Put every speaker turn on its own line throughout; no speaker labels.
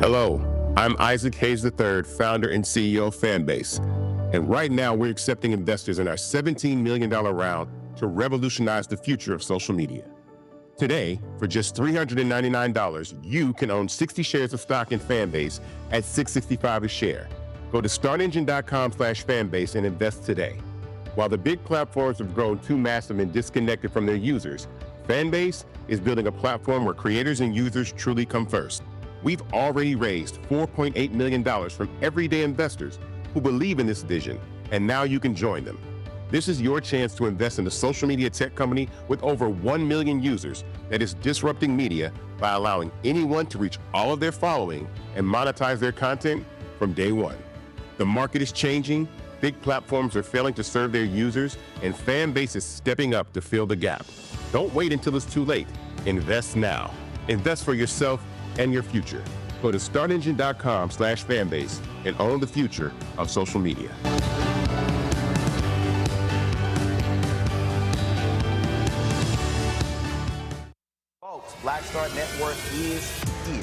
Hello, I'm Isaac Hayes III, founder and CEO of Fanbase. And right now we're accepting investors in our $17 million round to revolutionize the future of social media. Today, for just $399, you can own 60 shares of stock in Fanbase at $665 a share. Go to startengine.com/fanbase and invest today. While the big platforms have grown too massive and disconnected from their users, Fanbase is building a platform where creators and users truly come first. We've already raised $4.8 million from everyday investors who believe in this vision, and now you can join them. This is your chance to invest in a social media tech company with over 1 million users that is disrupting media by allowing anyone to reach all of their following and monetize their content from day one. The market is changing, big platforms are failing to serve their users, and Fanbase is stepping up to fill the gap. Don't wait until it's too late. Invest now. Invest for yourself and your future. Go to startengine.com/fanbase and own the future of social media.
Folks, Black Star Network is here.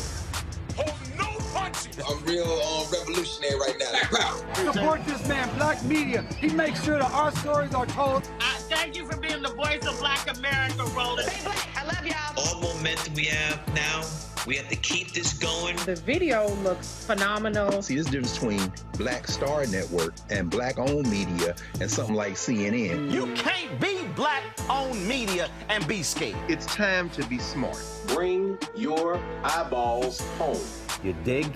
Hold no punches.
I'm real revolutionary right now.
Support this man, Black Media. He makes sure that our stories are told.
Thank you for being the voice of Black America, Roland.
Stay black. I love y'all.
All momentum we have now, we have to keep this going.
The video looks phenomenal.
See, there's a difference between Black Star Network and Black-owned media and something like CNN.
You can't be Black-owned media and be scared.
It's time to be smart.
Bring your eyeballs home.
You dig?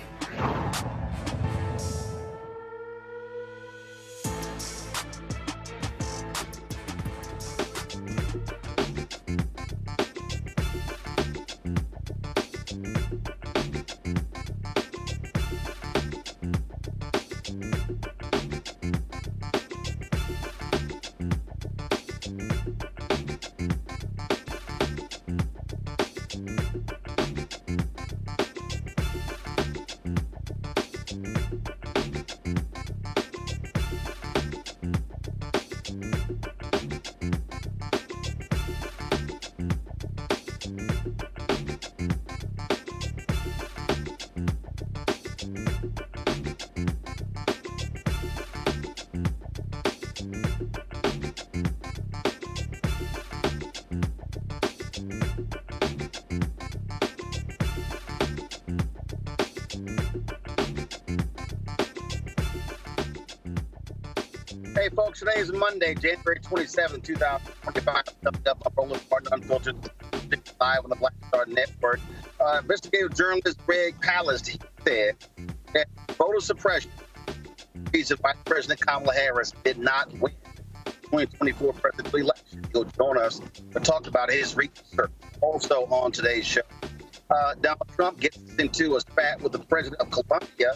Hey, folks, today is Monday, January 27, 2025. I'm Roland, Unfiltered, live on the Black Star Network. Investigative journalist Greg Palast, he said that voter suppression, reason Vice President Kamala Harris did not win the 2024 presidential election. He'll join us to talk about his research. Also on today's show, Donald Trump gets into a spat with the president of Colombia.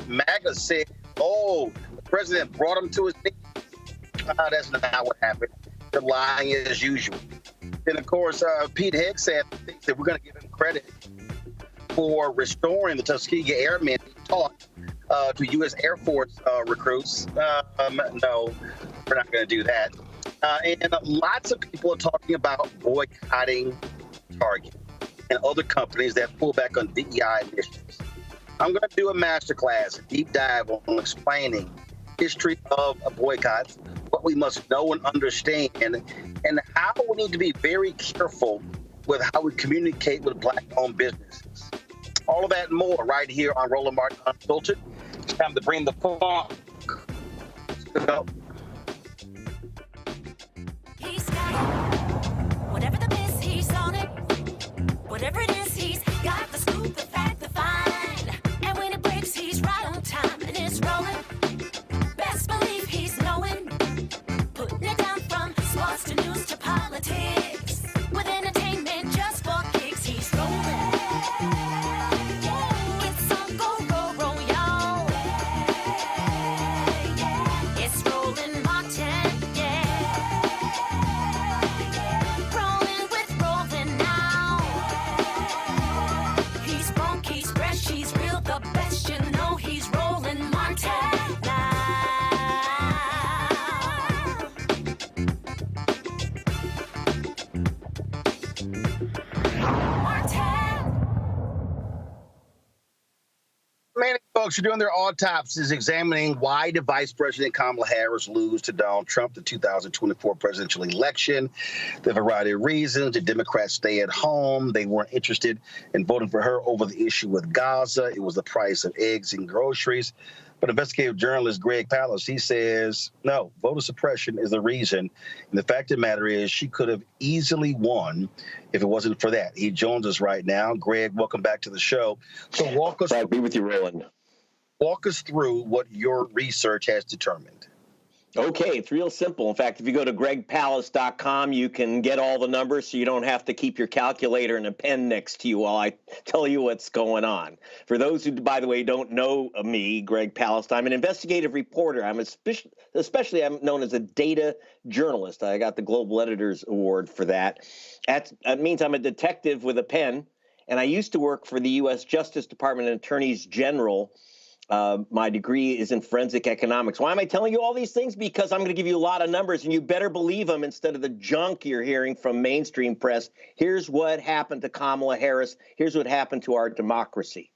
MAGA said, the president brought him to his knees. That's not what happened. They're lying as usual. Then, of course, Pete Hegseth thinks that we're going to give him credit for restoring the Tuskegee Airmen being taught to U.S. Air Force recruits. No, we're not going to do that. And lots of people are talking about boycotting Target and other companies that pull back on DEI initiatives. I'm going to do a masterclass, a deep dive on explaining history of boycotts, what we must know and understand, and how we need to be very careful with how we communicate with Black-owned businesses. All of that and more right here on Roland Martin Unfiltered. It's time to bring the funk. Let's go.
He's got it. Whatever the miss, he's on it. Whatever it is, he's got the scoop, the fact, the find. And when it breaks, he's right on time and it's rolling. Best believe he's knowing. Putting it down from sports to news to politics. With entertainment just for kicks, he's rolling. It's on go, roll, roll, y'all. It's rolling.
folks are doing their autopsies examining why did Vice President Kamala Harris lose to Donald Trump the 2024 presidential election. There are a variety of reasons. The Democrats stay at home. They weren't interested in voting for her over the issue with Gaza. It was the price of eggs and groceries. But investigative journalist Greg Palast, he says, no, voter suppression is the reason. And the fact of the matter is she could have easily won if it wasn't for that. He joins us right now. Greg, welcome back to the show. So walk us.
Glad to be with you, Roland.
Walk us through what your research has determined.
Okay, it's real simple. In fact, if you go to gregpalast.com, you can get all the numbers so you don't have to keep your calculator and a pen next to you while I tell you what's going on. For those who, by the way, don't know me, Greg Palast, I'm an investigative reporter. I'm especially I'm known as a data journalist. I got the Global Editors Award for that. That means I'm a detective with a pen, and I used to work for the U.S. Justice Department and Attorneys General. My degree is in forensic economics. Why am I telling you all these things? Because I'm going to give you a lot of numbers, and you better believe them instead of the junk you're hearing from mainstream press. Here's what happened to Kamala Harris. Here's what happened to our democracy.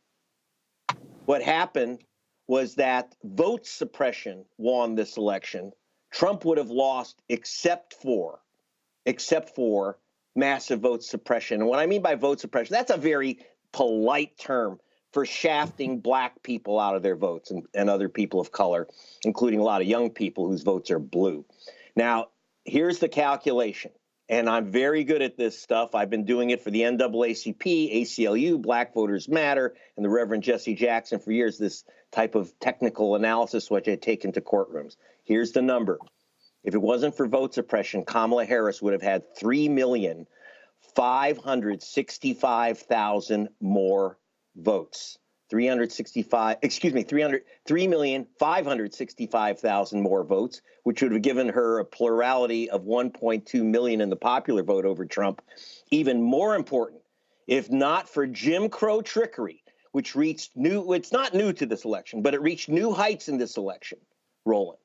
What happened was that vote suppression won this election. Trump would have lost except for massive vote suppression. And what I mean by vote suppression, that's a very polite term for shafting black people out of their votes and other people of color, including a lot of young people whose votes are blue. Now, here's the calculation, and I'm very good at this stuff. I've been doing it for the NAACP, ACLU, Black Voters Matter, and the Reverend Jesse Jackson for years, this type of technical analysis which I take into courtrooms. Here's the number. If it wasn't for vote suppression, Kamala Harris would have had 3,565,000 more votes. 3,565,000 more votes, which would have given her a plurality of 1.2 million in the popular vote over Trump. Even more important, if not for Jim Crow trickery, which reached it's not new to this election, but it reached new heights in this election, Roland.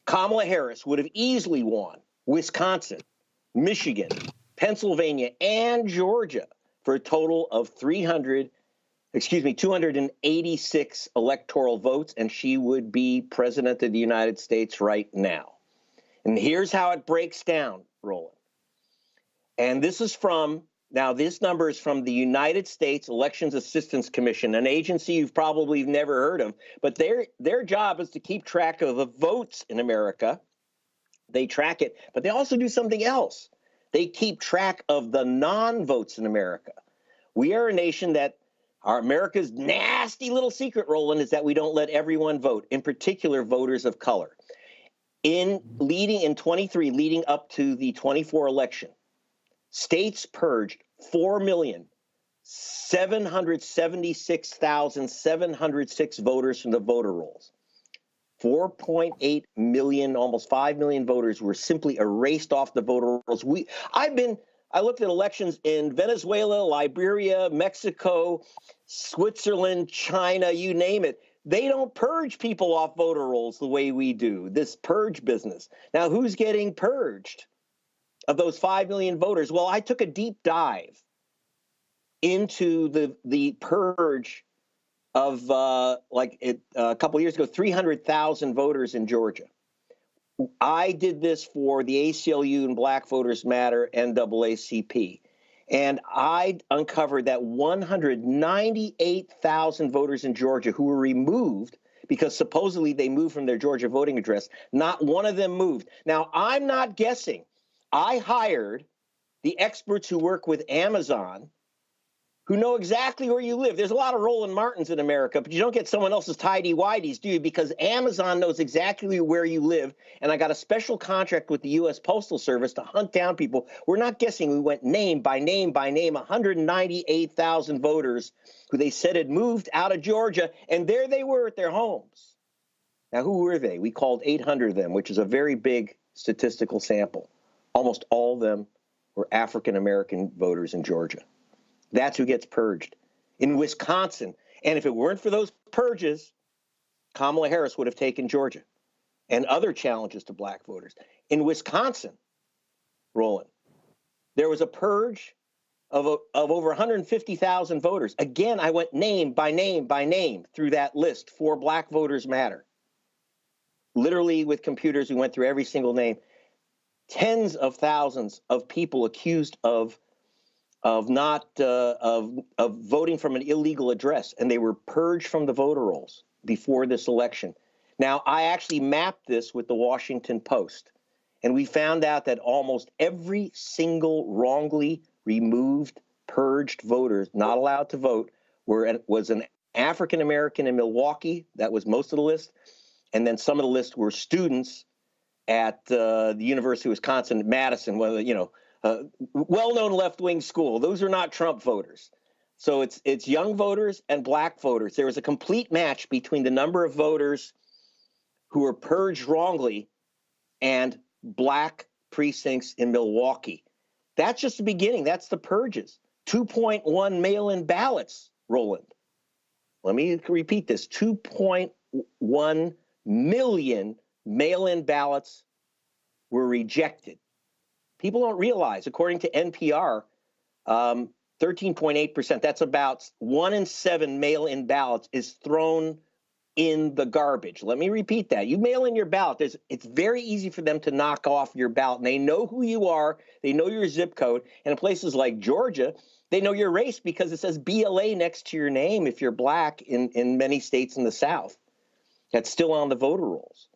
Kamala Harris would have easily won Wisconsin, Michigan, Pennsylvania, and Georgia for a total of 286 electoral votes, and she would be president of the United States right now. And here's how it breaks down, Roland. And this number is from the United States Elections Assistance Commission, an agency you've probably never heard of, but their job is to keep track of the votes in America. They track it, but they also do something else. They keep track of the non-votes in America. We are a nation that America's nasty little secret, Roland, is that we don't let everyone vote, in particular voters of color. In 23, leading up to the 24 election, states purged 4,776,706 voters from the voter rolls. 4.8 million, almost 5 million voters were simply erased off the voter rolls. I looked at elections in Venezuela, Liberia, Mexico, Switzerland, China, you name it. They don't purge people off voter rolls the way we do, this purge business. Now, who's getting purged of those 5 million voters? Well, I took a deep dive into the purge of, a couple of years ago, 300,000 voters in Georgia. I did this for the ACLU and Black Voters Matter, NAACP, and I uncovered that 198,000 voters in Georgia who were removed because supposedly they moved from their Georgia voting address. Not one of them moved. Now, I'm not guessing. I hired the experts who work with Amazon who know exactly where you live. There's a lot of Roland Martins in America, but you don't get someone else's tidy-whities, do you? Because Amazon knows exactly where you live, and I got a special contract with the U.S. Postal Service to hunt down people. We're not guessing. We went name by name by name, 198,000 voters who they said had moved out of Georgia, and there they were at their homes. Now, who were they? We called 800 of them, which is a very big statistical sample. Almost all of them were African-American voters in Georgia. That's who gets purged. In Wisconsin, and if it weren't for those purges, Kamala Harris would have taken Georgia and other challenges to black voters. In Wisconsin, Roland, there was a purge of over 150,000 voters. Again, I went name by name by name through that list for Black Voters Matter. Literally with computers, we went through every single name. Tens of thousands of people accused of voting from an illegal address, and they were purged from the voter rolls before this election. Now, I actually mapped this with the Washington Post, and we found out that almost every single wrongly removed, purged voter not allowed to vote was an African American in Milwaukee. That was most of the list. And then some of the list were students at the University of Wisconsin, Madison, well-known left-wing school. Those are not Trump voters. So it's young voters and Black voters. There was a complete match between the number of voters who were purged wrongly and Black precincts in Milwaukee. That's just the beginning. That's the purges. 2.1 mail-in ballots, Roland. Let me repeat this. 2.1 million mail-in ballots were rejected. People don't realize, according to NPR, 13.8%, that's about 1 in 7 mail-in ballots is thrown in the garbage. Let me repeat that. You mail in your ballot, it's very easy for them to knock off your ballot. And they know who you are. They know your zip code. And in places like Georgia, they know your race because it says BLA next to your name if you're Black in many states in the South. That's still on the voter rolls.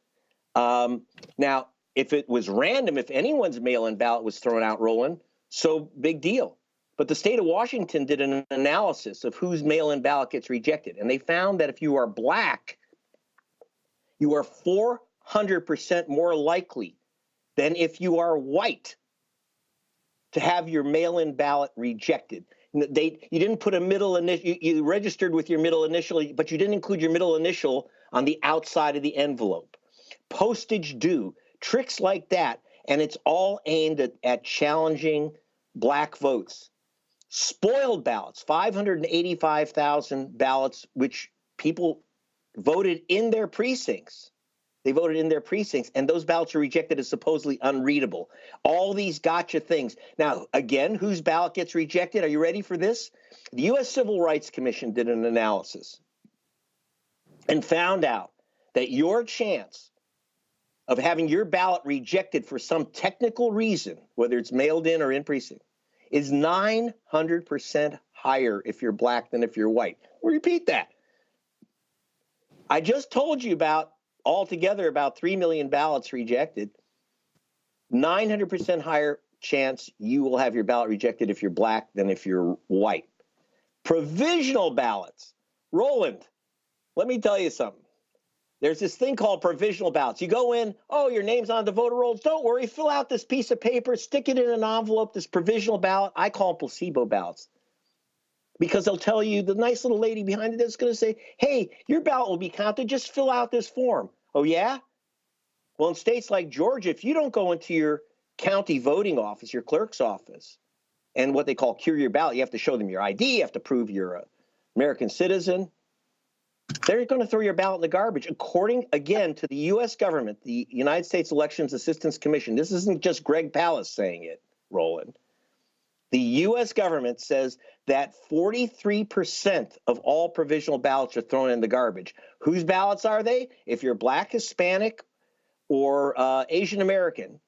Now, if it was random, if anyone's mail-in ballot was thrown out, Roland, so big deal. But the state of Washington did an analysis of whose mail-in ballot gets rejected. And they found that if you are Black, you are 400% more likely than if you are white to have your mail-in ballot rejected. You didn't put a middle initial, you registered with your middle initial, but you didn't include your middle initial on the outside of the envelope. Postage due, tricks like that, and it's all aimed at challenging Black votes. Spoiled ballots, 585,000 ballots, which people voted in their precincts. They voted in their precincts, and those ballots are rejected as supposedly unreadable. All these gotcha things. Now, again, whose ballot gets rejected? Are you ready for this? The U.S. Civil Rights Commission did an analysis and found out that your chance of having your ballot rejected for some technical reason, whether it's mailed in or in precinct, is 900% higher if you're Black than if you're white. We'll repeat that. I just told you about altogether about 3 million ballots rejected. 900% higher chance you will have your ballot rejected if you're Black than if you're white. Provisional ballots. Roland, let me tell you something. There's this thing called provisional ballots. You go in, oh, your name's on the voter rolls. Don't worry, fill out this piece of paper, stick it in an envelope, this provisional ballot. I call them placebo ballots because they'll tell you, the nice little lady behind it is going to say, hey, your ballot will be counted. Just fill out this form. Oh, yeah? Well, in states like Georgia, if you don't go into your county voting office, your clerk's office, and what they call cure your ballot, you have to show them your ID, you have to prove you're an American citizen. They're going to throw your ballot in the garbage, according, again, to the U.S. government, the United States Elections Assistance Commission. This isn't just Greg Palast saying it, Roland. The U.S. government says that 43% of all provisional ballots are thrown in the garbage. Whose ballots are they? If you're Black, Hispanic, or Asian American,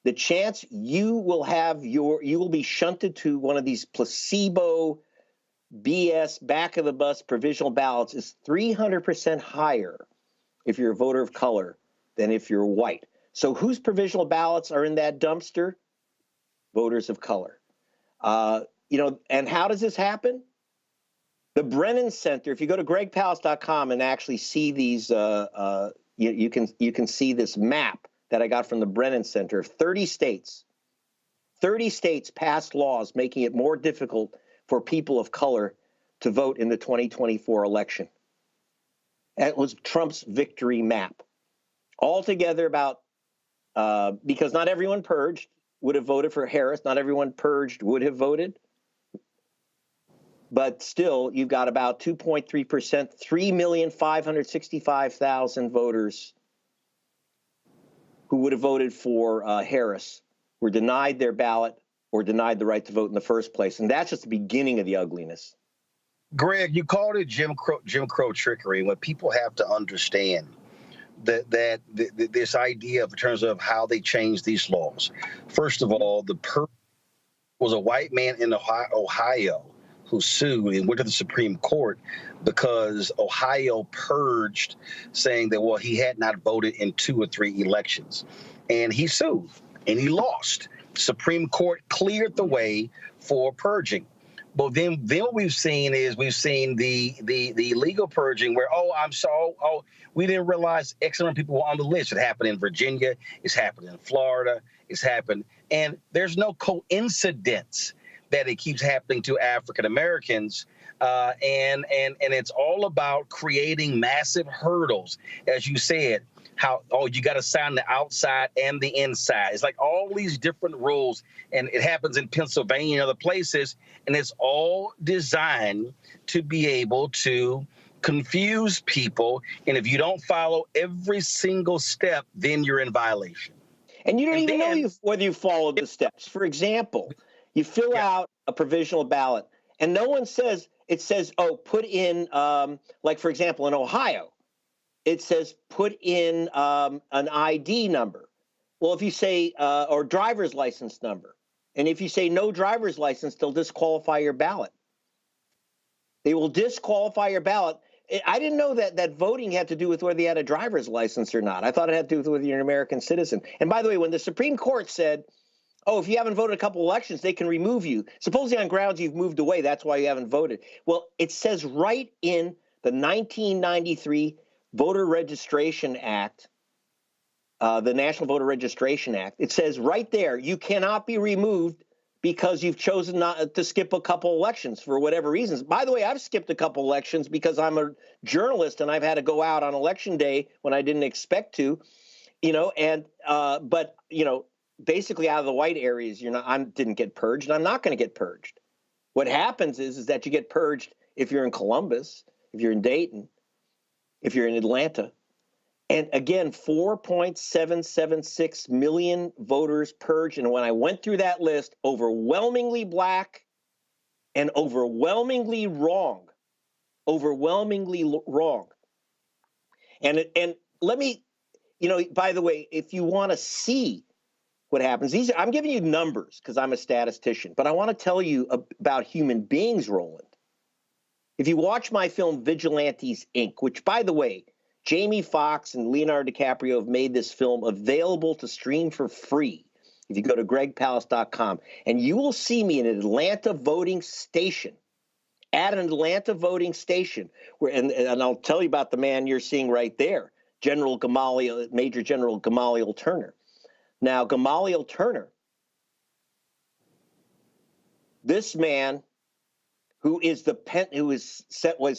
the chance you will be shunted to one of these placebo BS back of the bus provisional ballots is 300% higher if you're a voter of color than if you're white. So whose provisional ballots are in that dumpster? Voters of color. And how does this happen? The Brennan Center, if you go to gregpalast.com and actually see these, you can see this map that I got from the Brennan Center. 30 states passed laws making it more difficult for people of color to vote in the 2024 election. That was Trump's victory map. Altogether about, because not everyone purged would have voted for Harris, not everyone purged would have voted, but still you've got about 2.3%, 3,565,000 voters who would have voted for Harris were denied their ballot or denied the right to vote in the first place. And that's just the beginning of the ugliness.
Greg, you called it Jim Crow trickery. What people have to understand that this idea in terms of how they changed these laws. First of all, the was a white man in Ohio who sued and went to the Supreme Court because Ohio purged, saying that, well, he had not voted in 2 or 3 elections. And he sued and he lost. Supreme Court cleared the way for purging. But then what we've seen the legal purging where, we didn't realize X amount of people were on the list. It happened in Virginia. It's happened in Florida. It's happened. And there's no coincidence that it keeps happening to African Americans. And it's all about creating massive hurdles. As you said, you got to sign the outside and the inside. It's like all these different rules. And it happens in Pennsylvania and other places. And it's all designed to be able to confuse people. And if you don't follow every single step, then you're in violation.
And you don't even know whether you followed the steps. For example, you fill out a provisional ballot and no one says, it says, put in, like, for example, in Ohio, it says put in an ID number. Well, if you say, or driver's license number, and if you say no driver's license, they'll disqualify your ballot. They will disqualify your ballot. I didn't know that voting had to do with whether you had a driver's license or not. I thought it had to do with whether you're an American citizen. And by the way, when the Supreme Court said, if you haven't voted a couple elections, they can remove you, supposedly on grounds you've moved away, that's why you haven't voted. Well, it says right in the 1993 Voter Registration Act, the National Voter Registration Act, it says right there, you cannot be removed because you've chosen not to skip a couple elections for whatever reasons. By the way, I've skipped a couple elections because I'm a journalist and I've had to go out on election day when I didn't expect to, but basically out of the white areas, I didn't get purged and I'm not going to get purged. What happens is that you get purged if you're in Columbus, if you're in Dayton, if you're in Atlanta. And again, 4.776 million voters purged. And when I went through that list, overwhelmingly black and overwhelmingly wrong. Overwhelmingly wrong. And let me, by the way, if you want to see what happens, I'm giving you numbers because I'm a statistician, but I want to tell you about human beings, Roland. If you watch my film Vigilantes, Inc., which, by the way, Jamie Foxx and Leonardo DiCaprio have made this film available to stream for free. If you go to gregpalast.com, and you will see me in an Atlanta voting station, where, and I'll tell you about the man you're seeing right there, Major General Gamaliel Turner. Now, Gamaliel Turner, this man was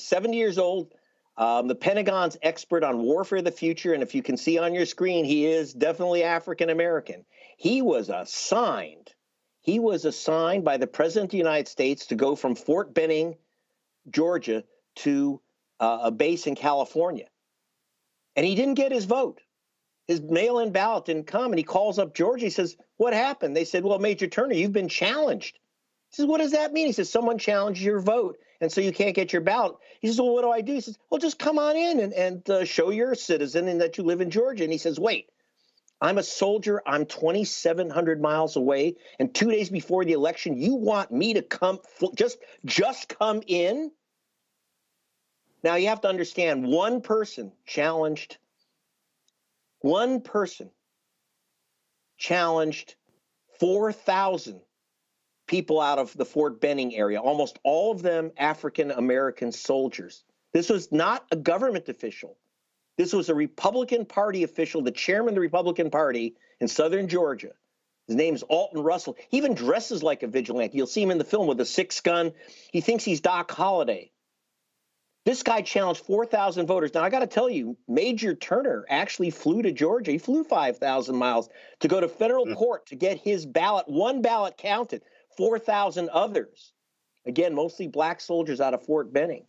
70 years old, the Pentagon's expert on warfare of the future, and if you can see on your screen, he is definitely African-American. He was assigned by the President of the United States to go from Fort Benning, Georgia, to a base in California. And he didn't get his vote. His mail-in ballot didn't come, and he calls up Georgia. He says, what happened? They said, well, Major Turner, you've been challenged. He says, what does that mean? He says, someone challenged your vote, and so you can't get your ballot. He says, well, what do I do? He says, well, just come on in and show you're a citizen and that you live in Georgia. And he says, wait, I'm a soldier. I'm 2,700 miles away, and 2 days before the election, you want me to come just come in? Now, you have to understand, one person challenged 4,000 people out of the Fort Benning area, almost all of them African-American soldiers. This was not a government official. This was a Republican Party official, the chairman of the Republican Party in southern Georgia. His name's Alton Russell. He even dresses like a vigilante. You'll see him in the film with a 6-gun. He thinks he's Doc Holliday. This guy challenged 4,000 voters. Now, I got to tell you, Major Turner actually flew to Georgia. He flew 5,000 miles to go to federal court to get his ballot, one ballot counted. 4,000 others, again, mostly black soldiers out of Fort Benning,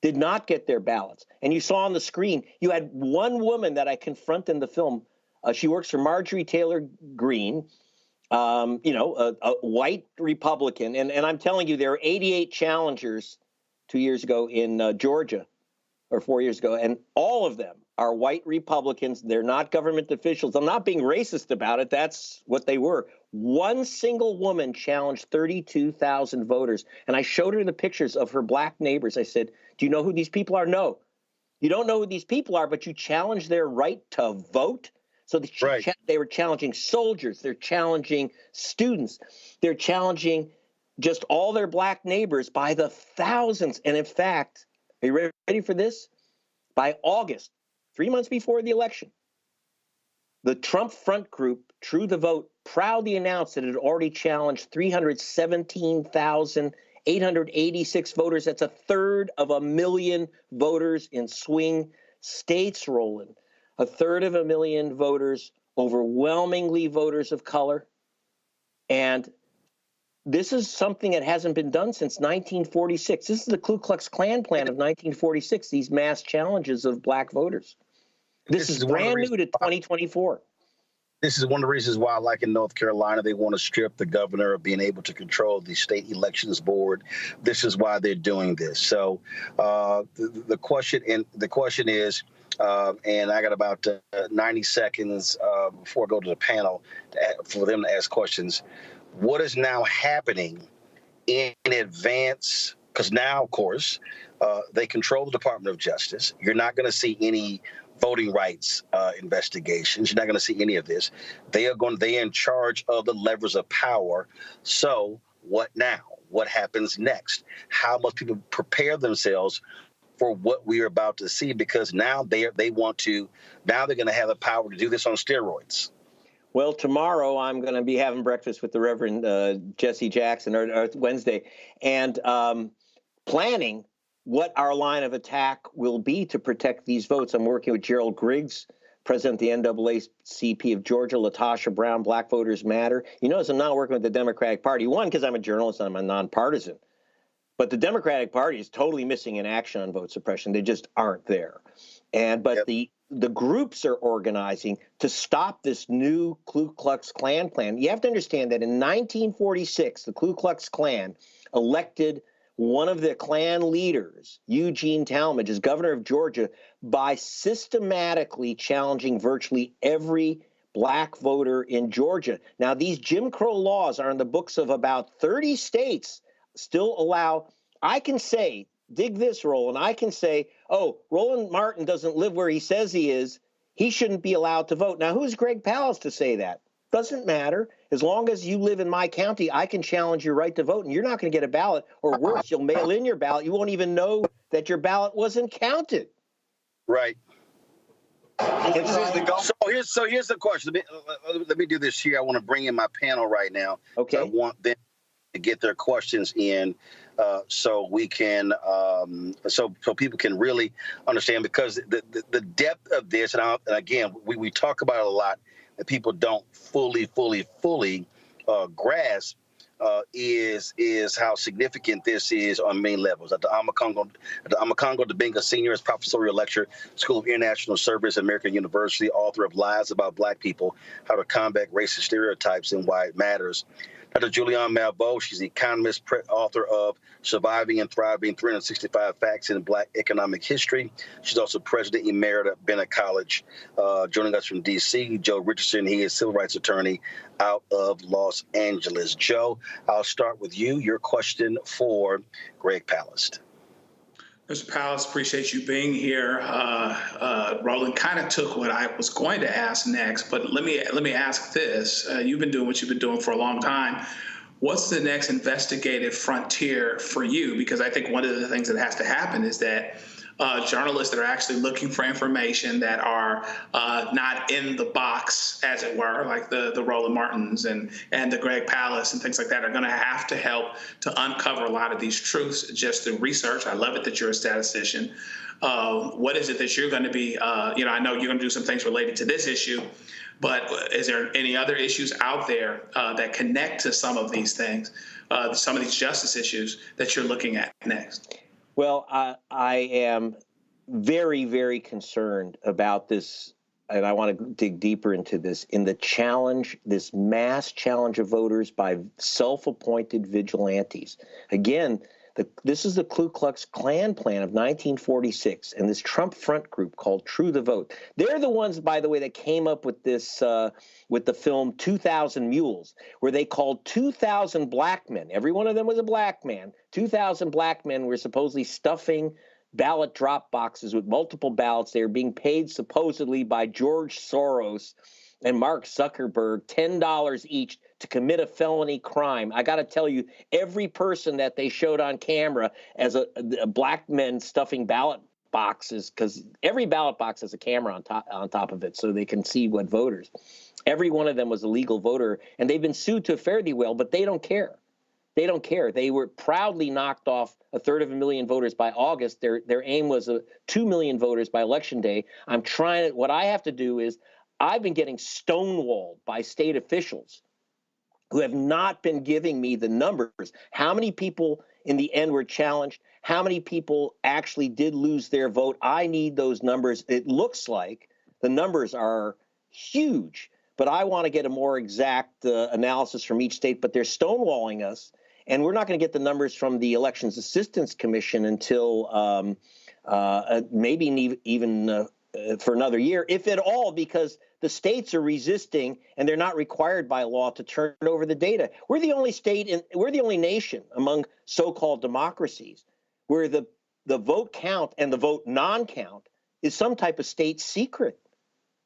did not get their ballots. And you saw on the screen, you had one woman that I confront in the film. She works for Marjorie Taylor Greene. a white Republican. And I'm telling you, there were 88 challengers 2 years ago in Georgia, or 4 years ago, and all of them are white Republicans. They're not government officials. I'm not being racist about it. That's what they were. One single woman challenged 32,000 voters. And I showed her the pictures of her black neighbors. I said, do you know who these people are? No. You don't know who these people are, but you challenge their right to vote. So they were challenging soldiers. They're challenging students. They're challenging just all their black neighbors by the thousands. And in fact, are you ready for this? By August, 3 months before the election, the Trump front group, True the Vote, proudly announced that it had already challenged 317,886 voters. That's a third of a million voters in swing states, Roland. A third of a million voters, overwhelmingly voters of color. And this is something that hasn't been done since 1946. This is the Ku Klux Klan plan of 1946, these mass challenges of black voters. This is brand new to 2024.
This is one of the reasons why, like in North Carolina, they want to strip the governor of being able to control the state elections board. This is why they're doing this. So the question is, and I got about 90 seconds before I go to the panel for them to ask questions. What is now happening in advance? Because now, of course, they control the Department of Justice. You're not going to see any voting rights investigations. You're not going to see any of this. They're in charge of the levers of power. So what now? What happens next? How must people prepare themselves for what we are about to see? Because now they're going to have the power to do this on steroids.
Well, tomorrow I'm going to be having breakfast with the Reverend Jesse Jackson, or Wednesday, and planning what our line of attack will be to protect these votes. I'm working with Gerald Griggs, president of the NAACP of Georgia, Latasha Brown, Black Voters Matter. You notice I'm not working with the Democratic Party. One, because I'm a journalist and I'm a nonpartisan. But the Democratic Party is totally missing in action on vote suppression. They just aren't there. But the groups are organizing to stop this new Ku Klux Klan plan. You have to understand that in 1946, the Ku Klux Klan elected one of the Klan leaders, Eugene Talmadge, as governor of Georgia by systematically challenging virtually every black voter in Georgia. Now, these Jim Crow laws are in the books of about 30 states, still allow, I can say, dig this, Roland, I can say, oh, Roland Martin doesn't live where he says he is. He shouldn't be allowed to vote. Now, who's Greg Palast to say that? Doesn't matter. As long as you live in my county, I can challenge your right to vote, and you're not going to get a ballot, or worse, you'll mail in your ballot. You won't even know that your ballot wasn't counted.
Right. So here's the question. Let me do this here. I want to bring in my panel right now.
Okay.
So I want them to get their questions in, so we can, so people can really understand, because the depth of this, and again, we talk about it a lot, that people don't fully grasp, is how significant this is on many levels. At the Amakongo Dibinga Senior is professorial lecturer, School of International Service, American University, author of Lies About Black People, How to Combat Racist Stereotypes and Why It Matters. Dr. Julianne Malveaux, she's the economist, author of Surviving and Thriving, 365 Facts in Black Economic History. She's also president emerita at Bennett College. Joining us from D.C., Joe Richardson. He is civil rights attorney out of Los Angeles. Joe, I'll start with you. Your question for Greg Palast.
Mr. Palast, appreciate you being here. Roland kind of took what I was going to ask next, but let me ask this. You've been doing what you've been doing for a long time. What's the next investigative frontier for you? Because I think one of the things that has to happen is that journalists that are actually looking for information that are not in the box, as it were, like the Roland Martins and the Greg Palast and things like that, are going to have to help to uncover a lot of these truths just through research. I love it that you're a statistician. What is it that you're going to be, I know you're going to do some things related to this issue, but is there any other issues out there that connect to some of these things, some of these justice issues that you're looking at next?
Well, I am very, very concerned about this and I want to dig deeper into this, in the challenge, this mass challenge of voters by self-appointed vigilantes. Again, this is the Ku Klux Klan plan of 1946 and this Trump front group called True the Vote. They're the ones, by the way, that came up with this, with the film 2,000 Mules, where they called 2,000 black men. Every one of them was a black man. 2,000 black men were supposedly stuffing ballot drop boxes with multiple ballots. They were being paid supposedly by George Soros and Mark Zuckerberg $10 each to commit a felony crime. I got to tell you, every person that they showed on camera as a black men stuffing ballot boxes, because every ballot box has a camera on top of it so they can see what voters. Every one of them was a legal voter, and they've been sued to fare thee well, but they don't care. They don't care. They were proudly knocked off 1/3 voters by August. Their aim was 2 million voters by Election Day. What I have to do is, I've been getting stonewalled by state officials who have not been giving me the numbers. How many people in the end were challenged? How many people actually did lose their vote? I need those numbers. It looks like the numbers are huge, but I want to get a more exact analysis from each state, but they're stonewalling us. And we're not going to get the numbers from the Elections Assistance Commission until maybe even for another year, if at all, because the states are resisting and they're not required by law to turn over the data. We're the only state, we're the only nation among so-called democracies where the vote count and the vote non-count is some type of state secret.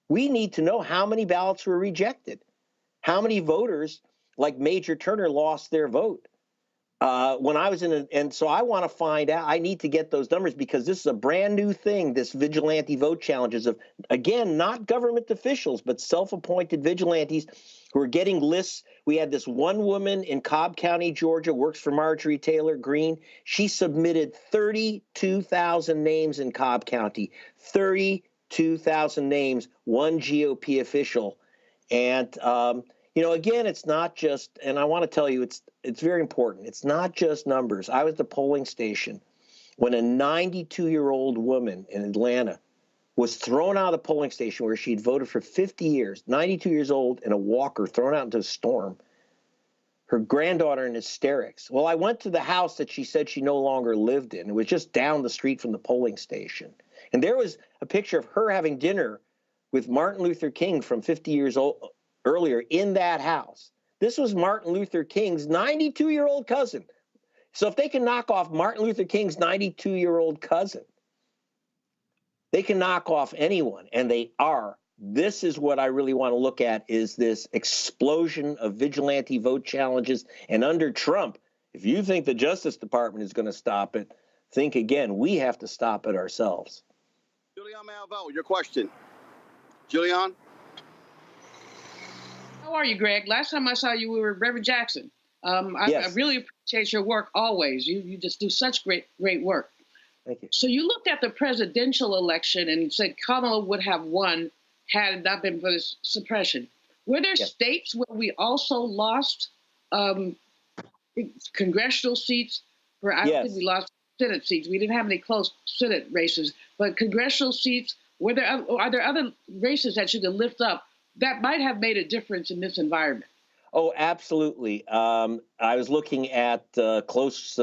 We need to know how many ballots were rejected, how many voters like Major Turner lost their vote. When I was and so I want to find out, I need to get those numbers because this is a brand new thing, this vigilante vote challenges of, again, not government officials, but self-appointed vigilantes who are getting lists. We had this one woman in Cobb County, Georgia, works for Marjorie Taylor Greene. She submitted 32,000 names in Cobb County, 32,000 names, one GOP official. And, again, it's not just, and I want to tell you, it's very important. It's not just numbers. I was at the polling station when a 92-year-old woman in Atlanta was thrown out of the polling station where she'd voted for 50 years, 92 years old, in a walker, thrown out into a storm. Her granddaughter in hysterics. Well, I went to the house that she said she no longer lived in. It was just down the street from the polling station. And there was a picture of her having dinner with Martin Luther King from 50 years old earlier in that house. This was Martin Luther King's 92-year-old cousin. So if they can knock off Martin Luther King's 92-year-old cousin, they can knock off anyone, and they are. This is what I really want to look at, is this explosion of vigilante vote challenges. And under Trump, if you think the Justice Department is going to stop it, think again. We have to stop it ourselves.
Julian Malvo, your question. Julian?
How are you, Greg? Last time I saw you, we were Reverend Jackson.
Yes.
I really appreciate your work always. You just do such great work.
Thank you.
So you looked at the presidential election and said Kamala would have won had it not been for this suppression. Were there states where we also lost congressional seats? I don't think we lost Senate seats. We didn't have any close Senate races, but congressional seats. Are there other races that you can lift up that might have made a difference in this environment?
Oh, absolutely. I was looking at close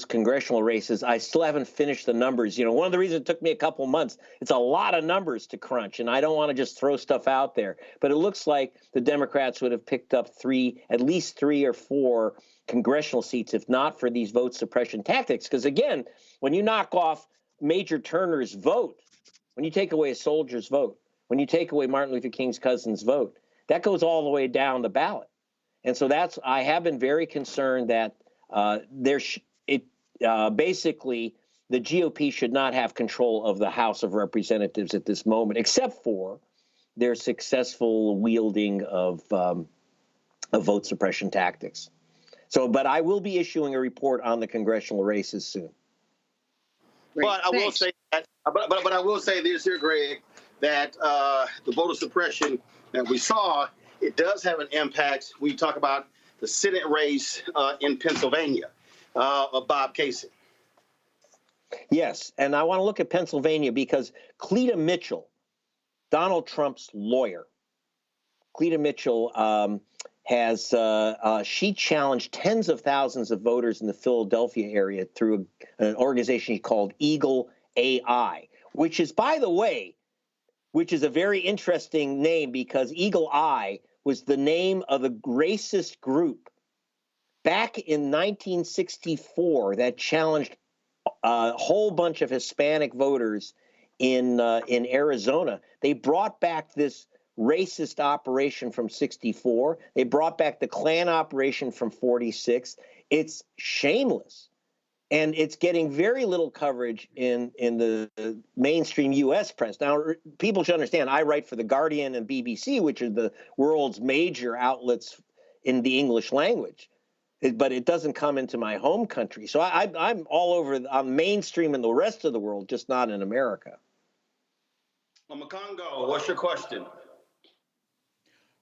congressional races. I still haven't finished the numbers. One of the reasons it took me a couple months, it's a lot of numbers to crunch, and I don't want to just throw stuff out there. But it looks like the Democrats would have picked up at least 3 or 4 congressional seats, if not for these vote suppression tactics. Because, again, when you knock off Major Turner's vote, when you take away a soldier's vote, when you take away Martin Luther King's cousin's vote, that goes all the way down the ballot. And so I have been very concerned that basically the GOP should not have control of the House of Representatives at this moment, except for their successful wielding of vote suppression tactics. But I will be issuing a report on the congressional races soon.
But I will say that, but I will say this here, Greg, that the voter suppression that we saw, it does have an impact when you talk about the Senate race in Pennsylvania of Bob Casey.
Yes, and I want to look at Pennsylvania because Cleta Mitchell Donald Trump's lawyer, Cleta Mitchell, she challenged tens of thousands of voters in the Philadelphia area through an organization called Eagle AI, which is, by the way, a very interesting name because Eagle Eye was the name of a racist group back in 1964 that challenged a whole bunch of Hispanic voters in Arizona. They brought back this racist operation from 64. They brought back the Klan operation from 46. It's shameless. And it's getting very little coverage in the mainstream U.S. press. Now, people should understand, I write for The Guardian and BBC, which are the world's major outlets in the English language. But it doesn't come into my home country. So I'm all over, I'm mainstream in the rest of the world, just not in America.
Makongo, what's your question?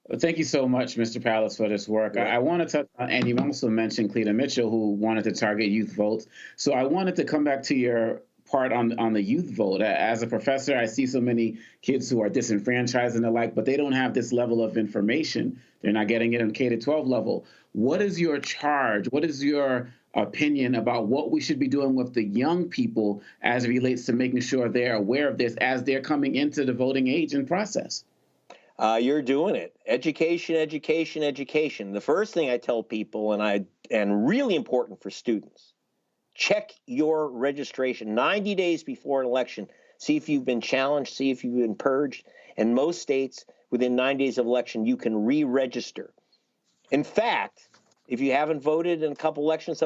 Well, thank you so much, Mr. Palast, for this work. I want to touch on, and you also mentioned Cleta Mitchell, who wanted to target youth votes. So I wanted to come back to your part on the youth vote. As a professor, I see so many kids who are disenfranchised and the like, but they don't have this level of information. They're not getting it on K-12 level. What is your charge? What is your opinion about what we should be doing with the young people as it relates to making sure they're aware of this as they're coming into the voting age and process?
You're doing it. Education, education, education. The first thing I tell people, and really important for students, check your registration 90 days before an election. See if you've been challenged, see if you've been purged. In most states, within 9 days of election, you can re-register. In fact, if you haven't voted in a couple elections,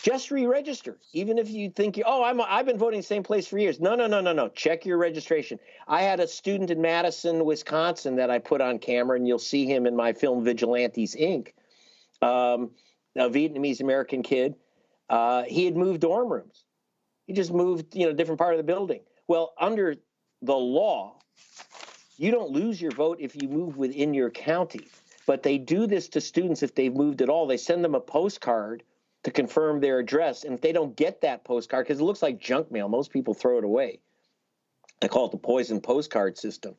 just re-register. Even if you think, I've been voting the same place for years. No. Check your registration. I had a student in Madison, Wisconsin that I put on camera, and you'll see him in my film Vigilantes, Inc., a Vietnamese-American kid. He had moved dorm rooms. He just moved, different part of the building. Well, under the law, you don't lose your vote if you move within your county. But they do this to students if they've moved at all. They send them a postcard to confirm their address. And if they don't get that postcard, because it looks like junk mail, most people throw it away. I call it the poison postcard system.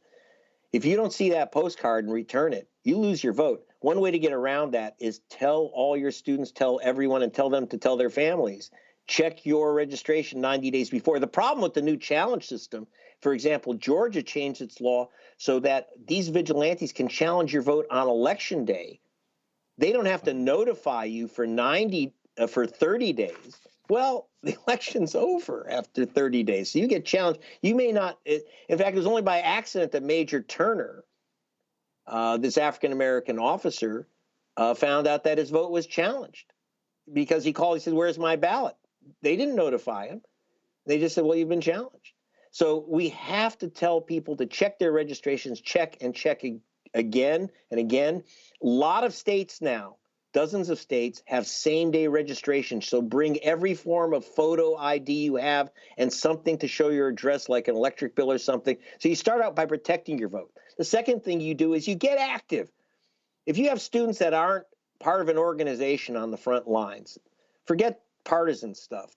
If you don't see that postcard and return it, you lose your vote. One way to get around that is tell all your students, tell everyone, and tell them to tell their families. Check your registration 90 days before. The problem with the new challenge system, for example, Georgia changed its law so that these vigilantes can challenge your vote on election day. They don't have to notify you for 30 days. Well, the election's over after 30 days. So you get challenged. You may not. In fact, it was only by accident that Major Turner, this African-American officer, found out that his vote was challenged because he called. He said, "Where's my ballot?" They didn't notify him. They just said, "Well, you've been challenged." So we have to tell people to check their registrations, check and check again and again. A lot of states now, dozens of states, have same-day registration. So bring every form of photo ID you have and something to show your address, like an electric bill or something. So you start out by protecting your vote. The second thing you do is you get active. If you have students that aren't part of an organization on the front lines, forget partisan stuff.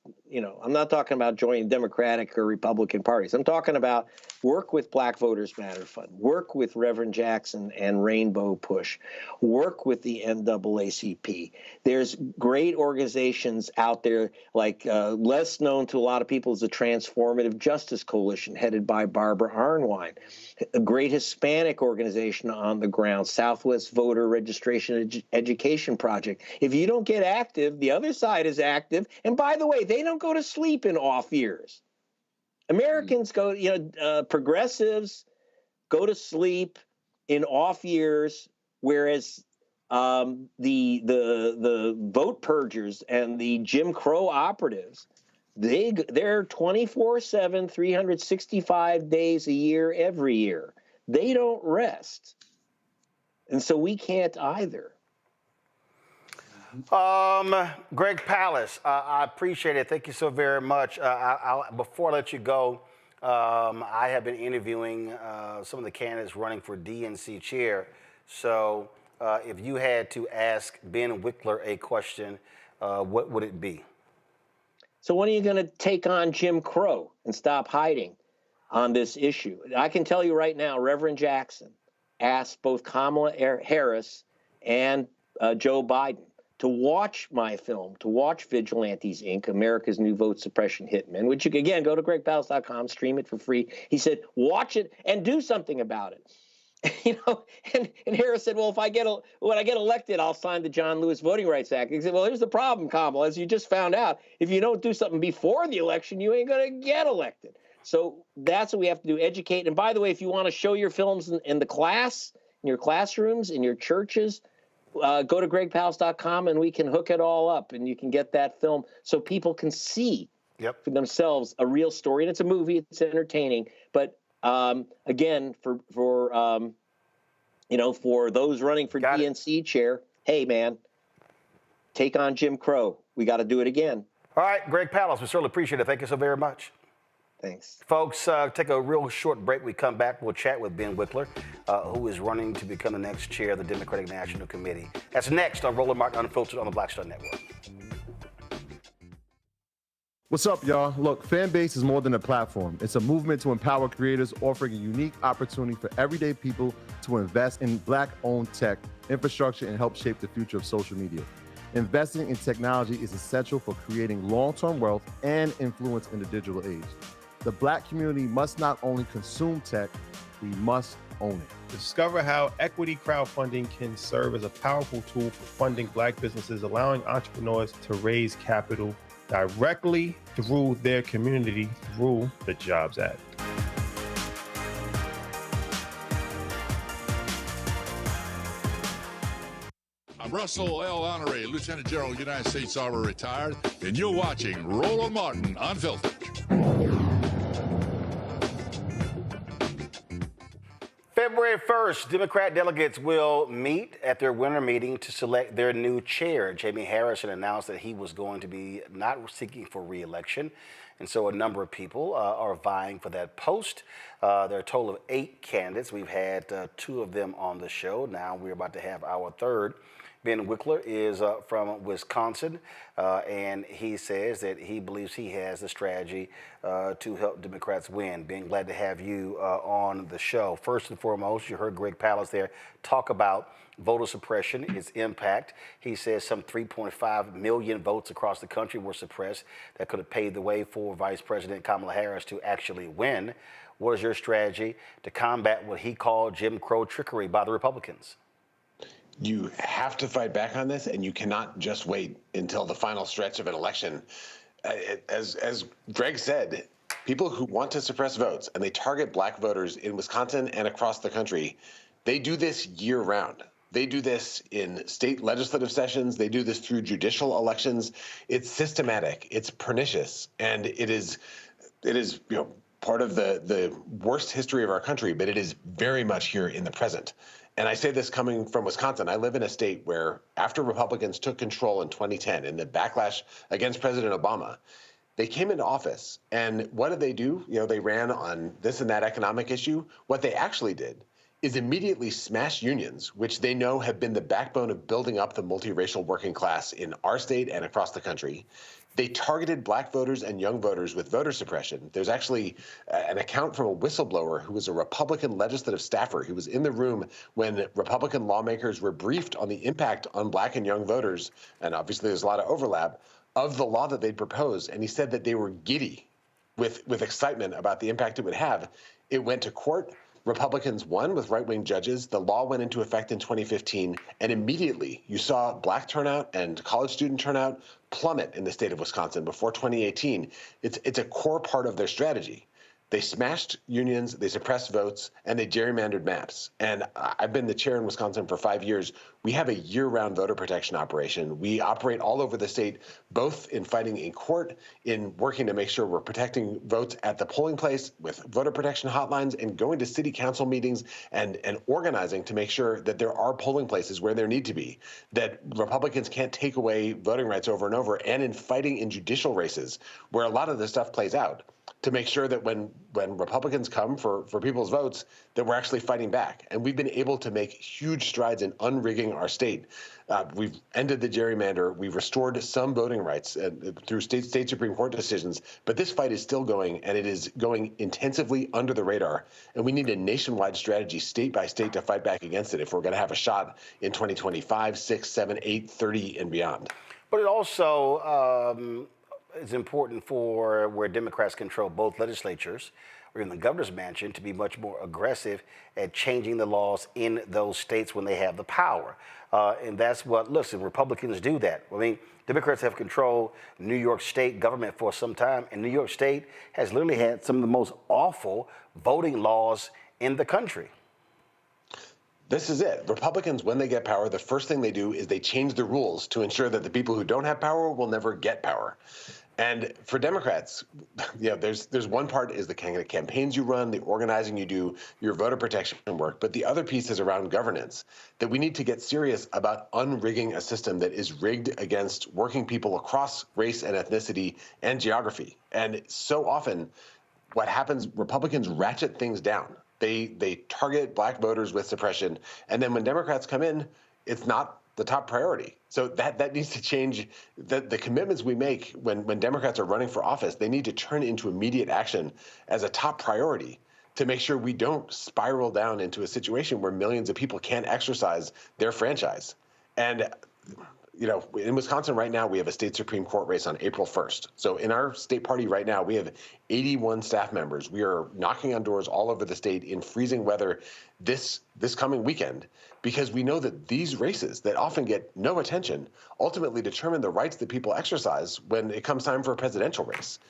I'm not talking about joining Democratic or Republican parties. I'm talking about work with Black Voters Matter Fund, work with Reverend Jackson and Rainbow Push, work with the NAACP. There's great organizations out there, like less known to a lot of people is the Transformative Justice Coalition, headed by Barbara Arnwine, a great Hispanic organization on the ground, Southwest Voter Registration Education Project. If you don't get active, the other side is active. And by the way, they don't go to sleep in off years. Americans go, progressives go to sleep in off years, whereas the vote purgers and the Jim Crow operatives, they're 24/7, 365 days a year, every year. They don't rest. And so we can't either.
Greg Palast, I appreciate it. Thank you so very much. Before I let you go, I have been interviewing some of the candidates running for DNC chair. So if you had to ask Ben Wikler a question, what would it be?
So when are you going to take on Jim Crow and stop hiding? on this issue. I can tell you right now, Reverend Jackson asked both Kamala Harris and Joe Biden to watch my film, to watch Vigilantes, Inc., America's New Vote Suppression Hitmen, which you can, again, go to gregpalast.com, stream it for free. He said, watch it and do something about it. You know, and Harris said, well, when I get elected, I'll sign the John Lewis Voting Rights Act. He said, well, here's the problem, Kamala, as you just found out. If you don't do something before the election, you ain't going to get elected. So that's what we have to do, educate. And by the way, if you want to show your films in the class, in your classrooms, in your churches, go to gregpalast.com and we can hook it all up and you can get that film so people can see for themselves a real story. And it's a movie, it's entertaining, but again, for those running for DNC chair, hey, man, take on Jim Crow. We got to do it again.
All right, Greg Palast, we certainly appreciate it. Thank you so very much.
Thanks.
Folks, take a real short break. We come back, we'll chat with Ben Wikler, who is running to become the next chair of the Democratic National Committee. That's next on Roland Martin Unfiltered on the Black Star Network.
What's up, y'all? Look, Fanbase is more than a platform. It's a movement to empower creators, offering a unique opportunity for everyday people to invest in Black-owned tech, infrastructure, and help shape the future of social media. Investing in technology is essential for creating long-term wealth and influence in the digital age. The Black community must not only consume tech, we must own it.
Discover how equity crowdfunding can serve as a powerful tool for funding Black businesses, allowing entrepreneurs to raise capital directly through their community through the Jobs Act.
I'm Russell L. Honoré, Lieutenant General, United States Army, retired, and you're watching Roland Martin Unfiltered.
February 1st, Democrat delegates will meet at their winter meeting to select their new chair. Jamie Harrison announced that he was going to be not seeking for re-election, and so a number of people are vying for that post. There are a total of 8 candidates. We've had 2 of them on the show. Now we're about to have our third. Ben Wikler is from Wisconsin, and he says that he believes he has the strategy to help Democrats win. Ben, glad to have you on the show. First and foremost, you heard Greg Palast there talk about voter suppression, its impact. He says some 3.5 million votes across the country were suppressed that could have paved the way for Vice President Kamala Harris to actually win. What is your strategy to combat what he called Jim Crow trickery by the Republicans?
You have to fight back on this, and you cannot just wait until the final stretch of an election. As Greg said, people who want to suppress votes, and they target Black voters in Wisconsin and across the country, they do this year-round. They do this in state legislative sessions. They do this through judicial elections. It's systematic. It's pernicious, and it is part of the worst history of our country, but it is very much here in the present. And I say this coming from Wisconsin. I live in a state where after Republicans took control in 2010 in the backlash against President Obama, they came into office. And what did they do? They ran on this and that economic issue. What they actually did is immediately smash unions, which they know have been the backbone of building up the multiracial working class in our state and across the country. They targeted Black voters and young voters with voter suppression. There's actually an account from a whistleblower who was a Republican legislative staffer. He was in the room when Republican lawmakers were briefed on the impact on Black and young voters, and obviously there's a lot of overlap, of the law that they'd proposed. And he said that they were giddy with excitement about the impact it would have. It went to court. Republicans won with right-wing judges. The law went into effect in 2015, and immediately you saw Black turnout and college student turnout plummet in the state of Wisconsin before 2018. It's a core part of their strategy. They smashed unions, they suppressed votes, and they gerrymandered maps. And I've been the chair in Wisconsin for 5 years. We have a year-round voter protection operation. We operate all over the state, both in fighting in court, in working to make sure we're protecting votes at the polling place with voter protection hotlines, and going to city council meetings and organizing to make sure that there are polling places where there need to be, that Republicans can't take away voting rights over and over, and in fighting in judicial races where a lot of this stuff plays out. to make sure that when Republicans come for people's votes, that we're actually fighting back. And we've been able to make huge strides in unrigging our state. We've ended the gerrymander. We've restored some voting rights through state Supreme Court decisions. But this fight is still going, and it is going intensively under the radar. And we need a nationwide strategy, state by state, to fight back against it if we're going to have a shot in 2025, 6, 7, 8, 30, and beyond.
But it also is important for where Democrats control both legislatures or in the governor's mansion to be much more aggressive at changing the laws in those states when they have the power. And that's what, listen, Republicans do that. I mean, Democrats have controlled New York State government for some time, and New York State has literally had some of the most awful voting laws in the country.
This is it. Republicans, when they get power, the first thing they do is they change the rules to ensure that the people who don't have power will never get power. And for Democrats, there's one part is the kind of campaigns you run, the organizing you do, your voter protection work. But the other piece is around governance, that we need to get serious about unrigging a system that is rigged against working people across race and ethnicity and geography. And so often what happens, Republicans ratchet things down. They target black voters with suppression. And then when Democrats come in, it's not the top priority. So that needs to change. The commitments we make when Democrats are running for office, they need to turn into immediate action as a top priority to make sure we don't spiral down into a situation where millions of people can't exercise their franchise. And in Wisconsin right now, we have a state Supreme Court race on April 1st. So in our state party right now, we have 81 staff members. We are knocking on doors all over the state in freezing weather this coming weekend, because we know that these races that often get no attention ultimately determine the rights that people exercise when it comes time for a presidential race.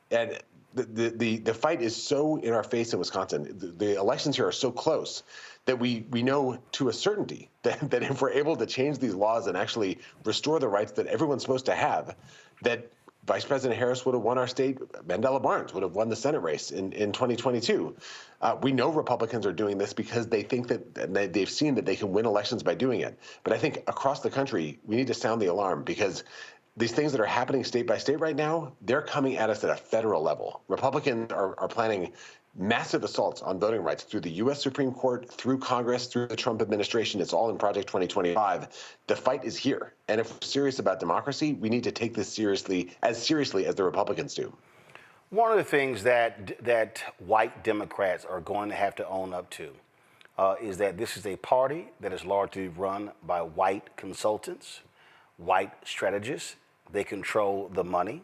And the fight is so in our face in Wisconsin. The elections here are so close that we know to a certainty that if we're able to change these laws and actually restore the rights that everyone's supposed to have, that Vice President Harris would have won our state. Mandela Barnes would have won the Senate race in 2022. We know Republicans are doing this because they think that they've seen that they can win elections by doing it. But I think across the country, we need to sound the alarm, because these things that are happening state by state right now, they're coming at us at a federal level. Republicans are planning massive assaults on voting rights through the U.S. Supreme Court, through Congress, through the Trump administration. It's all in Project 2025. The fight is here. And if we're serious about democracy, we need to take this seriously as the Republicans do.
One of the things that white Democrats are going to have to own up to is that this is a party that is largely run by white consultants, white strategists. They control the money.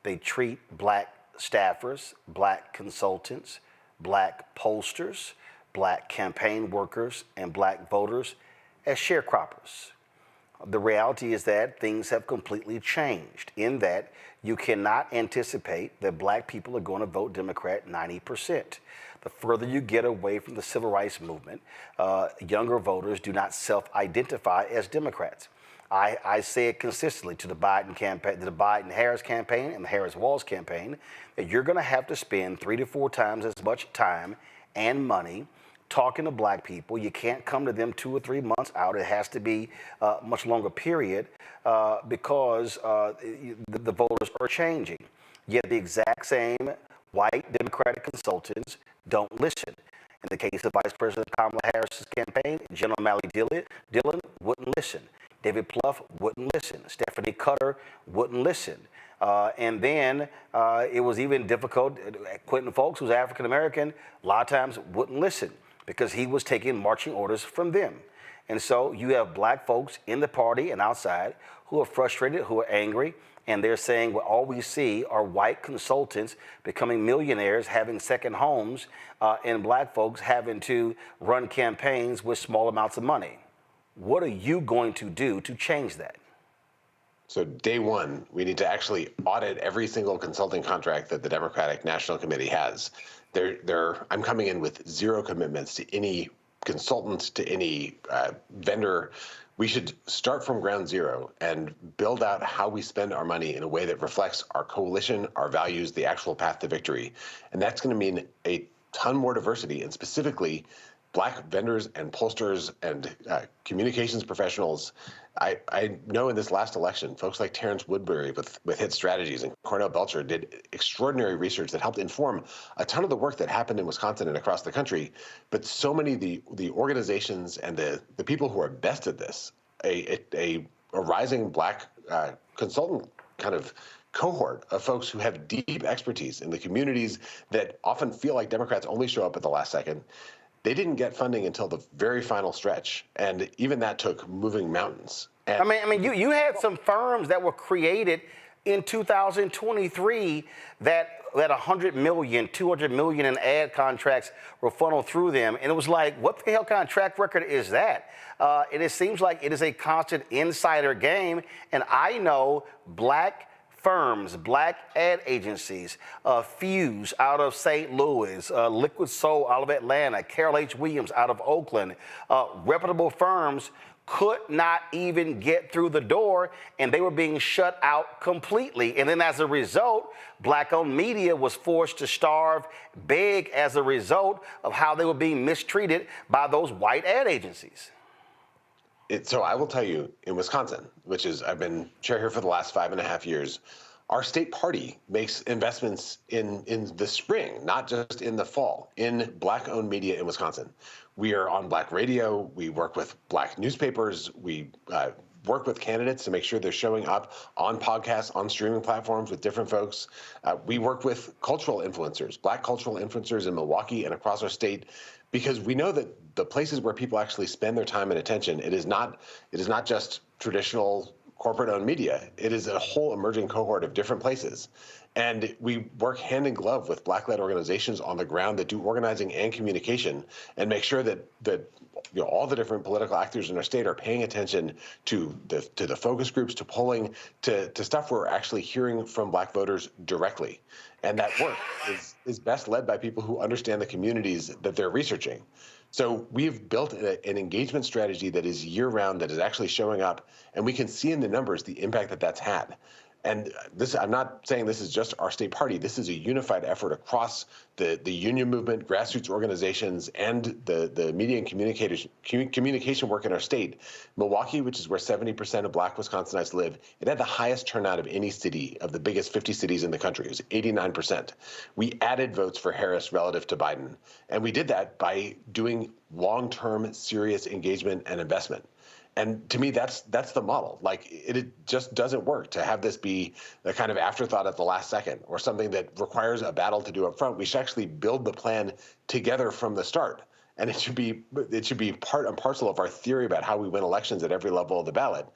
They treat black staffers, black consultants, black pollsters, black campaign workers, and black voters as sharecroppers. The reality is that things have completely changed in that you cannot anticipate that black people are going to vote Democrat 90%. The further you get away from the civil rights movement, younger voters do not self-identify as Democrats. I say it consistently to the Biden campaign, the Biden-Harris campaign and the Harris-Walz campaign, that you're going to have to spend 3 to 4 times as much time and money talking to black people. You can't come to them 2 or 3 months out. It has to be a much longer period because the voters are changing. Yet the exact same white Democratic consultants don't listen. In the case of Vice President Kamala Harris's campaign, Jen O'Malley Dillon wouldn't listen. David Plouffe wouldn't listen. Stephanie Cutter wouldn't listen. And then it was even difficult. Quentin Folks, who's African American, a lot of times wouldn't listen because he was taking marching orders from them. And so you have black folks in the party and outside who are frustrated, who are angry, and they're saying, well, all we see are white consultants becoming millionaires, having second homes, and black folks having to run campaigns with small amounts of money. What are you going to do to change that?
So day one, we need to actually audit every single consulting contract that the Democratic National Committee has. I'm coming in with zero commitments to any consultant, to any vendor. We should start from ground zero and build out how we spend our money in a way that reflects our coalition, our values, the actual path to victory. And that's going to mean a ton more diversity, and specifically Black vendors and pollsters and communications professionals. I know in this last election, folks like Terrence Woodbury with Hit Strategies and Cornell Belcher did extraordinary research that helped inform a ton of the work that happened in Wisconsin and across the country. But so many of the organizations and the people who are best at this, a rising Black consultant kind of cohort of folks who have deep expertise in the communities that often feel like Democrats only show up at the last second. They didn't get funding until the very final stretch, and even that took moving mountains. And
I mean, you had some firms that were created in 2023 that 100 million, 200 million in ad contracts were funneled through them, and it was like, what the hell kind of track record is that? And it seems like it is a constant insider game, and I know Black firms, Black ad agencies, Fuse out of St. Louis, Liquid Soul out of Atlanta, Carol H. Williams out of Oakland, reputable firms could not even get through the door, and they were being shut out completely. And then as a result, Black-owned media was forced to starve big as a result of how they were being mistreated by those white ad agencies.
So I will tell you, in Wisconsin, which is, I've been chair here for the last 5.5 years, our state party makes investments in the spring, not just in the fall, in Black-owned media in Wisconsin. We are on Black radio. We work with Black newspapers. We work with candidates to make sure they're showing up on podcasts, on streaming platforms with different folks. We work with cultural influencers, Black cultural influencers in Milwaukee and across our state, because we know that the places where people actually spend their time and attention, it is not just traditional corporate-owned media. It is a whole emerging cohort of different places. And we work hand in glove with Black-led organizations on the ground that do organizing and communication and make sure that all the different political actors in our state are paying attention to the focus groups, to polling, to stuff where we're actually hearing from Black voters directly. And that work is best led by people who understand the communities that they're researching. So we've built an engagement strategy that is year-round, that is actually showing up, and we can see in the numbers the impact that that's had. And this, I'm not saying this is just our state party. This is a unified effort across the union movement, grassroots organizations, and the media and communication work in our state. Milwaukee, which is where 70% of Black Wisconsinites live, it had the highest turnout of any city of the biggest 50 cities in the country. It was 89%. We added votes for Harris relative to Biden, and we did that by doing long-term, serious engagement and investment. And to me, that's the model. Like, it just doesn't work to have this be the kind of afterthought at the last second or something that requires a battle to do up front. We should actually build the plan together from the start. And it should be part and parcel of our theory about how we win elections at every level of the ballot.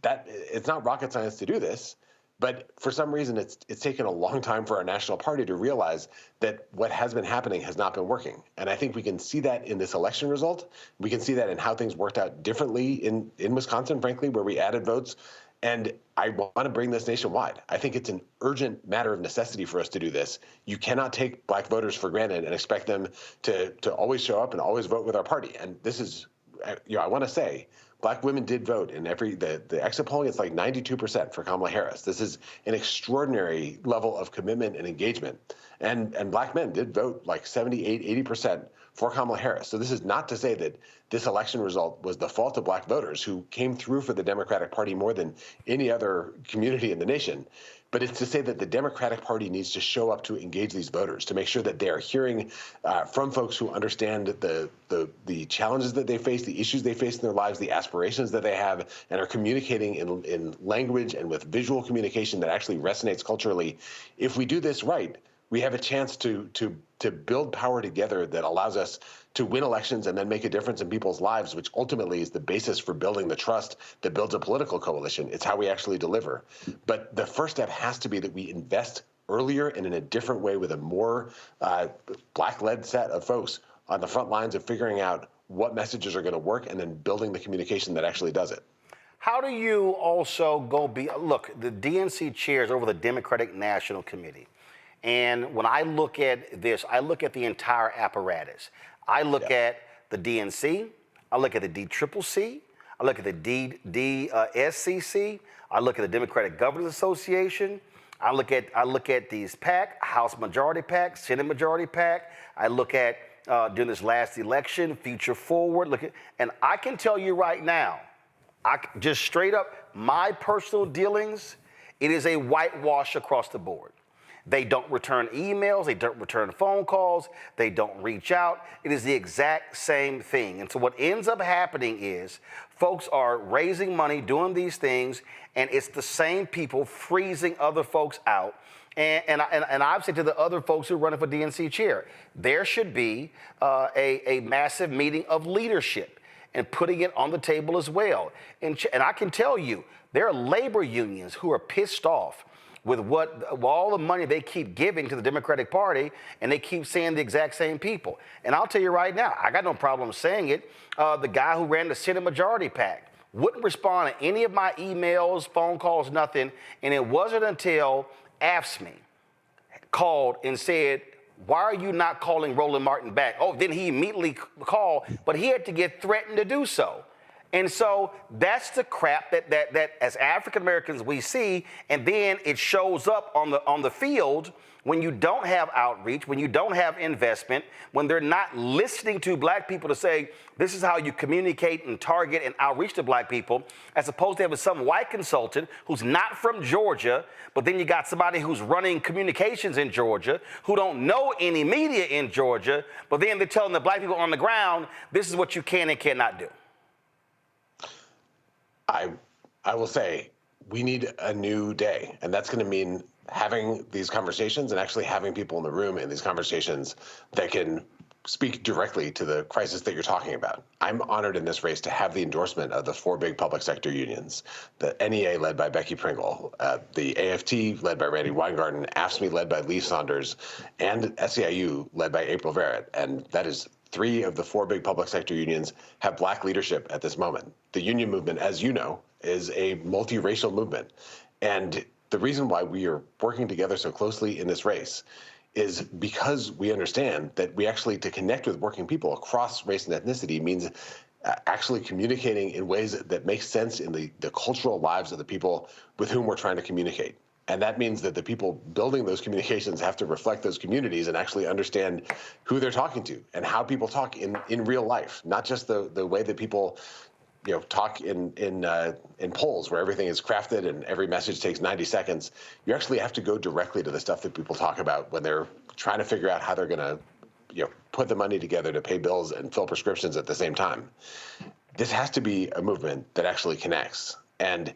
That it's not rocket science to do this. But for some reason, it's taken a long time for our national party to realize that what has been happening has not been working. And I think we can see that in this election result. We can see that in how things worked out differently in Wisconsin, frankly, where we added votes. And I want to bring this nationwide. I think it's an urgent matter of necessity for us to do this. You cannot take Black voters for granted and expect them to always show up and always vote with our party. And this is, I want to say, Black women did vote in the exit polling. It's like 92% for Kamala Harris. This is an extraordinary level of commitment and engagement. And Black men did vote like 78, 80% for Kamala Harris. So this is not to say that this election result was the fault of Black voters who came through for the Democratic Party more than any other community in the nation. But it's to say that the Democratic Party needs to show up to engage these voters, to make sure that they are hearing from folks who understand the challenges that they face, the issues they face in their lives, the aspirations that they have, and are communicating in language and with visual communication that actually resonates culturally. If we do this right, we have a chance to build power together that allows us to win elections and then make a difference in people's lives, which ultimately is the basis for building the trust that builds a political coalition. It's how we actually deliver. But the first step has to be that we invest earlier and in a different way with a more Black-led set of folks on the front lines of figuring out what messages are going to work and then building the communication that actually does it.
How do you also look, the DNC chairs over the Democratic National Committee. And when I look at this, I look at the entire apparatus. I look at the DNC, I look at the DCCC, I look at the SCC, I look at the Democratic Governors Association, I look at these PAC, House Majority PAC, Senate Majority PAC, I look at during this last election, future forward. And I can tell you right now, just straight up, my personal dealings, it is a whitewash across the board. They don't return emails, they don't return phone calls, they don't reach out. It is the exact same thing. And so what ends up happening is folks are raising money, doing these things, and it's the same people freezing other folks out. And I've said to the other folks who are running for DNC chair, there should be a massive meeting of leadership and putting it on the table as well. And I can tell you, there are labor unions who are pissed off with all the money they keep giving to the Democratic Party, and they keep saying the exact same people. And I'll tell you right now, I got no problem saying it. The guy who ran the Senate Majority PAC wouldn't respond to any of my emails, phone calls, nothing. And it wasn't until AFSCME called and said, why are you not calling Roland Martin back? Oh, then he immediately called, but he had to get threatened to do so. And so that's the crap that as African Americans we see, and then it shows up on the field when you don't have outreach, when you don't have investment, when they're not listening to black people to say, this is how you communicate and target and outreach to black people, as opposed to having some white consultant who's not from Georgia, but then you got somebody who's running communications in Georgia, who don't know any media in Georgia, but then they're telling the black people on the ground, this is what you can and cannot do.
I will say we need a new day, and that's going to mean having these conversations and actually having people in the room in these conversations that can speak directly to the crisis that you're talking about. I'm honored in this race to have the endorsement of the 4 big public sector unions, the NEA led by Becky Pringle, the AFT led by Randy Weingarten, AFSCME led by Lee Saunders, and SEIU led by April Verrett. And that is 3 of the 4 big public sector unions have black leadership at this moment. The union movement, as you know, is a multiracial movement. And the reason why we are working together so closely in this race is because we understand that we actually, to connect with working people across race and ethnicity means actually communicating in ways that make sense in the cultural lives of the people with whom we're trying to communicate. And that means that the people building those communications have to reflect those communities and actually understand who they're talking to and how people talk in real life, not just the way that people talk in polls where everything is crafted and every message takes 90 seconds. You actually have to go directly to the stuff that people talk about when they're trying to figure out how they're going to put the money together to pay bills and fill prescriptions at the same time. This has to be a movement that actually connects. And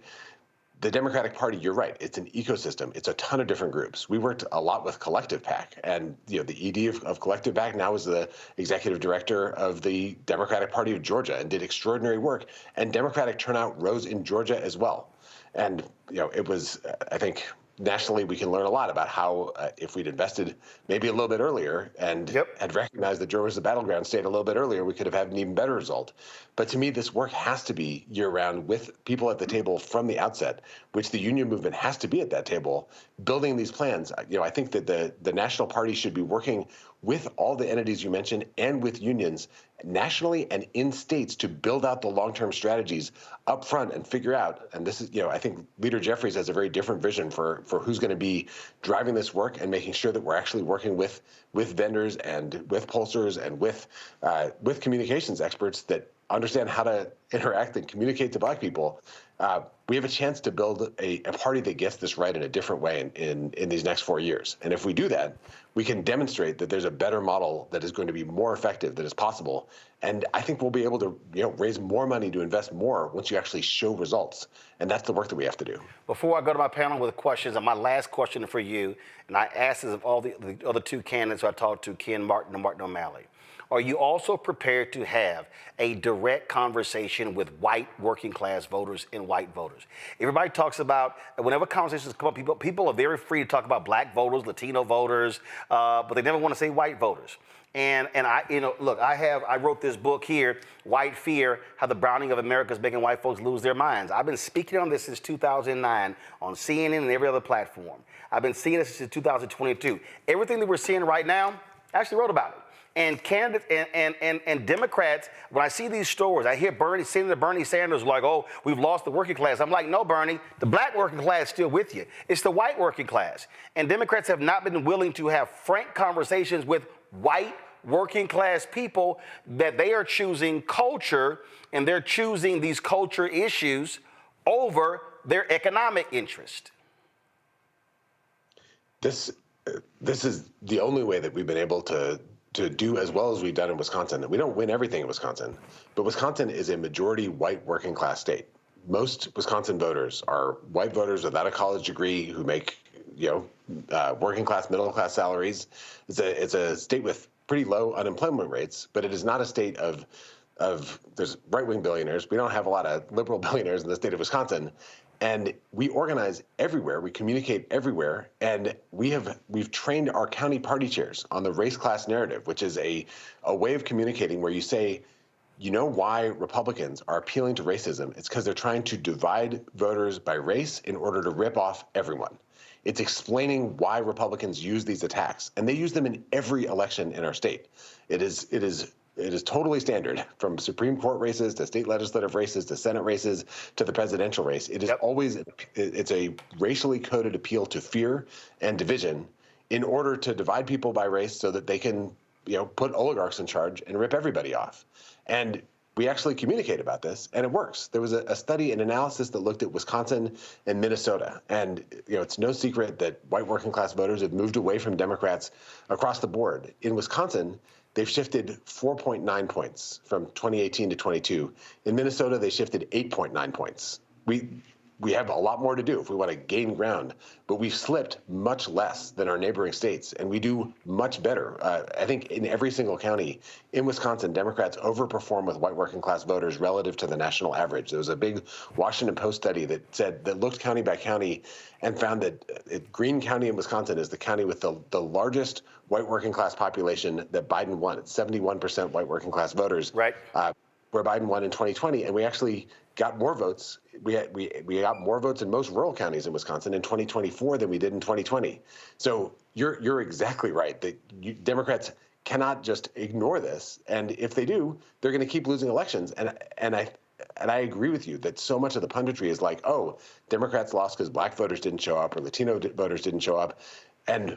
the Democratic Party, you're right, it's an ecosystem. It's a ton of different groups. We worked a lot with Collective PAC, and the ED of Collective PAC now is the executive director of the Democratic Party of Georgia and did extraordinary work. And Democratic turnout rose in Georgia as well. And it was, I think, nationally we can learn a lot about how if we'd invested maybe a little bit earlier and had recognized that Georgia was the battleground state a little bit earlier, we could have had an even better result. But to me, this work has to be year-round with people at the table from the outset, which the union movement has to be at that table, building these plans. I think that the national party should be working with all the entities you mentioned and with unions nationally and in states to build out the long-term strategies up front and figure out, and this is, I think Leader Jeffries has a very different vision for who's going to be driving this work and making sure that we're actually working with vendors and with pollsters and with communications experts that understand how to interact and communicate to black people. We have a chance to build a party that gets this right in a different way in these next 4 years. And if we do that, we can demonstrate that there's a better model that is going to be more effective, that is possible. And I think we'll be able to raise more money to invest more once you actually show results. And that's the work that we have to do.
Before I go to my panel with questions, and my last question for you, and I asked this of all the other 2 candidates who I talked to, Ken Martin and Martin O'Malley. Are you also prepared to have a direct conversation with white working class voters and white voters? Everybody talks about, whenever conversations come up, people are very free to talk about black voters, Latino voters, but they never want to say white voters. And I, look, I wrote this book here, White Fear, How the Browning of America is Making White Folks Lose Their Minds. I've been speaking on this since 2009 on CNN and every other platform. I've been seeing this since 2022. Everything that we're seeing right now, I actually wrote about it. And candidates and Democrats, when I see these stories, I hear Senator Bernie Sanders like, oh, we've lost the working class. I'm like, no, Bernie, the black working class is still with you. It's the white working class. And Democrats have not been willing to have frank conversations with white working class people that they are choosing culture and they're choosing these culture issues over their economic interest.
This is the only way that we've been able to do as well as we've done in Wisconsin. We don't win everything in Wisconsin, but Wisconsin is a majority white working class state. Most Wisconsin voters are white voters without a college degree who make, working class, middle class salaries. It's a state with pretty low unemployment rates, but it is not a state of there's right-wing billionaires. We don't have a lot of liberal billionaires in the state of Wisconsin. And we organize everywhere, we communicate everywhere, and we've trained our county party chairs on the race class narrative, which is a way of communicating where you say, you know why Republicans are appealing to racism? It's because they're trying to divide voters by race in order to rip off everyone. It's explaining why Republicans use these attacks, and they use them in every election in our state. It is totally standard, from Supreme Court races to state legislative races to Senate races to the presidential race. It is always, it's a racially coded appeal to fear and division in order to divide people by race so that they can, put oligarchs in charge and rip everybody off. And we actually communicate about this, and it works. There was a study, an analysis that looked at Wisconsin and Minnesota. And, it's no secret that white working class voters have moved away from Democrats across the board. In Wisconsin, they've shifted 4.9 points from 2018 to 22. In Minnesota, they shifted 8.9 points. We have a lot more to do if we want to gain ground, but we've slipped much less than our neighboring states, and we do much better. I think in every single county in Wisconsin, Democrats overperform with white working class voters relative to the national average. There was a big Washington Post study that looked county by county and found that Greene County in Wisconsin is the county with the largest white working class population that Biden won. It's 71% white working class voters.
Right.
Where Biden won in 2020, and we actually got more votes. We got more votes in most rural counties in Wisconsin in 2024 than we did in 2020. So you're exactly right that Democrats cannot just ignore this, and if they do, they're going to keep losing elections. And I agree with you that so much of the punditry is like, oh, Democrats lost because black voters didn't show up or Latino voters didn't show up, and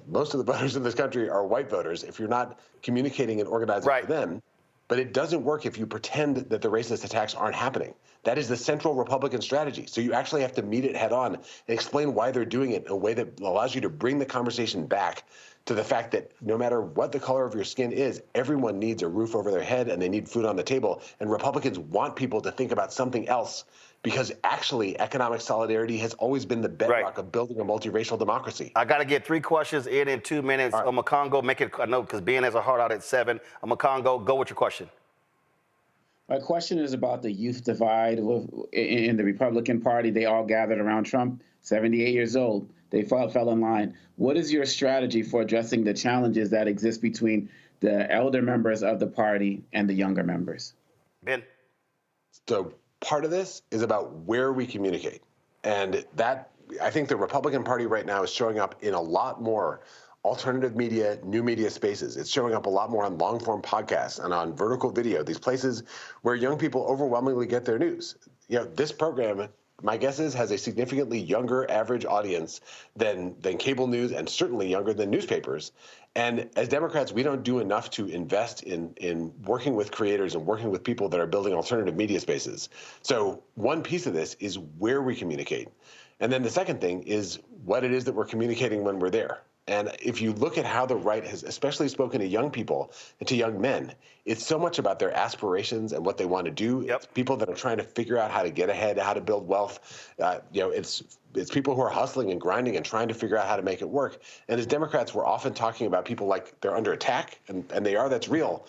most of the voters in this country are white voters. If you're not communicating and organizing for them. But it doesn't work if you pretend that the racist attacks aren't happening. That is the central Republican strategy. So you actually have to meet it head on and explain why they're doing it in a way that allows you to bring the conversation back to the fact that no matter what the color of your skin is, everyone needs a roof over their head and they need food on the table. And Republicans want people to think about something else, because actually economic solidarity has always been the bedrock of building a multiracial democracy.
I got to get 3 questions in 2 minutes. Right. Makongo, make it, I know, because Ben has a heart out at 7. Makongo, go with your question.
My question is about the youth divide in the Republican Party. They all gathered around Trump, 78 years old. They fell in line. What is your strategy for addressing the challenges that exist between the elder members of the party and the younger members?
Ben?
So part of this is about where we communicate. And that, I think the Republican Party right now is showing up in a lot more alternative media, new media spaces. It's showing up a lot more on long-form podcasts and on vertical video, these places where young people overwhelmingly get their news. This program, my guess is, has a significantly younger average audience than cable news, and certainly younger than newspapers. And as Democrats, we don't do enough to invest in working with creators and working with people that are building alternative media spaces. So one piece of this is where we communicate. And then the second thing is what it is that we're communicating when we're there. And if you look at how the right has especially spoken to young people and to young men, it's so much about their aspirations and what they want to do. Yep. It's people that are trying to figure out how to get ahead, how to build wealth. It's people who are hustling and grinding and trying to figure out how to make it work. And as Democrats, we're often talking about people like they're under attack, and they are, that's real.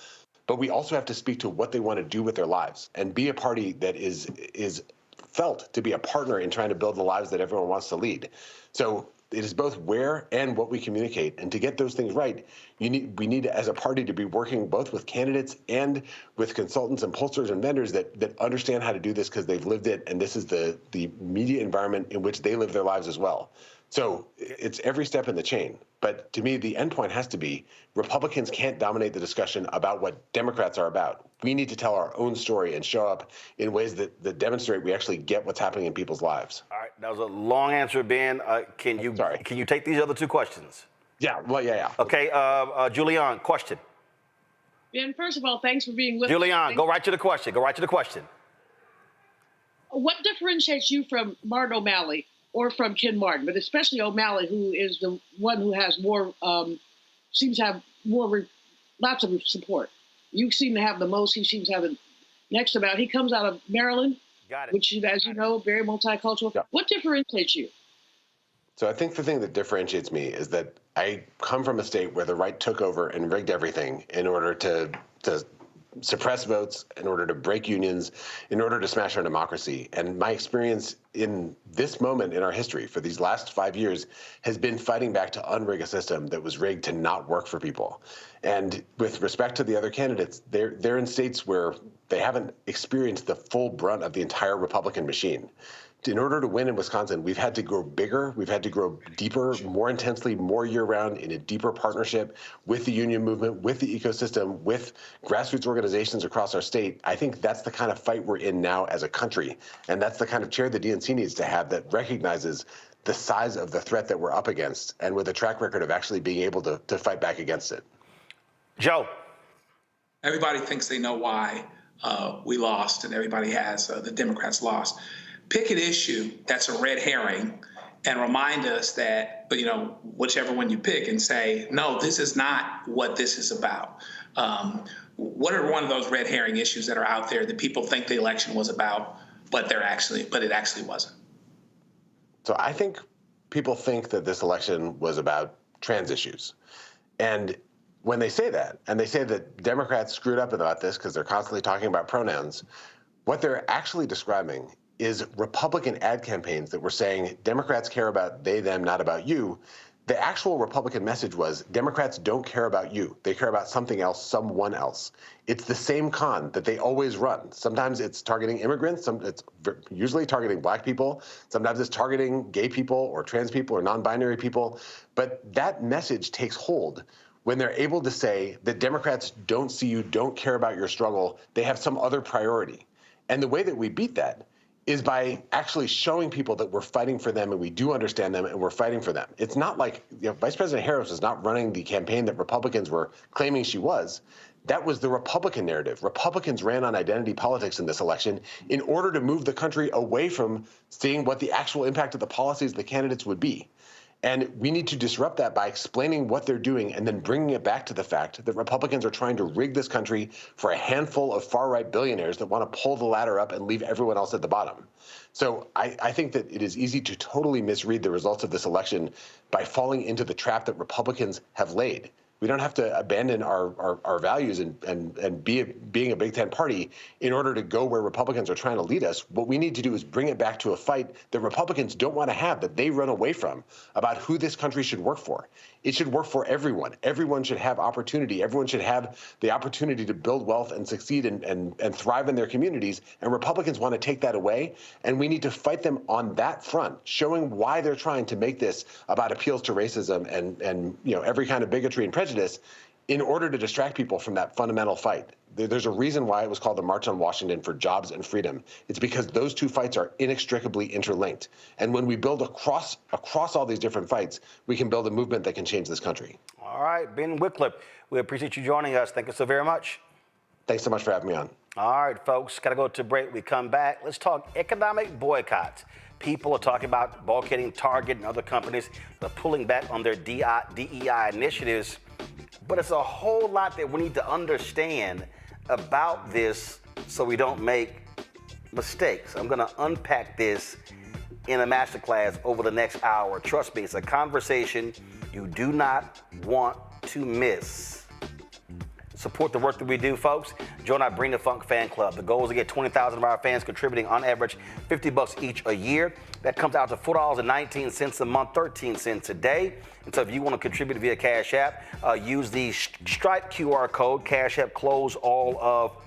But we also have to speak to what they want to do with their lives and be a party that is felt to be a partner in trying to build the lives that everyone wants to lead. So it is both where and what we communicate. And to get those things right, we need as a party to be working both with candidates and with consultants and pollsters and vendors that understand how to do this because they've lived it. And this is the media environment in which they live their lives as well. So it's every step in the chain. But to me, the end point has to be Republicans can't dominate the discussion about what Democrats are about. We need to tell our own story and show up in ways that demonstrate we actually get what's happening in people's lives.
All right, that was a long answer, Ben. Can you take these other 2 questions?
Yeah, well, yeah.
Okay, Julian, question.
Ben, first of all, thanks for being with
Julianne,
us.
go right to the question.
What differentiates you from Martin O'Malley or from Ken Martin, but especially O'Malley, who is the one who has more, seems to have lots of support? You seem to have the most. He seems to have the next amount. He comes out of Maryland, which, as you know, very multicultural. Yeah. What differentiates you?
So I think the thing that differentiates me is that I come from a state where the right took over and rigged everything in order to suppress votes, in order to break unions, in order to smash our democracy. And my experience in this moment in our history for these last 5 years has been fighting back to unrig a system that was rigged to not work for people. And with respect to the other candidates, they're in states where they haven't experienced the full brunt of the entire Republican machine. In order to win in Wisconsin, we've had to grow bigger, we've had to grow deeper, more intensely, more year-round, in a deeper partnership with the union movement, with the ecosystem, with grassroots organizations across our state. I think that's the kind of fight we're in now as a country, and that's the kind of chair the DNC needs to have that recognizes the size of the threat that we're up against, and with a track record of actually being able to fight back against it.
Joe.
Everybody thinks they know why we lost, and everybody has the Democrats lost. Pick an issue that's a red herring and remind us that, whichever one you pick, and say, no, this is not what this is about. What are one of those red herring issues that are out there that people think the election was about, but it actually wasn't?
So I think people think that this election was about trans issues. And when they say that, and they say that Democrats screwed up about this because they're constantly talking about pronouns, what they're actually describing is Republican ad campaigns that were saying Democrats care about they, them, not about you. The actual Republican message was Democrats don't care about you. They care about something else, someone else. It's the same con that they always run. Sometimes it's targeting immigrants. It's usually targeting black people. Sometimes it's targeting gay people or trans people or non-binary people. But that message takes hold when they're able to say that Democrats don't see you, don't care about your struggle. They have some other priority. And the way that we beat that is by actually showing people that we're fighting for them and we do understand them and we're fighting for them. It's not like Vice President Harris was not running the campaign that Republicans were claiming she was. That was the Republican narrative. Republicans ran on identity politics in this election in order to move the country away from seeing what the actual impact of the policies of the candidates would be. And we need to disrupt that by explaining what they're doing and then bringing it back to the fact that Republicans are trying to rig this country for a handful of far-right billionaires that want to pull the ladder up and leave everyone else at the bottom. So I think that it is easy to totally misread the results of this election by falling into the trap that Republicans have laid. We don't have to abandon our values and being a Big Ten party in order to go where Republicans are trying to lead us. What we need to do is bring it back to a fight that Republicans don't want to have, that they run away from, about who this country should work for. It should work for everyone. Everyone should have opportunity. Everyone should have the opportunity to build wealth and succeed and thrive in their communities. And Republicans want to take that away. And we need to fight them on that front, showing why they're trying to make this about appeals to racism and every kind of bigotry and prejudice in order to distract people from that fundamental fight. There's a reason why it was called the March on Washington for Jobs and Freedom. It's because those two fights are inextricably interlinked. And when we build across all these different fights, we can build a movement that can change this country.
All right, Ben Wikler, we appreciate you joining us. Thank you so very much.
Thanks so much for having me on.
All right, folks, got to go to break. We come back. Let's talk economic boycotts. People are talking about boycotting Target and other companies that are pulling back on their DEI initiatives. But it's a whole lot that we need to understand about this so we don't make mistakes. I'm going to unpack this in a masterclass over the next hour. Trust me, it's a conversation you do not want to miss. Support the work that we do, folks. Join our Bring the Funk fan club. The goal is to get 20,000 of our fans contributing on average $50 each a year. That comes out to $4.19 a month, 13 cents a day. And so if you want to contribute via Cash App, use the Stripe QR code. Cash App close all of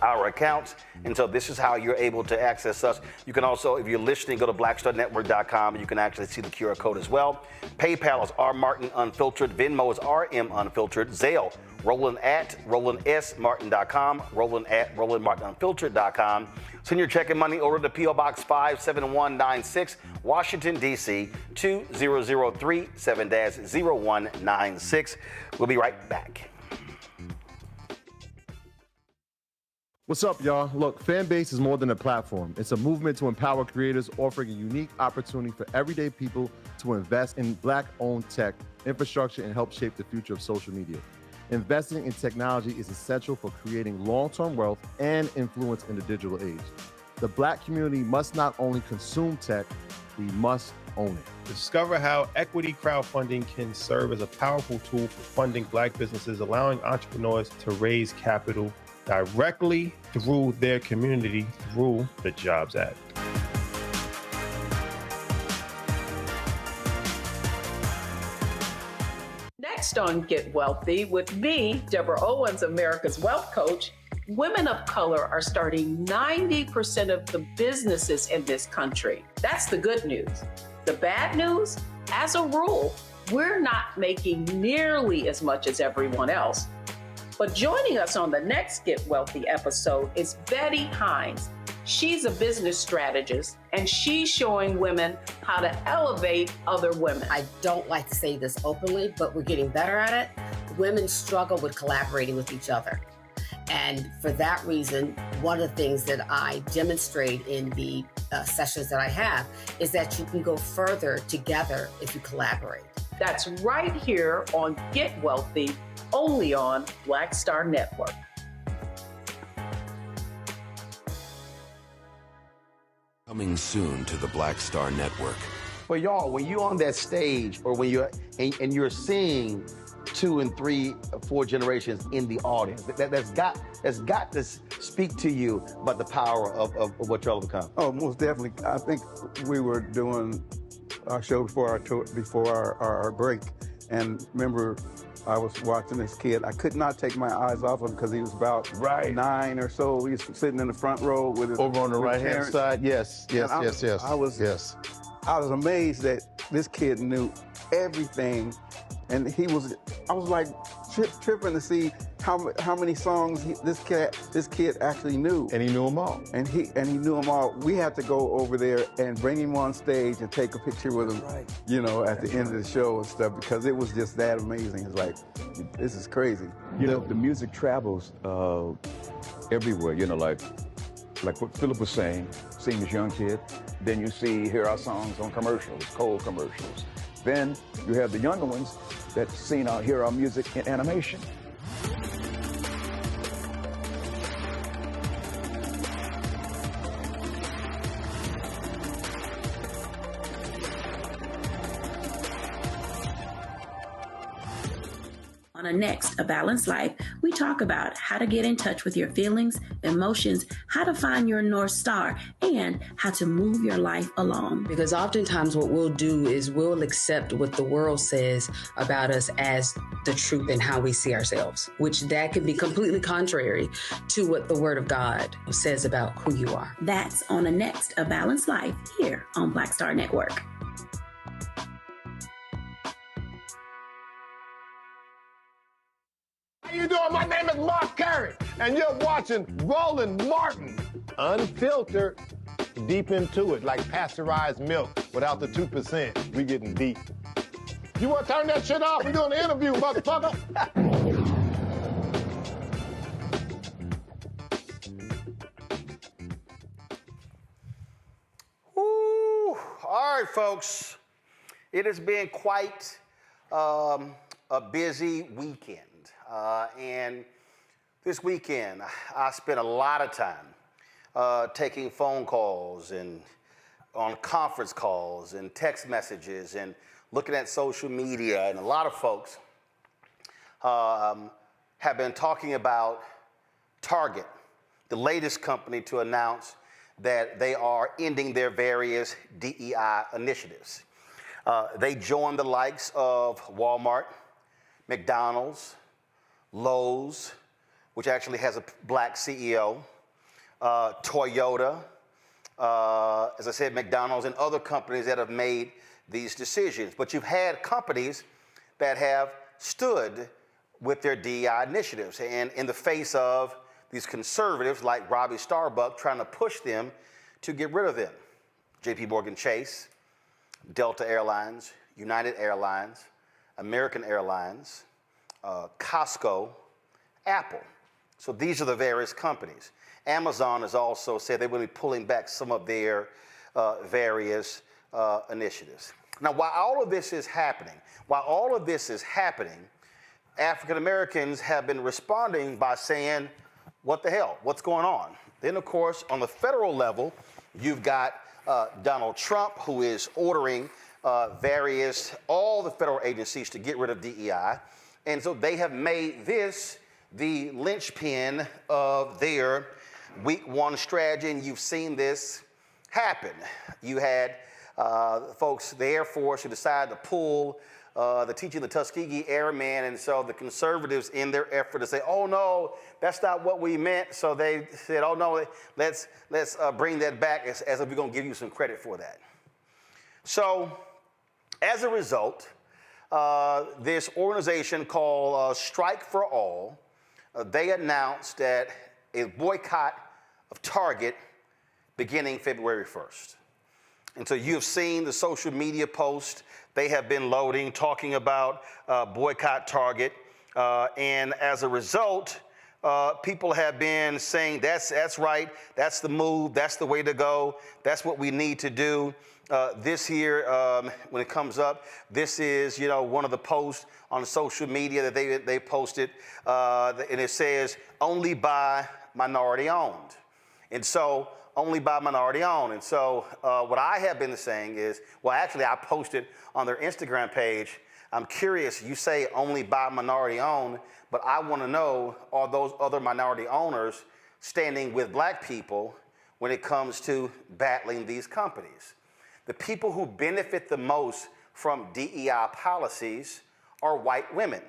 our accounts. And so this is how you're able to access us. You can also, if you're listening, go to blackstarnetwork.com and you can actually see the QR code as well. PayPal is rmartin unfiltered. Venmo is RM unfiltered. Zelle, Roland at RolandSMartin.com. Roland at RolandMartinUnfiltered.com. Send your check and money over to P.O. Box 57196, Washington, D.C. 20037 7-0196. We'll be right back.
What's up, y'all? Look, Fanbase is more than a platform. It's a movement to empower creators, offering a unique opportunity for everyday people to invest in Black-owned tech, infrastructure, and help shape the future of social media. Investing in technology is essential for creating long-term wealth and influence in the digital age. The Black community must not only consume tech, we must own it.
Discover how equity crowdfunding can serve as a powerful tool for funding Black businesses, allowing entrepreneurs to raise capital directly through their community through the Jobs Act.
Next on Get Wealthy with me, Deborah Owens, America's Wealth Coach, women of color are starting 90% of the businesses in this country. That's the good news. The bad news, as a rule, we're not making nearly as much as everyone else. But joining us on the next Get Wealthy episode is Betty Hines. She's a business strategist, and she's showing women how to elevate other women.
I don't like to say this openly, but we're getting better at it. Women struggle with collaborating with each other. And for that reason, one of the things that I demonstrate in the sessions that I have is that you can go further together if you collaborate.
That's right here on Get Wealthy, only on Black Star Network.
Coming soon to the Black Star Network.
Well, y'all, when you're on that stage or when you're and you're seeing 2 and 3, 4 generations in the audience, that's got to speak to you about the power of what y'all have become.
Oh, most definitely. I think we were doing our show before our break, and remember, I was watching this kid. I could not take my eyes off him because he was about 9 or so. He was sitting in the front row with his
over on the right-hand side. Yes.
I was amazed that this kid knew everything, and I was like tripping to see how many songs this kid actually knew.
And he knew them all.
And he knew them all. We had to go over there and bring him on stage and take a picture with him, at the end of the show and stuff, because it was just that amazing. It's like, this is crazy.
The music travels everywhere, like what Philip was saying, seeing this young kid, then you hear our songs on commercials, cold commercials. Then you have the younger ones that hear our music in animation.
On a next, A Balanced Life, we talk about how to get in touch with your feelings, emotions, how to find your North Star, and how to move your life along.
Because oftentimes what we'll do is we'll accept what the world says about us as the truth and how we see ourselves, which that can be completely contrary to what the Word of God says about who you are.
That's on the next, A Balanced Life, here on Black Star Network.
How you doing? My name is Mark Carey, and you're watching Roland Martin, unfiltered, deep into it, like pasteurized milk without the 2%. We getting deep. You want to turn that shit off? We're doing an interview, motherfucker.
Woo. All right, folks. It has been quite a busy weekend. And this weekend, I spent a lot of time taking phone calls and on conference calls and text messages and looking at social media. And a lot of folks have been talking about Target, the latest company to announce that they are ending their various DEI initiatives. They joined the likes of Walmart, McDonald's, Lowe's, which actually has a black CEO, Toyota, as I said, McDonald's, and other companies that have made these decisions. But you've had companies that have stood with their DEI initiatives, and in the face of these conservatives like Robbie Starbuck trying to push them to get rid of them. JP Morgan Chase, Delta Airlines, United Airlines, American Airlines, Costco, Apple. So these are the various companies. Amazon has also said they will be pulling back some of their various initiatives. Now, while all of this is happening, African Americans have been responding by saying, what the hell, what's going on? Then, of course, on the federal level, you've got Donald Trump, who is ordering all the federal agencies to get rid of DEI. And so they have made this the linchpin of their week one strategy, and you've seen this happen. You had folks, the Air Force, who decided to pull the teaching the Tuskegee Airmen, and so the conservatives, in their effort to say, oh no, that's not what we meant, so they said, oh no, let's bring that back as if we're going to give you some credit for that. So as a result, this organization called Strike for All, they announced that a boycott of Target beginning February 1st. And so you've seen the social media posts they have been loading, talking about boycott Target. And as a result, people have been saying, that's right, that's the move, that's the way to go, that's what we need to do. This here, when it comes up, this is, one of the posts on social media that they posted, and it says, only by minority owned. And so, only by minority owned. And so what I have been saying is, well, actually I posted on their Instagram page, I'm curious, you say only by minority owned, but I want to know, are those other minority owners standing with black people when it comes to battling these companies? The people who benefit the most from DEI policies are white women.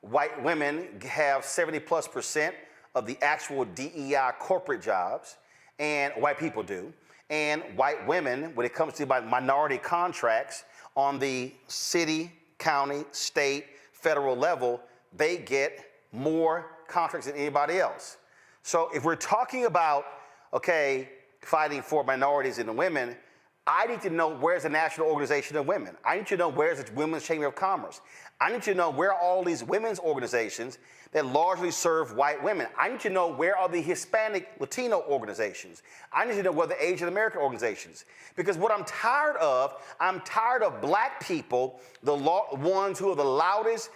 White women have 70+% of the actual DEI corporate jobs, and white people do. And white women, when it comes to minority contracts on the city, county, state, federal level, they get more contracts than anybody else. So if we're talking about, fighting for minorities and the women, I need to know where's the National Organization of Women. I need to know where's the Women's Chamber of Commerce. I need to know where are all these women's organizations that largely serve white women. I need to know where are the Hispanic, Latino organizations. I need to know where the Asian American organizations. Because what I'm tired of black people, the ones who are the loudest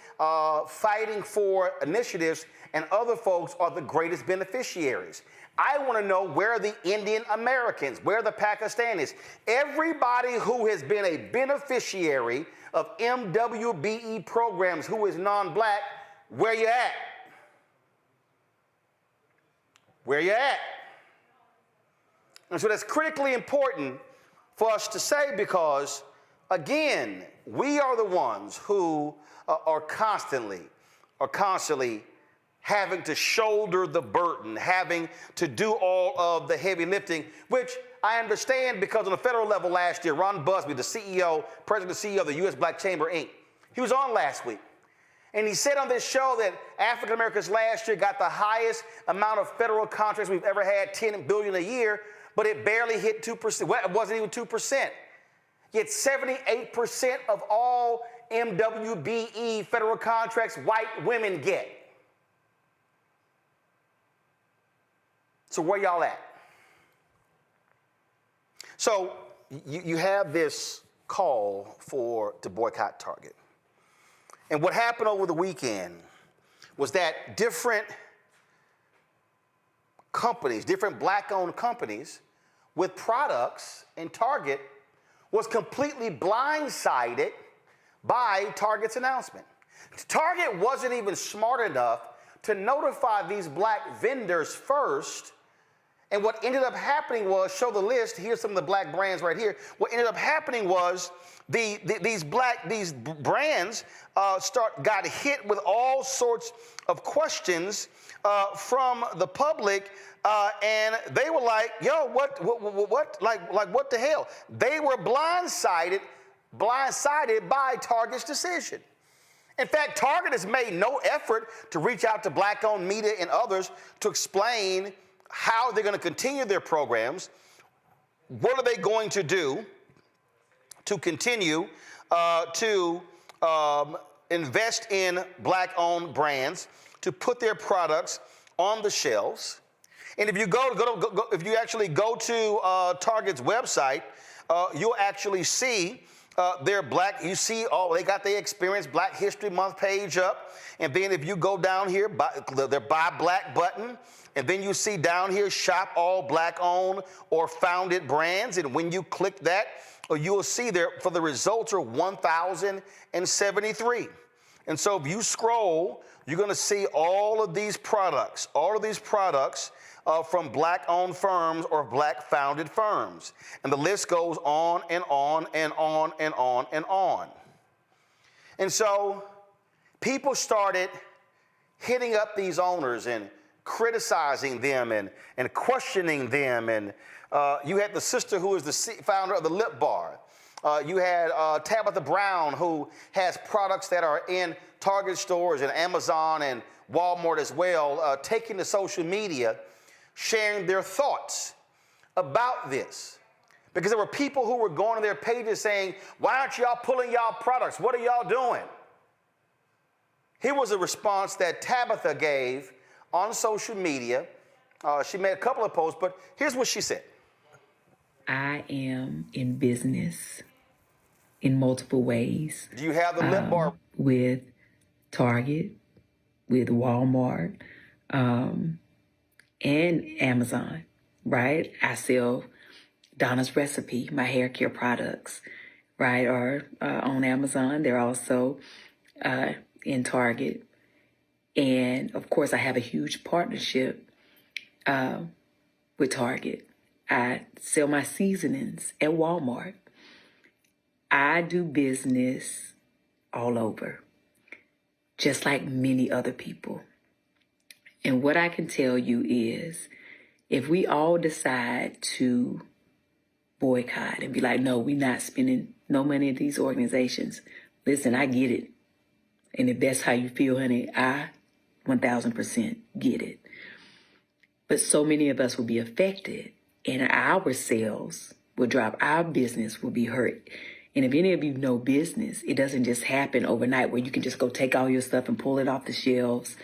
fighting for initiatives, and other folks are the greatest beneficiaries. I want to know where are the Indian Americans, where are the Pakistanis, everybody who has been a beneficiary of MWBE programs who is non-black, where you at? Where you at? And so that's critically important for us to say because, again, we are the ones who are constantly having to shoulder the burden, having to do all of the heavy lifting, which I understand because on the federal level last year, Ron Busby, the CEO, president and CEO of the U.S. Black Chamber, Inc., he was on last week. And he said on this show that African Americans last year got the highest amount of federal contracts we've ever had, $10 billion a year, but it barely hit 2%. Well, it wasn't even 2%. Yet 78% of all MWBE federal contracts white women get. So where y'all at? So you have this call to boycott Target. And what happened over the weekend was that different companies, different black-owned companies with products in Target was completely blindsided by Target's announcement. Target wasn't even smart enough to notify these black vendors first. And what ended up happening was, show the list, here's some of the black brands right here. What ended up happening was these brands got hit with all sorts of questions from the public, and they were like, yo, what, what the hell? They were blindsided by Target's decision. In fact, Target has made no effort to reach out to black-owned media and others to explain how they're going to continue their programs, what are they going to do to continue to invest in black-owned brands, to put their products on the shelves. And if you if you actually go to Target's website, you'll actually see their black. You see, they got their Experience Black History Month page up, and then if you go down here, their Buy Black button, and then you see down here, Shop All Black-Owned or Founded Brands, and when you click that, you will see there for the results are 1,073. And so if you scroll, you're going to see all of these products from Black-owned firms or Black-founded firms. And the list goes on and on and on and on and on. And so people started hitting up these owners and criticizing them and questioning them. And you had the sister who is the founder of the Lip Bar. You had Tabitha Brown, who has products that are in Target stores and Amazon and Walmart as well, taking to social media, sharing their thoughts about this. Because there were people who were going to their pages saying, why aren't y'all pulling y'all products? What are y'all doing? Here was a response that Tabitha gave on social media. She made a couple of posts, but here's what she said.
I am in business in multiple ways.
Do you have the Lip Bar?
With Target, with Walmart, and Amazon, right? I sell Donna's Recipe, my hair care products, right, are on Amazon. They're also in Target. And, of course, I have a huge partnership with Target. I sell my seasonings at Walmart. I do business all over, just like many other people. And what I can tell you is, if we all decide to boycott and be like, no, we're not spending no money at these organizations, listen, I get it. And if that's how you feel, honey, I 1,000% get it. But so many of us will be affected, and our sales will drop. Our business will be hurt. And if any of you know business, it doesn't just happen overnight where you can just go take all your stuff and pull it off the shelves.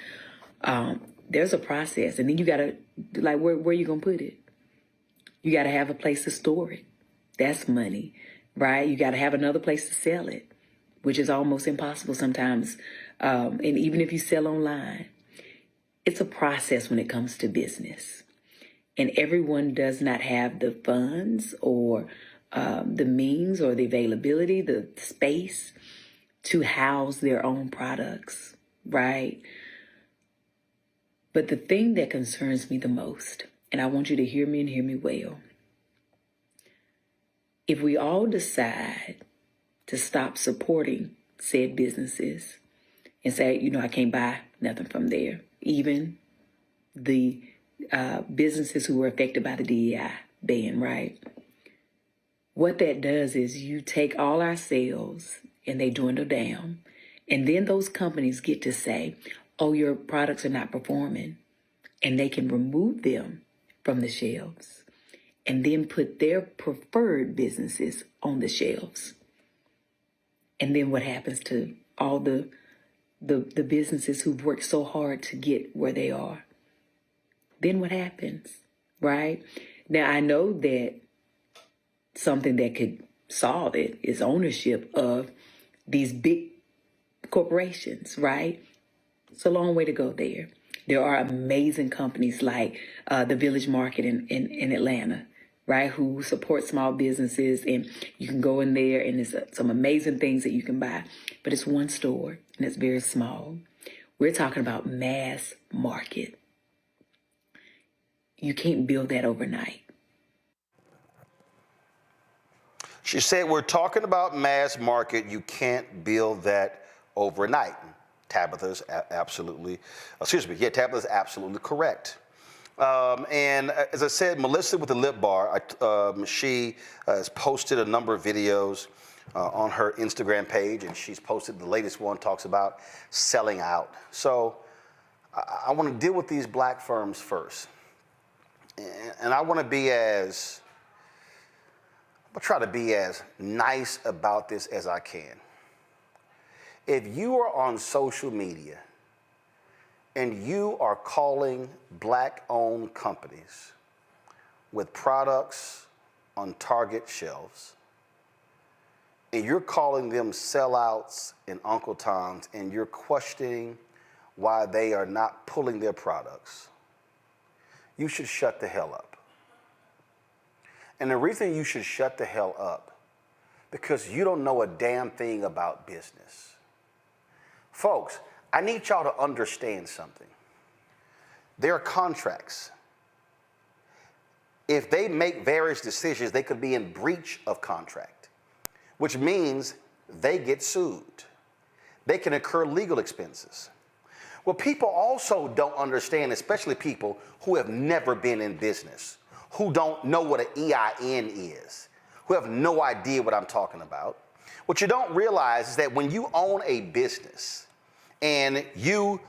There's a process. And then you got to, like, where you going to put it? You got to have a place to store it. That's money, right? You got to have another place to sell it, which is almost impossible sometimes. And even if you sell online, it's a process when it comes to business. And everyone does not have the funds or the means or the availability, the space to house their own products, right? But the thing that concerns me the most, and I want you to hear me and hear me well, if we all decide to stop supporting said businesses and say, you know, I can't buy nothing from there, even the businesses who were affected by the DEI ban, right? What that does is you take all our sales and they dwindle down. And then those companies get to say, oh, your products are not performing. And they can remove them from the shelves and then put their preferred businesses on the shelves. And then what happens to all the businesses who've worked so hard to get where they are? Then what happens, right? Now, I know that something that could solve it is ownership of these big corporations, right? It's a long way to go there. There are amazing companies like the Village Market in Atlanta, right, who support small businesses, and you can go in there and there's some amazing things that you can buy. But it's one store and it's very small. We're talking about mass market. You can't build that overnight.
She said, we're talking about mass market. You can't build that overnight. Tabitha's absolutely correct. And as I said, Melissa with the Lip Bar, she has posted a number of videos on her Instagram page, and she's posted the latest one, talks about selling out. So I want to deal with these black firms first. And I want to try to be as nice about this as I can. If you are on social media and you are calling black-owned companies with products on Target shelves, and you're calling them sellouts and Uncle Toms, and you're questioning why they are not pulling their products, you should shut the hell up. And the reason you should shut the hell up, because you don't know a damn thing about business. Folks, I need y'all to understand something. There are contracts. If they make various decisions, they could be in breach of contract, which means they get sued. They can incur legal expenses. Well, people also don't understand, especially people who have never been in business, who don't know what an EIN is, who have no idea what I'm talking about. What you don't realize is that when you own a business and you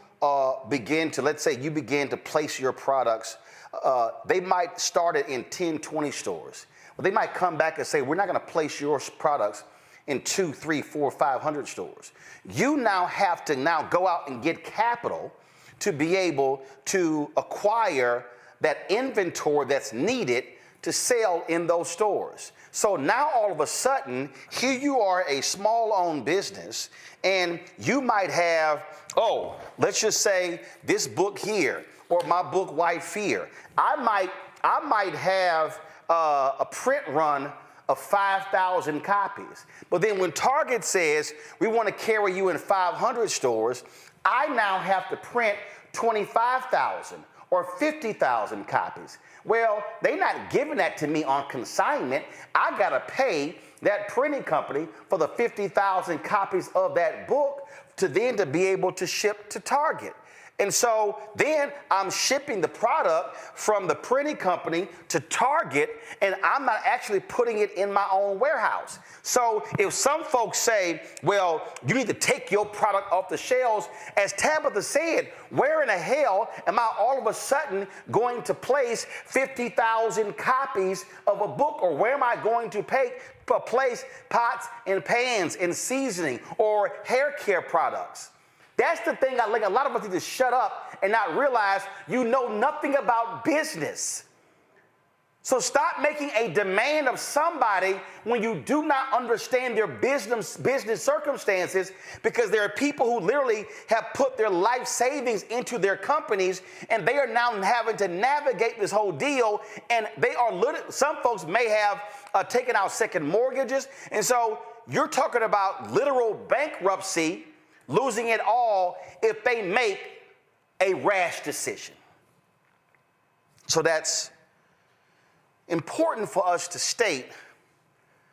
begin to, let's say you begin to place your products, they might start it in 10, 20 stores. Well, they might come back and say, we're not going to place your products in 2, 3, 4, 500 stores. You now have to go out and get capital to be able to acquire that inventory that's needed to sell in those stores. So now all of a sudden, here you are, a small-owned business, and you might have, let's just say this book here, or my book, White Fear. I might have a print run of 5,000 copies. But then when Target says, we want to carry you in 500 stores, I now have to print 25,000 or 50,000 copies. Well, they're not giving that to me on consignment. I got to pay that printing company for the 50,000 copies of that book to be able to ship to Target. And so then I'm shipping the product from the printing company to Target, and I'm not actually putting it in my own warehouse. So if some folks say, well, you need to take your product off the shelves, as Tabitha said, where in the hell am I all of a sudden going to place 50,000 copies of a book? Or where am I going to place pots and pans and seasoning or hair care products? That's the thing I think a lot of us need to shut up and not realize you know nothing about business. So stop making a demand of somebody when you do not understand their business circumstances, because there are people who literally have put their life savings into their companies, and they are now having to navigate this whole deal, and some folks may have taken out second mortgages, and so you're talking about literal bankruptcy, losing it all if they make a rash decision. So that's important for us to state,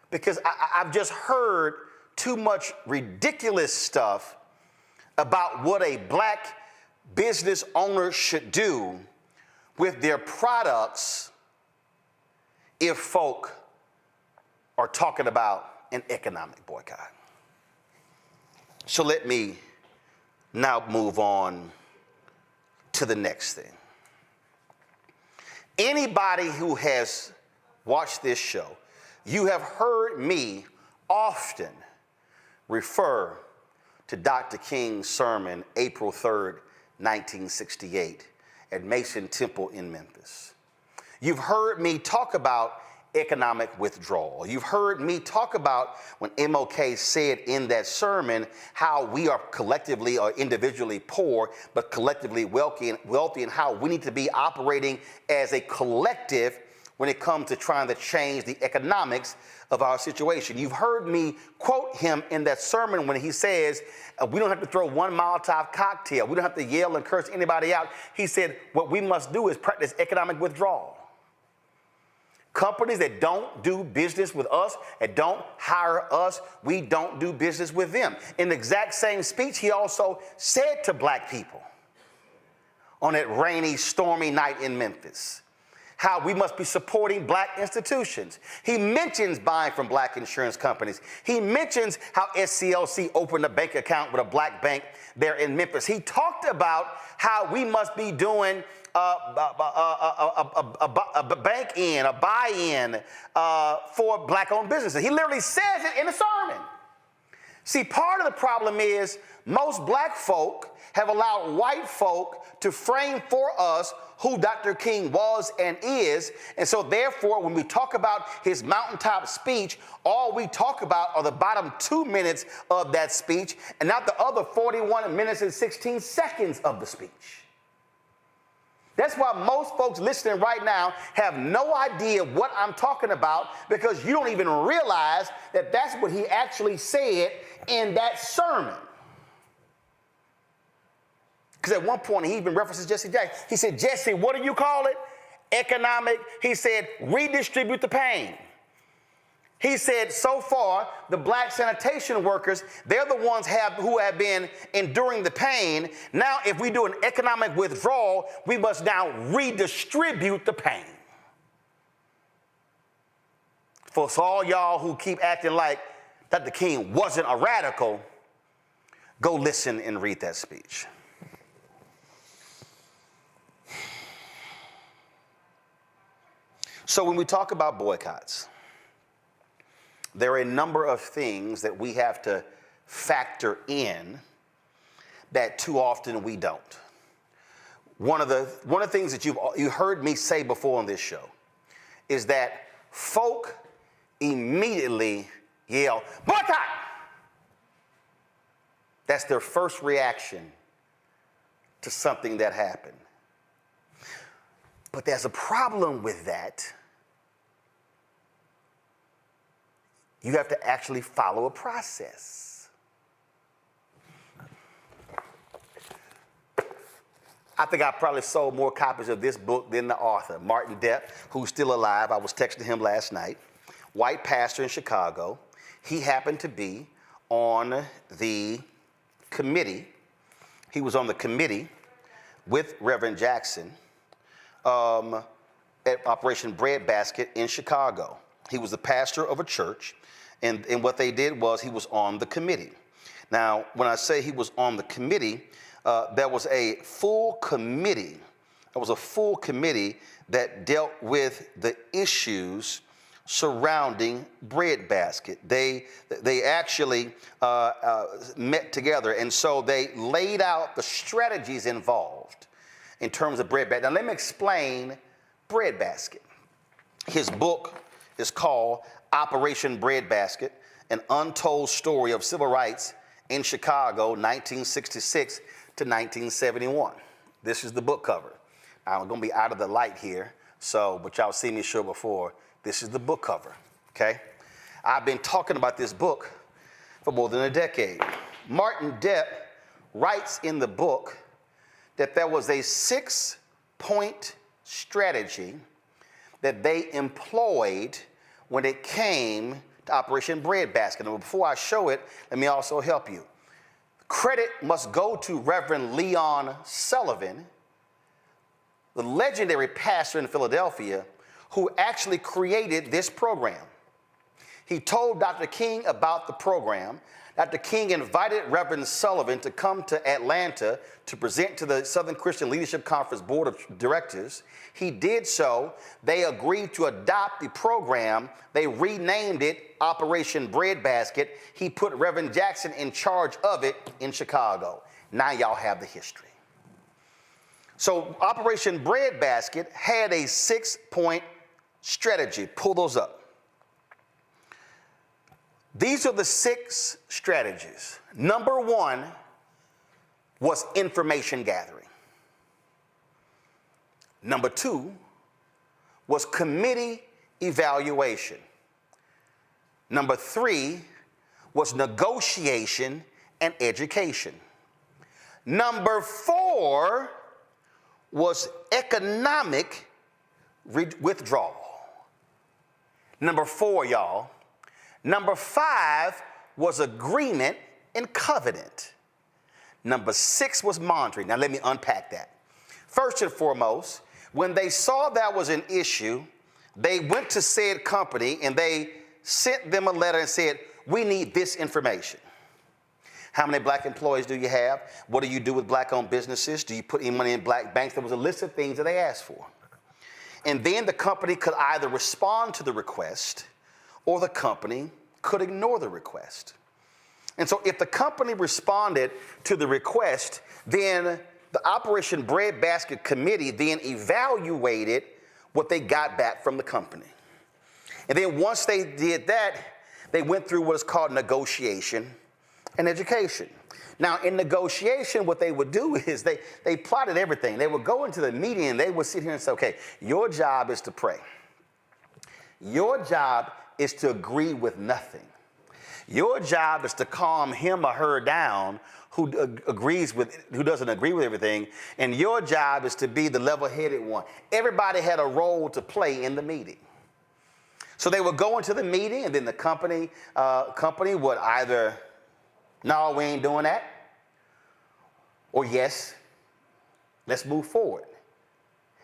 because I've just heard too much ridiculous stuff about what a black business owner should do with their products if folk are talking about an economic boycott. So let me now move on to the next thing. Anybody who has watched this show, you have heard me often refer to Dr. King's sermon, April 3rd, 1968, at Mason Temple in Memphis. You've heard me talk about economic withdrawal. You've heard me talk about when MLK said in that sermon how we are collectively or individually poor, but collectively wealthy, and how we need to be operating as a collective when it comes to trying to change the economics of our situation. You've heard me quote him in that sermon when he says, we don't have to throw one Molotov cocktail. We don't have to yell and curse anybody out. He said, what we must do is practice economic withdrawal. Companies that don't do business with us, that don't hire us, we don't do business with them. In the exact same speech, he also said to black people on that rainy, stormy night in Memphis, how we must be supporting black institutions. He mentions buying from black insurance companies. He mentions how SCLC opened a bank account with a black bank there in Memphis. He talked about how we must be doing a bank-in, a buy-in for black-owned businesses. He literally says it in the sermon. See, part of the problem is most black folk have allowed white folk to frame for us who Dr. King was and is. And so therefore, when we talk about his mountaintop speech, all we talk about are the bottom 2 minutes of that speech and not the other 41 minutes and 16 seconds of the speech. That's why most folks listening right now have no idea what I'm talking about, because you don't even realize that that's what he actually said in that sermon. Because at one point he even references Jesse Jackson. He said, Jesse, what do you call it? Economic. He said, redistribute the pain. He said, so far, the black sanitation workers, they're the ones who have been enduring the pain. Now, if we do an economic withdrawal, we must now redistribute the pain. For all y'all who keep acting like Dr. King wasn't a radical, go listen and read that speech. So when we talk about boycotts, there are a number of things that we have to factor in that too often we don't. One of the things that you heard me say before on this show is that folk immediately yell, boycott! That's their first reaction to something that happened. But there's a problem with that. You have to actually follow a process. I think I probably sold more copies of this book than the author, Martin Depp, who's still alive. I was texting him last night. White pastor in Chicago. He happened to be on the committee. He was on the committee with Reverend Jackson at Operation Breadbasket in Chicago. He was the pastor of a church. And what they did was he was on the committee. Now, when I say he was on the committee, there was a full committee. There was a full committee that dealt with the issues surrounding Breadbasket. They actually met together, and so they laid out the strategies involved in terms of Breadbasket. Now, let me explain Breadbasket. His book is called Operation Breadbasket, an untold story of civil rights in Chicago, 1966 to 1971. This is the book cover. I'm going to be out of the light here, but y'all seen me show before. This is the book cover, okay? I've been talking about this book for more than a decade. Martin Depp writes in the book that there was a 6-point strategy that they employed when it came to Operation Breadbasket. And before I show it, let me also help you. Credit must go to Reverend Leon Sullivan, the legendary pastor in Philadelphia, who actually created this program. He told Dr. King about the program. Dr. King invited Reverend Sullivan to come to Atlanta to present to the Southern Christian Leadership Conference Board of Directors. He did so. They agreed to adopt the program. They renamed it Operation Breadbasket. He put Reverend Jackson in charge of it in Chicago. Now y'all have the history. So Operation Breadbasket had a 6-point strategy. Pull those up. These are the 6 strategies. Number 1 was information gathering. Number 2 was committee evaluation. Number 3 was negotiation and education. Number 4 was economic withdrawal. Number 4, y'all. Number 5 was agreement and covenant. Number 6 was monitoring. Now let me unpack that. First and foremost, when they saw that was an issue, they went to said company and they sent them a letter and said, we need this information. How many black employees do you have? What do you do with black-owned businesses? Do you put any money in black banks? There was a list of things that they asked for. And then the company could either respond to the request or the company could ignore the request. And so if the company responded to the request, then the Operation Breadbasket Committee then evaluated what they got back from the company. And then once they did that, they went through what is called negotiation and education. Now, in negotiation, what they would do is they plotted everything. They would go into the meeting and they would sit here and say, okay, your job is to pray. Your job is to agree with nothing. Your job is to calm him or her down who doesn't agree with everything. And your job is to be the level-headed one. Everybody had a role to play in the meeting. So they would go into the meeting, and then the company would either, no, we ain't doing that, or yes, let's move forward.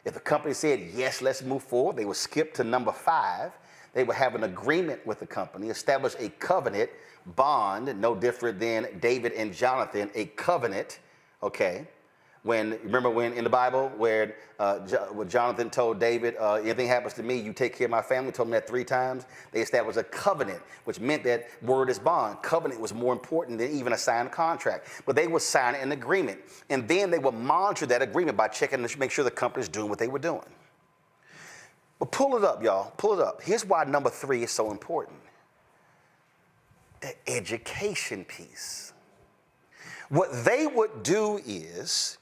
If the company said, yes, let's move forward, they would skip to number 5. They would have an agreement with the company, establish a covenant bond, no different than David and Jonathan, a covenant, okay? Remember when in the Bible where Jonathan told David, anything happens to me, you take care of my family, told him that 3 times. They established a covenant, which meant that word is bond. Covenant was more important than even a signed contract. But they would sign an agreement. And then they would monitor that agreement by checking to make sure the company's doing what they were doing. But pull it up, y'all. Pull it up. Here's why number 3 is so important. The education piece. What they would do is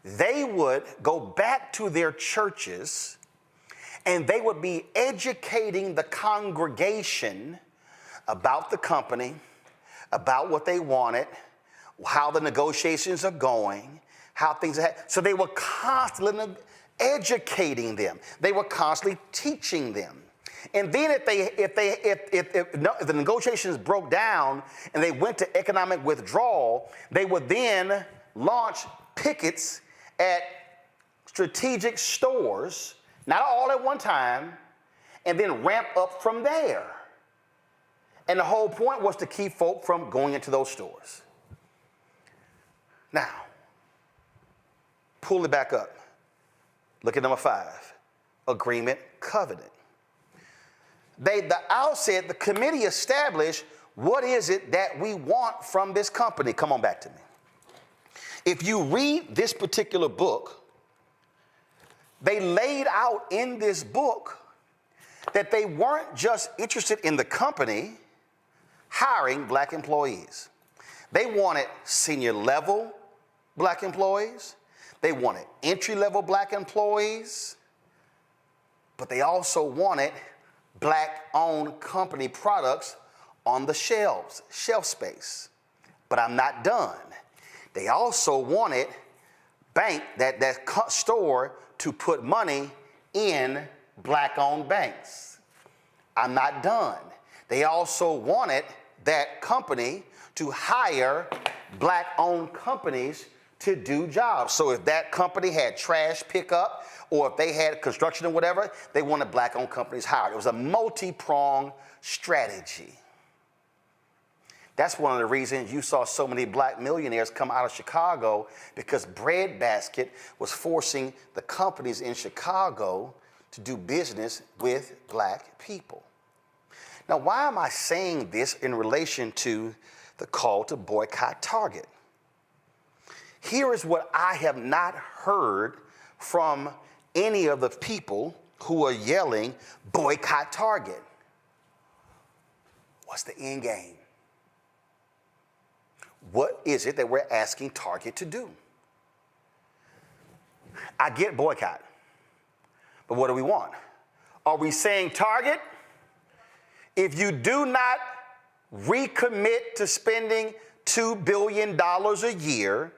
they would go back to their churches and they would be educating the congregation about the company, about what they wanted, how the negotiations are going, how things are. So they were constantly educating them. They were constantly teaching them. And then if the negotiations broke down and they went to economic withdrawal, they would then launch pickets at strategic stores, not all at one time, and then ramp up from there. And the whole point was to keep folk from going into those stores. Now, pull it back up. Look at number 5, agreement, covenant. The outset, the committee established what is it that we want from this company. Come on back to me. If you read this particular book, they laid out in this book that they weren't just interested in the company hiring black employees. They wanted senior level black employees. They wanted entry-level black employees, but they also wanted black-owned company products on the shelves, shelf space. But I'm not done. They also wanted that store to put money in black-owned banks. I'm not done. They also wanted that company to hire black-owned companies to do jobs. So if that company had trash pickup or if they had construction or whatever, they wanted black-owned companies hired. It was a multi-pronged strategy. That's one of the reasons you saw so many black millionaires come out of Chicago, because Breadbasket was forcing the companies in Chicago to do business with black people. Now, why am I saying this in relation to the call to boycott Target? Here is what I have not heard from any of the people who are yelling, boycott Target. What's the end game? What is it that we're asking Target to do? I get boycott, but what do we want? Are we saying, Target, if you do not recommit to spending $2 billion a year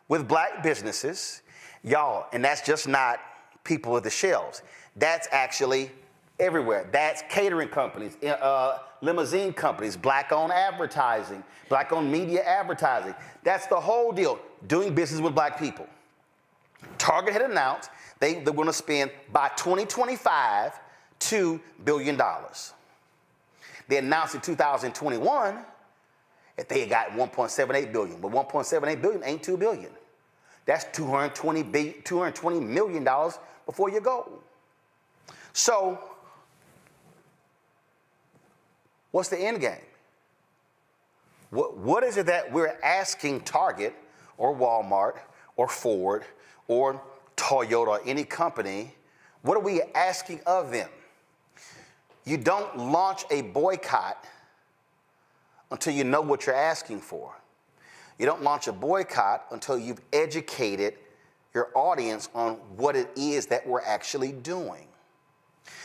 with black businesses, y'all, and that's just not people at the shelves. That's actually everywhere. That's catering companies, limousine companies, black-owned advertising, black-owned media advertising. That's the whole deal, doing business with black people. Target had announced they're going to spend, by 2025, $2 billion. They announced in 2021 that they got $1.78 billion. But $1.78 billion ain't $2 billion. That's $220 million before you go. So, what's the end game? What is it that we're asking Target or Walmart or Ford or Toyota or any company, what are we asking of them? You don't launch a boycott until you know what you're asking for. You don't launch a boycott until you've educated your audience on what it is that we're actually doing.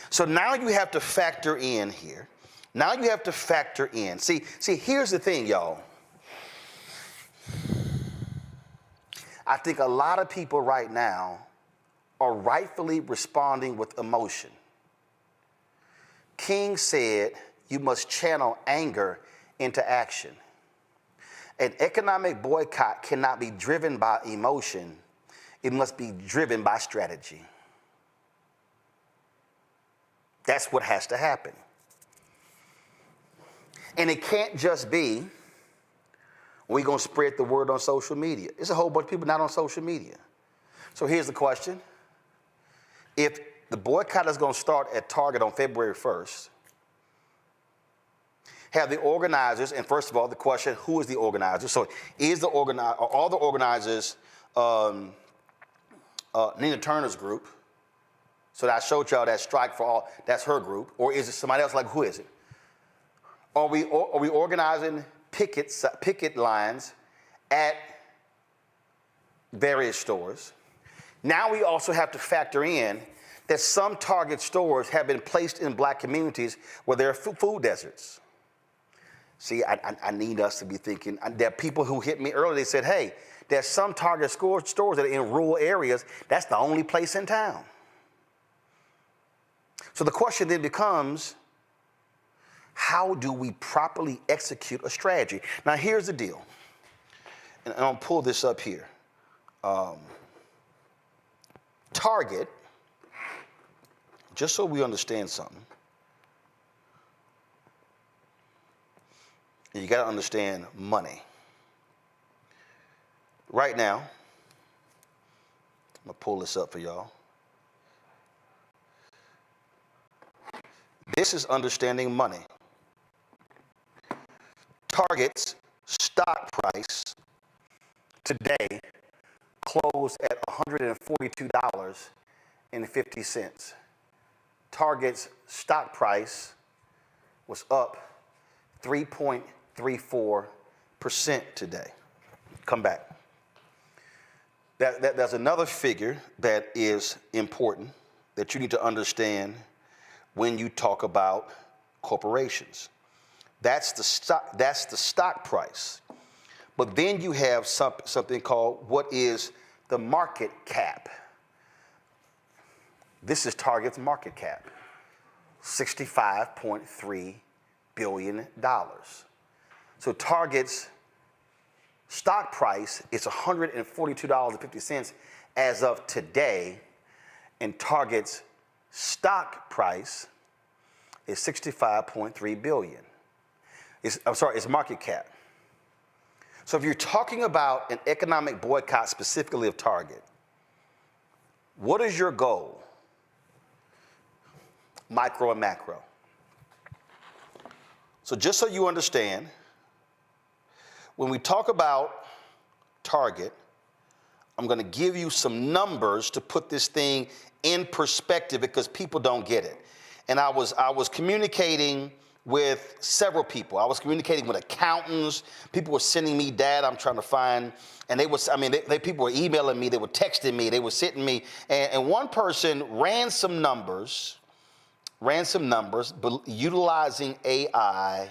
So now you have to factor in here. Now you have to factor in. See, here's the thing, y'all. I think a lot of people right now are rightfully responding with emotion. King said you must channel anger into action. An economic boycott cannot be driven by emotion. It must be driven by strategy. That's what has to happen. And it can't just be, we're going to spread the word on social media. There's a whole bunch of people not on social media. So here's the question. If the boycott is going to start at Target on February 1st, have the organizers, and first of all, the question, who is the organizer? So is the organizer, are all the organizers Nina Turner's group? So that I showed y'all that strike for all, that's her group. Or is it somebody else? Like, who is it? Are we organizing picket lines at various stores? Now we also have to factor in that some Target stores have been placed in black communities where there are food deserts. See, I need us to be thinking. There are people who hit me earlier. They said, hey, there's some Target stores that are in rural areas. That's the only place in town. So the question then becomes, how do we properly execute a strategy? Now, here's the deal. And I'll pull this up here. Target, just so we understand something, you got to understand money. Right now, I'm going to pull this up for y'all. This is understanding money. Target's stock price today closed at $142.50. Target's stock price was up 3.34% today. Come back. There's another figure that is important that you need to understand when you talk about corporations. That's the stock price. But then you have something called what is the market cap. This is Target's market cap, $65.3 billion. So Target's stock price is $142.50 as of today, and Target's stock price is $65.3 billion. It's market cap. So if you're talking about an economic boycott specifically of Target, what is your goal? Micro and macro. So just so you understand, when we talk about Target, I'm going to give you some numbers to put this thing in perspective because people don't get it. And I was communicating with several people. I was communicating with accountants. People were sending me data I'm trying to find. And people were emailing me. They were texting me. They were sending me. And one person ran some numbers, but utilizing AI.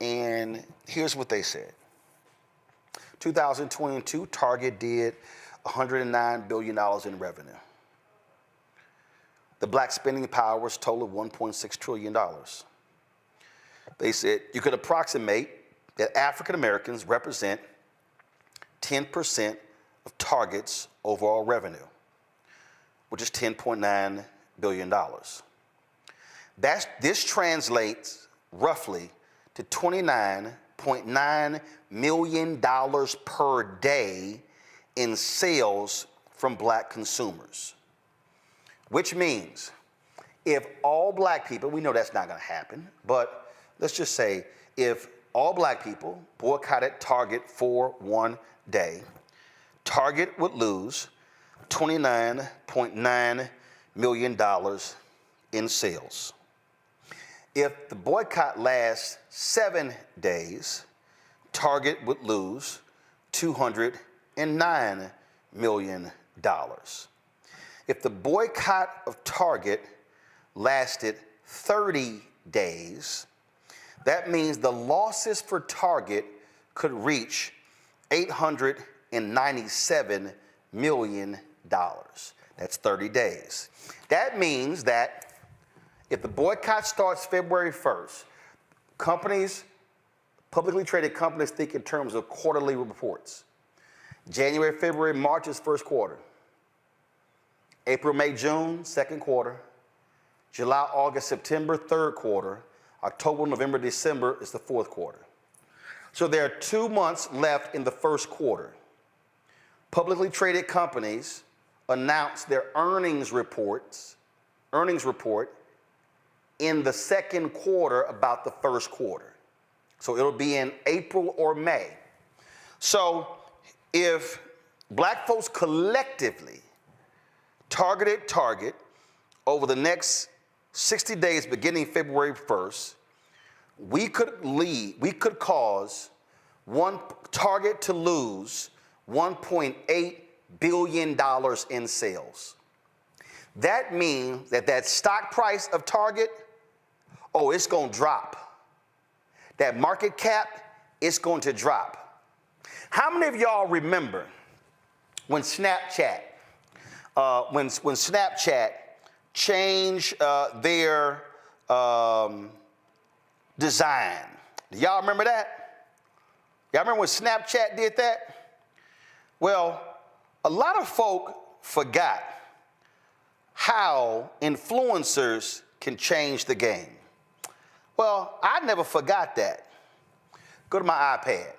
And here's what they said. 2022, Target did $109 billion in revenue. The black spending power was total $1.6 trillion. They said you could approximate that African Americans represent 10% of Target's overall revenue, which is $10.9 billion. This translates roughly to $29.9 million per day in sales from black consumers. Which means if all black people, we know that's not going to happen, but let's just say if all black people boycotted Target for one day, Target would lose $29.9 million in sales. If the boycott lasts 7 days, Target would lose $209 million. If the boycott of Target lasted 30 days, that means the losses for Target could reach $897 million. That's 30 days. That means that if the boycott starts February 1st, companies, publicly traded companies, think in terms of quarterly reports. January, February, March is first quarter. April, May, June, second quarter. July, August, September, third quarter. October, November, December is the fourth quarter. So there are 2 months left in the first quarter. Publicly traded companies announce their earnings report in the second quarter about the first quarter. So it'll be in April or May. So if black folks collectively targeted Target over the next 60 days beginning February 1st, we could cause Target to lose $1.8 billion in sales. That means that stock price of Target, it's going to drop. That market cap, it's going to drop. How many of y'all remember when Snapchat changed their design? Do y'all remember that? Y'all remember when Snapchat did that? Well, a lot of folk forgot how influencers can change the game. Well, I never forgot that. Go to my iPad.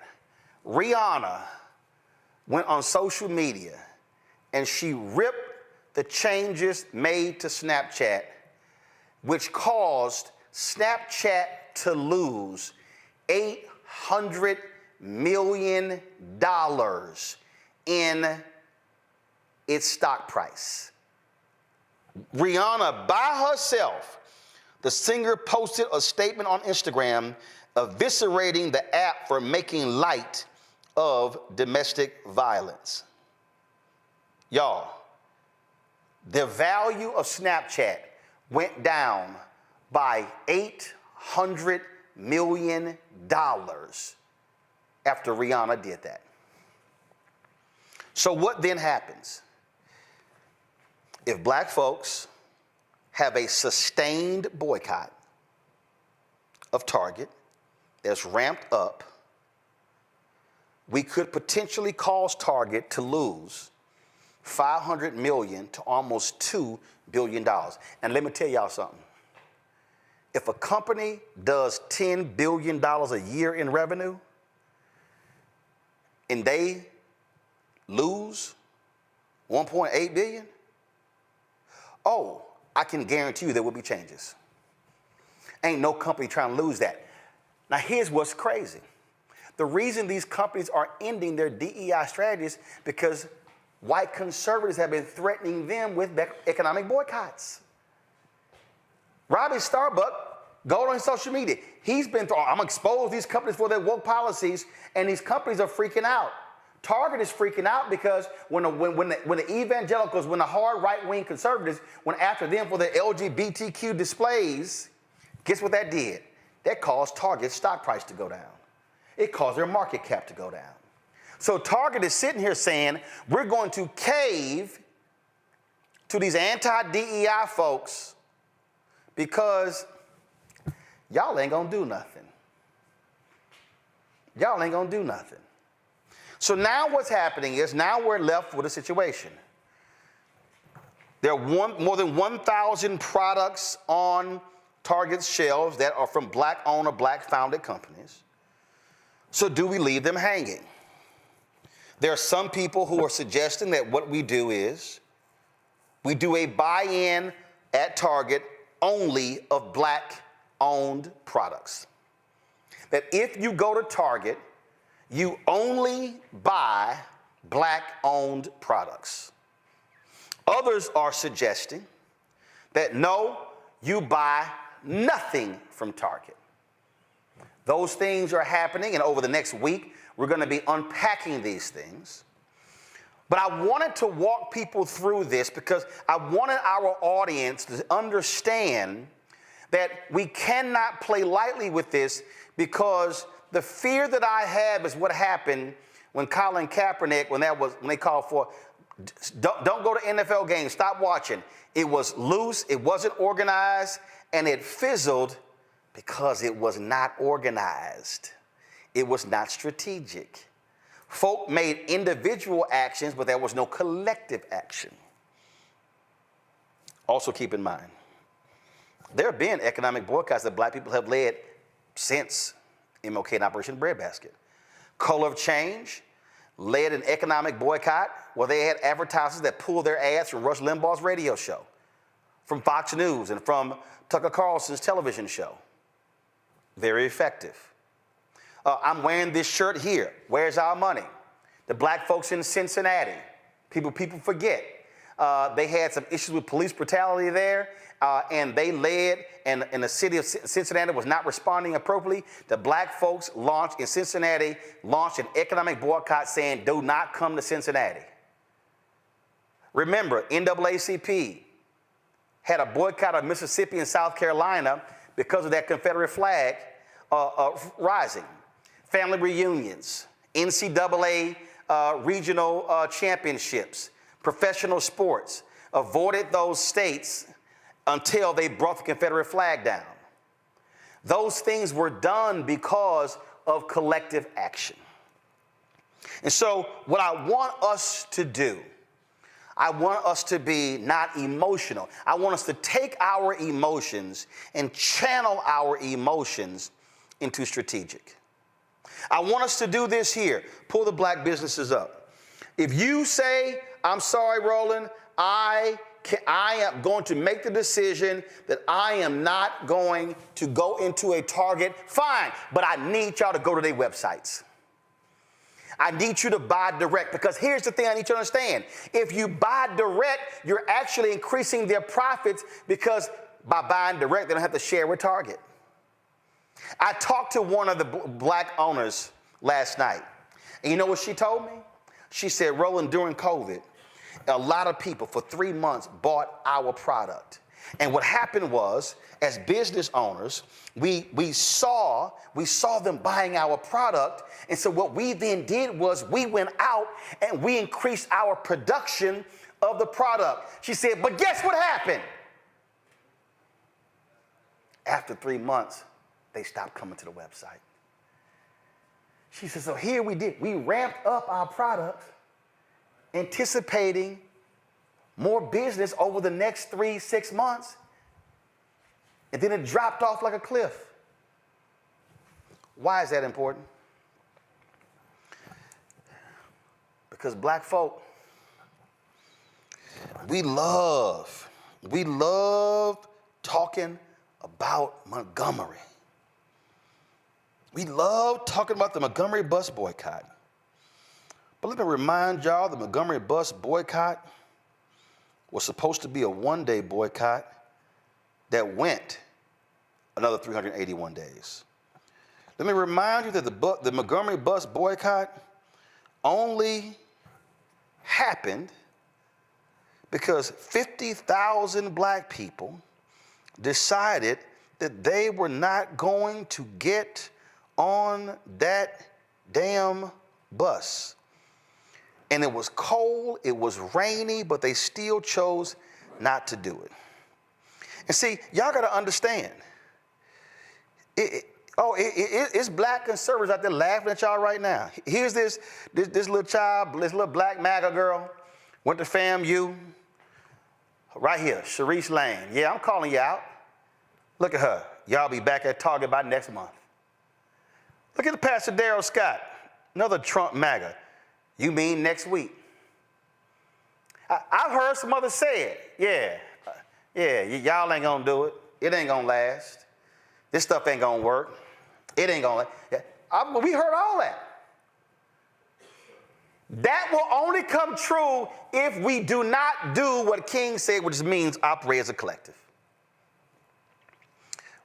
Rihanna went on social media and she ripped the changes made to Snapchat, which caused Snapchat to lose $800 million in its stock price. Rihanna, by herself, the singer posted a statement on Instagram eviscerating the app for making light of domestic violence. Y'all, the value of Snapchat went down by $800 million after Rihanna did that. So what then happens? If black folks have a sustained boycott of Target that's ramped up, we could potentially cause Target to lose $500 million to almost $2 billion. And let me tell y'all something. If a company does $10 billion a year in revenue and they lose $1.8 billion, I can guarantee you there will be changes. Ain't no company trying to lose that. Now here's what's crazy. The reason these companies are ending their DEI strategies because white conservatives have been threatening them with economic boycotts. Robbie Starbuck, go on social media. He's been I'm gonna expose these companies for their woke policies, and these companies are freaking out. Target is freaking out because when the evangelicals, when the hard right-wing conservatives went after them for their LGBTQ displays, guess what that did? That caused Target's stock price to go down. It caused their market cap to go down. So Target is sitting here saying, we're going to cave to these anti-DEI folks because y'all ain't gonna do nothing. Y'all ain't gonna do nothing. So now what's happening is now we're left with a situation. There are more than 1,000 products on Target's shelves that are from black-owned or black-founded companies. So do we leave them hanging? There are some people who are suggesting that what we do is we do a buy-in at Target only of black-owned products. that if you go to Target, you only buy Black-owned products. Others are suggesting that no, you buy nothing from Target. Those things are happening, and over the next week, we're going to be unpacking these things. But I wanted to walk people through this because I wanted our audience to understand that we cannot play lightly with this, because the fear that I have is what happened when Colin Kaepernick, when they called for, don't go to NFL games, stop watching. It was loose, it wasn't organized, and it fizzled because it was not organized. It was not strategic. Folk made individual actions, but there was no collective action. Also keep in mind, there have been economic boycotts that Black people have led since MLK and Operation Breadbasket. Color of Change led an economic boycott where they had advertisers that pulled their ads from Rush Limbaugh's radio show, from Fox News, and from Tucker Carlson's television show. Very effective. I'm wearing this shirt here. Where's our money? The Black folks in Cincinnati. People forget. They had some issues with police brutality there, and they led, and the city of Cincinnati was not responding appropriately. The Black folks in Cincinnati launched an economic boycott saying, do not come to Cincinnati. Remember, NAACP had a boycott of Mississippi and South Carolina because of that Confederate flag rising. Family reunions, NCAA regional championships, professional sports, avoided those states until they brought the Confederate flag down. Those things were done because of collective action. And so what I want us to do, I want us to be not emotional. I want us to take our emotions and channel our emotions into strategic. I want us to do this here. Pull the Black businesses up. If you say, I'm sorry, Roland, I am going to make the decision that I am not going to go into a Target, fine, but I need y'all to go to their websites. I need you to buy direct, because here's the thing I need you to understand. If you buy direct, you're actually increasing their profits, because by buying direct, they don't have to share with Target. I talked to one of the Black owners last night, and you know what she told me? She said, Roland, during COVID, a lot of people for 3 months bought our product. And what happened was, as business owners, we saw them buying our product. And so what we then did was we went out and we increased our production of the product. She said, but guess what happened? After 3 months, they stopped coming to the website. She said, so here we did. We ramped up our products, anticipating more business over the next 3-6 months. And then it dropped off like a cliff. Why is that important? Because Black folk, we love talking about Montgomery. We love talking about the Montgomery bus boycott. But let me remind y'all, the Montgomery bus boycott was supposed to be a one-day boycott that went another 381 days. Let me remind you that the Montgomery bus boycott only happened because 50,000 Black people decided that they were not going to get on that damn bus. And it was cold, it was rainy, but they still chose not to do it. And see, y'all gotta understand, it's Black conservatives out there laughing at y'all right now. Here's this little child, this little Black MAGA girl, went to FAMU, right here, Sharice Lane. Yeah, I'm calling you out. Look at her. Y'all be back at Target by next month. Look at the Pastor Darrell Scott, another Trump MAGA. You mean next week? I've heard some others say it. Yeah, y'all ain't gonna do it. It ain't gonna last. This stuff ain't gonna work. It ain't gonna. We heard all that. That will only come true if we do not do what King said, which means operate as a collective.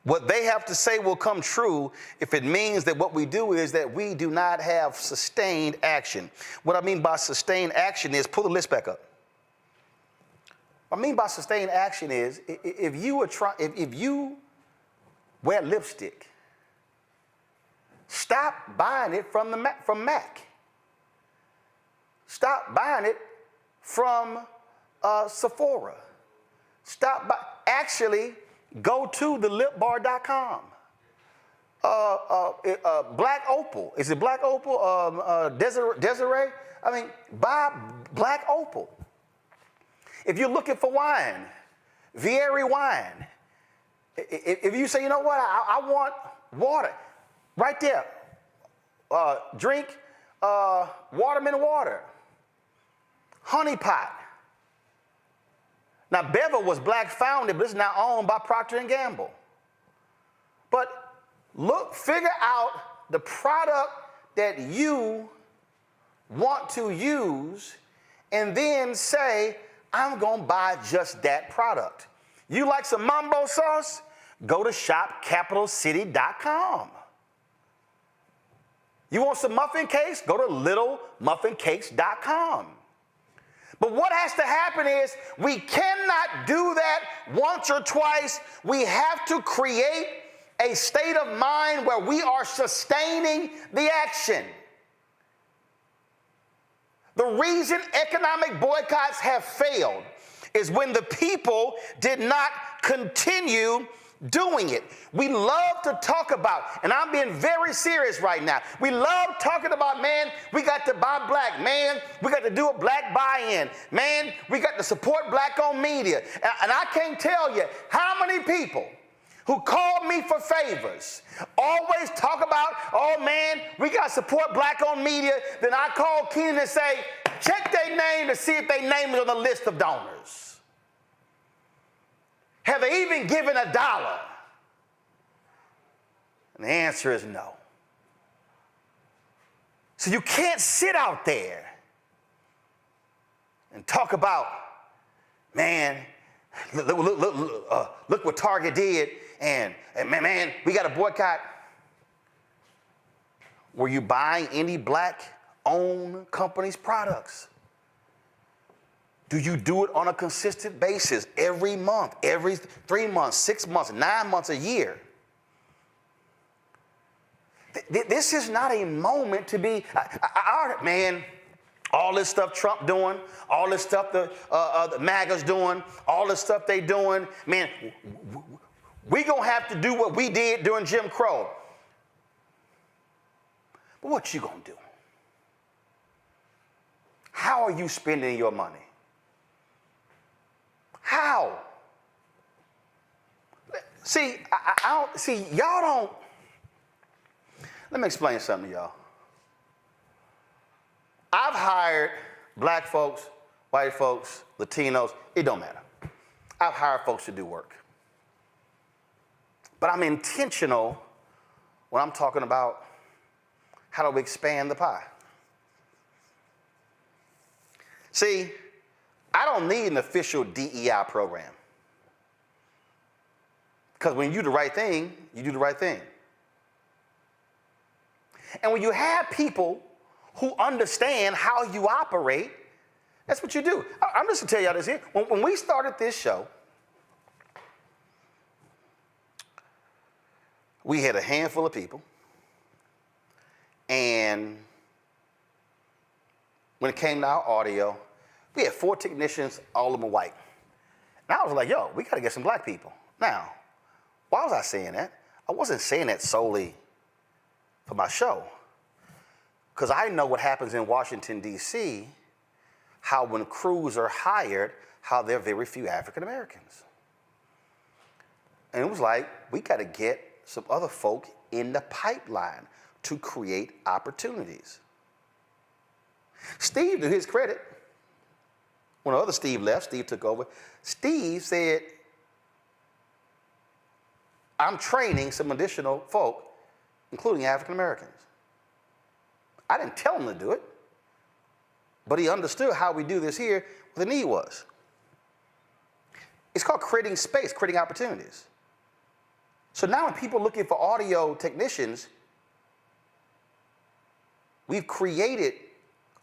What they have to say will come true if it means that what we do is that we do not have sustained action. What I mean by sustained action is, pull the list back up. What I mean by sustained action is if you wear lipstick, stop buying it from MAC. Stop buying it from Sephora. Actually, go to thelipbar.com. Black Opal. Is it Black Opal? Desiree? I mean, buy Black Opal. If you're looking for wine, Vieri wine. If you say, you know what, I want water, right there. Drink watermelon water. Honey Pot. Now, Bevel was black founded, but it's now owned by Procter & Gamble. But figure out the product that you want to use and then say, I'm going to buy just that product. You like some mambo sauce? Go to shopcapitalcity.com. You want some muffin cakes? Go to littlemuffincakes.com. But what has to happen is we cannot do that once or twice. We have to create a state of mind where we are sustaining the action. The reason economic boycotts have failed is when the people did not continue doing it. We love to talk about, and I'm being very serious right now, we love talking about, man, we got to buy black, man, we got to do a black buy-in, man, we got to support black-owned media. And I can't tell you how many people who called me for favors always talk about, oh man, we got to support black-owned media. Then I call Keenan and say, check their name to see if they name it on the list of donors. Have they even given $1? And the answer is no. So you can't sit out there and talk about, man, look what Target did, and man, we got to boycott. Were you buying any black-owned companies' products? Do you do it on a consistent basis every month, every 3 months, 6 months, 9 months, a year? This is not a moment to be, man, all this stuff Trump doing, all this stuff the MAGA's doing, all this stuff they doing, man, we gonna have to do what we did during Jim Crow. But what you gonna do? How are you spending your money? How? See, y'all don't. Let me explain something to y'all. I've hired black folks, white folks, Latinos, it don't matter. I've hired folks to do work. But I'm intentional when I'm talking about how do we expand the pie. See, I don't need an official DEI program. Because when you do the right thing, you do the right thing. And when you have people who understand how you operate, that's what you do. I'm just going to tell y'all this here. When we started this show, we had a handful of people. And when it came to our audio, we had 4 technicians, all of them white. And I was like, yo, we got to get some black people. Now, why was I saying that? I wasn't saying that solely for my show. Because I know what happens in Washington, D.C., how when crews are hired, how there are very few African Americans. And it was like, we got to get some other folk in the pipeline to create opportunities. Steve, to his credit, when the other Steve left, Steve took over, Steve said, I'm training some additional folk including African Americans. I didn't tell him to do it, but he understood how we do this here, what the need was. It's called creating space, creating opportunities. So now when people are looking for audio technicians, we've created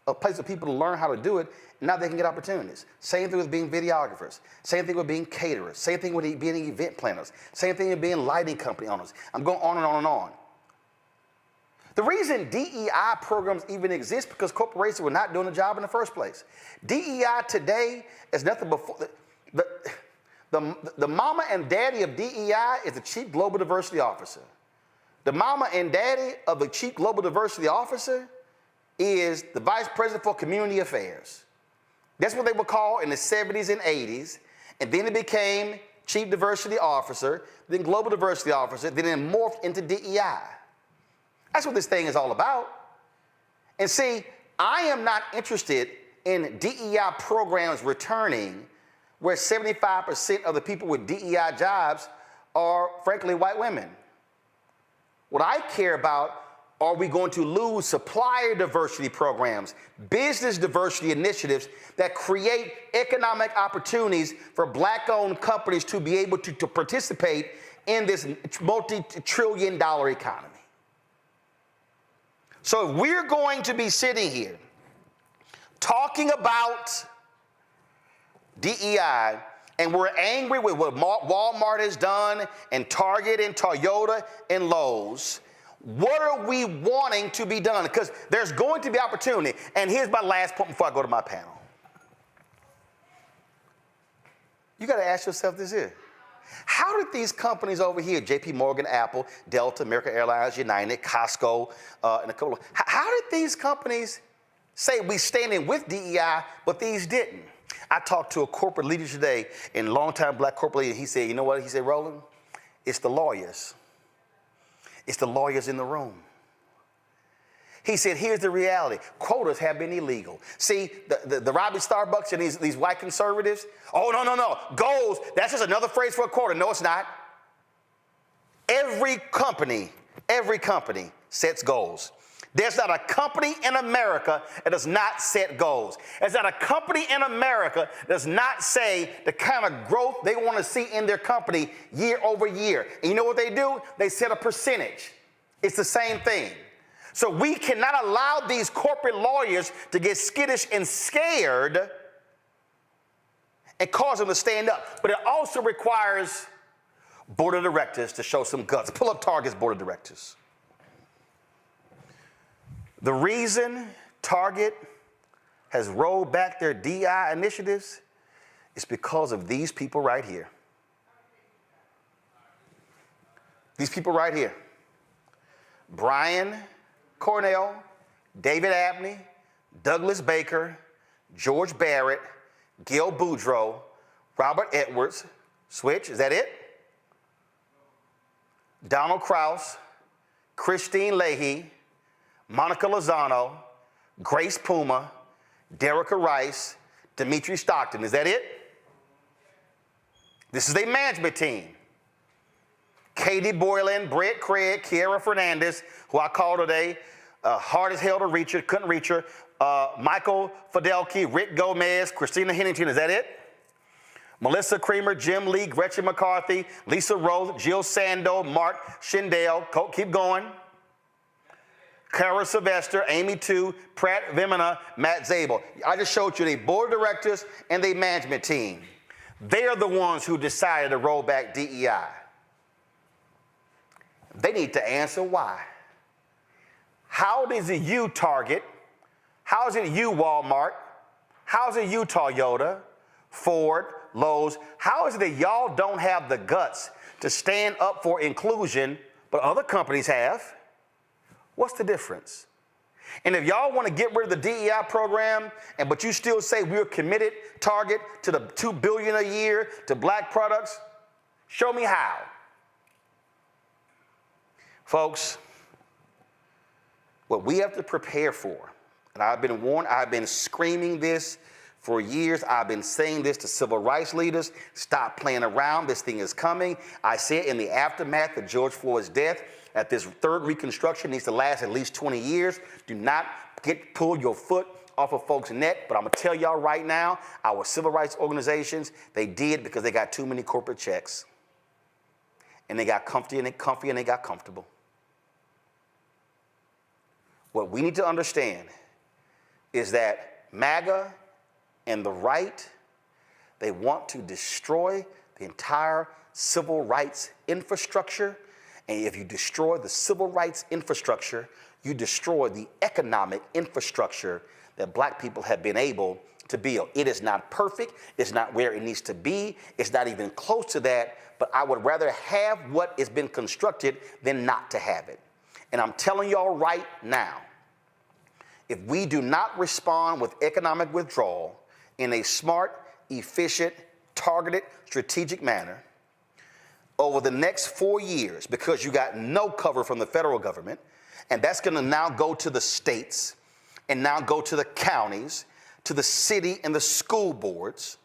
a place for people to learn how to do it, and now they can get opportunities. Same thing with being videographers. Same thing with being caterers. Same thing with being event planners. Same thing with being lighting company owners. I'm going on and on and on. The reason DEI programs even exist because corporations were not doing the job in the first place. DEI today is nothing before the mama and daddy of DEI is the Chief Global Diversity Officer. The mama and daddy of the Chief Global Diversity Officer is the Vice President for Community Affairs. That's what they were called in the 70s and 80s, and then it became Chief Diversity Officer, then Global Diversity Officer, then it morphed into DEI. That's what this thing is all about. And see, I am not interested in DEI programs returning where 75% of the people with DEI jobs are, frankly, white women. What I care about, are we going to lose supplier diversity programs, business diversity initiatives that create economic opportunities for black-owned companies to be able to participate in this multi-trillion-dollar economy? So if we're going to be sitting here talking about DEI and we're angry with what Walmart has done and Target and Toyota and Lowe's, what are we wanting to be done? Because there's going to be opportunity. And here's my last point before I go to my panel. You got to ask yourself this here. How did these companies over here, JP Morgan, Apple, Delta, American Airlines, United, Costco, and a couple of, how did these companies say we standing with DEI, but these didn't? I talked to a corporate leader today, and longtime black corporate leader. He said, you know what? He said, Roland, it's the lawyers. It's the lawyers in the room. He said, here's the reality. Quotas have been illegal. See, the Robbie Starbucks and these white conservatives, oh, no. Goals, that's just another phrase for a quota. No, it's not. Every company sets goals. There's not a company in America that does not set goals. There's not a company in America that does not say the kind of growth they want to see in their company year over year. And you know what they do? They set a percentage. It's the same thing. So we cannot allow these corporate lawyers to get skittish and scared and cause them to stand up. But it also requires board of directors to show some guts. Pull up Target's board of directors. The reason Target has rolled back their DEI initiatives is because of these people right here. These people right here. Brian Cornell, David Abney, Douglas Baker, George Barrett, Gil Boudreaux, Robert Edwards, Switch, is that it? Donald Krause, Christine Leahy, Monica Lozano, Grace Puma, Derica Rice, Dimitri Stockton. Is that it? This is their management team. Katie Boylan, Brett Craig, Kiera Fernandez, who I called today, hard as hell to reach her, couldn't reach her. Michael Fidelki, Rick Gomez, Christina Hennington. Is that it? Melissa Creamer, Jim Lee, Gretchen McCarthy, Lisa Rose, Jill Sando, Mark Schindel. Keep going. Kara Sylvester, Amy Tu, Pratt Vimena, Matt Zabel. I just showed you the board of directors and the management team. They are the ones who decided to roll back DEI. They need to answer why. How is it you, Target? How is it you, Walmart? How is it you, Toyota, Ford, Lowe's? How is it that y'all don't have the guts to stand up for inclusion, but other companies have? What's the difference? And if y'all want to get rid of the DEI program, but you still say we're committed, Target, to the $2 billion a year to black products, show me how. Folks, what we have to prepare for, and I've been warned, I've been screaming this For years, I've been saying this to civil rights leaders. Stop playing around. This thing is coming. I said in the aftermath of George Floyd's death, that this third Reconstruction needs to last at least 20 years. Do not pull your foot off of folks' neck. But I'm going to tell y'all right now, our civil rights organizations, they did because they got too many corporate checks. And they got comfy and they got comfortable. What we need to understand is that MAGA and the right, they want to destroy the entire civil rights infrastructure. And if you destroy the civil rights infrastructure, you destroy the economic infrastructure that black people have been able to build. It is not perfect. It's not where it needs to be. It's not even close to that. But I would rather have what has been constructed than not to have it. And I'm telling y'all right now, if we do not respond with economic withdrawal in a smart, efficient, targeted, strategic manner over the next 4 years, because you got no cover from the federal government, and that's going to now go to the states and now go to the counties, to the city and the school boards,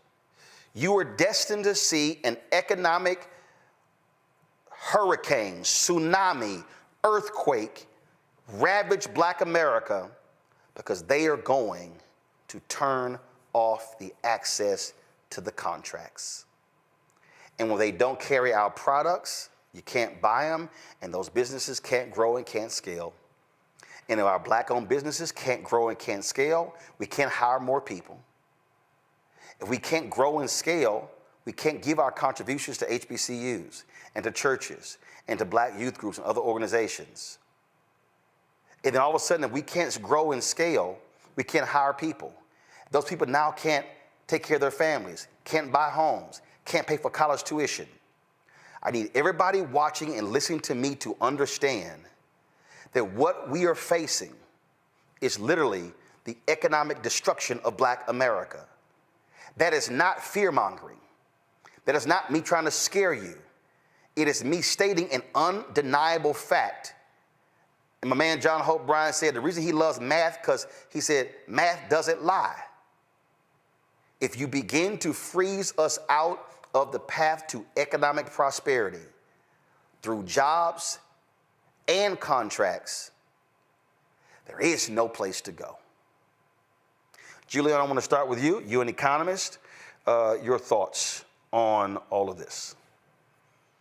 you are destined to see an economic hurricane, tsunami, earthquake ravage black America, because they are going to turn off the access to the contracts. And when they don't carry our products, you can't buy them, and those businesses can't grow and can't scale. And if our black-owned businesses can't grow and can't scale, we can't hire more people. If we can't grow and scale, we can't give our contributions to HBCUs and to churches and to black youth groups and other organizations. And then all of a sudden, if we can't grow and scale, we can't hire people. Those people now can't take care of their families, can't buy homes, can't pay for college tuition. I need everybody watching and listening to me to understand that what we are facing is literally the economic destruction of black America. That is not fear-mongering. That is not me trying to scare you. It is me stating an undeniable fact. And my man John Hope Bryan said the reason he loves math, because he said math doesn't lie. If you begin to freeze us out of the path to economic prosperity through jobs and contracts, there is no place to go. Julian, I want to start with you. You're an economist. Your thoughts on all of this?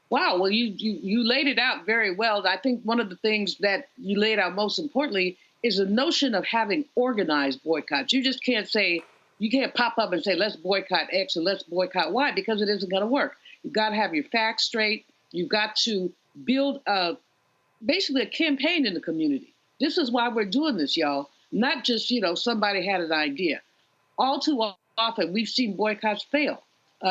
Wow, well, you laid it out very well. I think one of the things that you laid out most importantly is the notion of having organized boycotts. You just can't say, you can't pop up and say, let's boycott X and let's boycott Y, because it isn't going to work. You've got to have your facts straight. You've got to build basically a campaign in the community. This is why we're doing this, y'all. Not just, somebody had an idea. All too often, we've seen boycotts fail.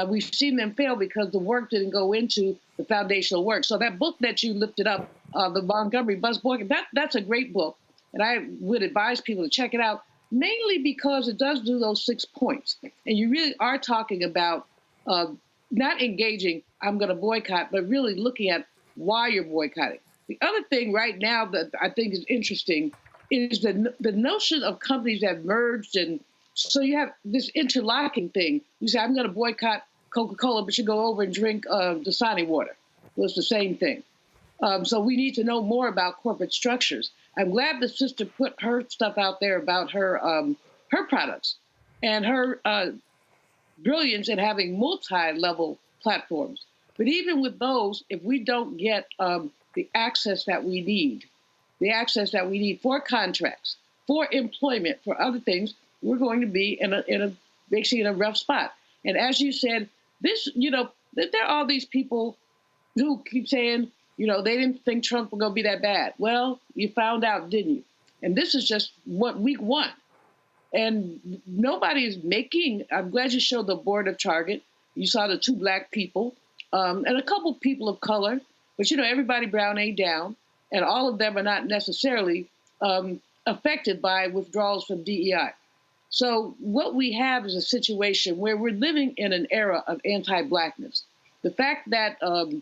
We've seen them fail because the work didn't go into the foundational work. So that book that you lifted up, the Montgomery Bus Boycott, that's a great book. And I would advise people to check it out, mainly because it does do those 6 points. And you really are talking about not engaging, I'm going to boycott, but really looking at why you're boycotting. The other thing right now that I think is interesting is the notion of companies that merged, and so you have this interlocking thing. You say, I'm going to boycott Coca-Cola, but you go over and drink Dasani water. Well, it's the same thing. So we need to know more about corporate structures. I'm glad the sister put her stuff out there about her products and her brilliance in having multi-level platforms. But even with those, if we don't get the access that we need for contracts, for employment, for other things, we're going to be basically in a rough spot. And as you said, there are all these people who keep saying, they didn't think Trump was going to be that bad. Well, you found out, didn't you? And this is just week one. And nobody's I'm glad you showed the board of Target. You saw the 2 black people and a couple people of color, but everybody brown ain't down. And all of them are not necessarily affected by withdrawals from DEI. So what we have is a situation where we're living in an era of anti-blackness. The fact that the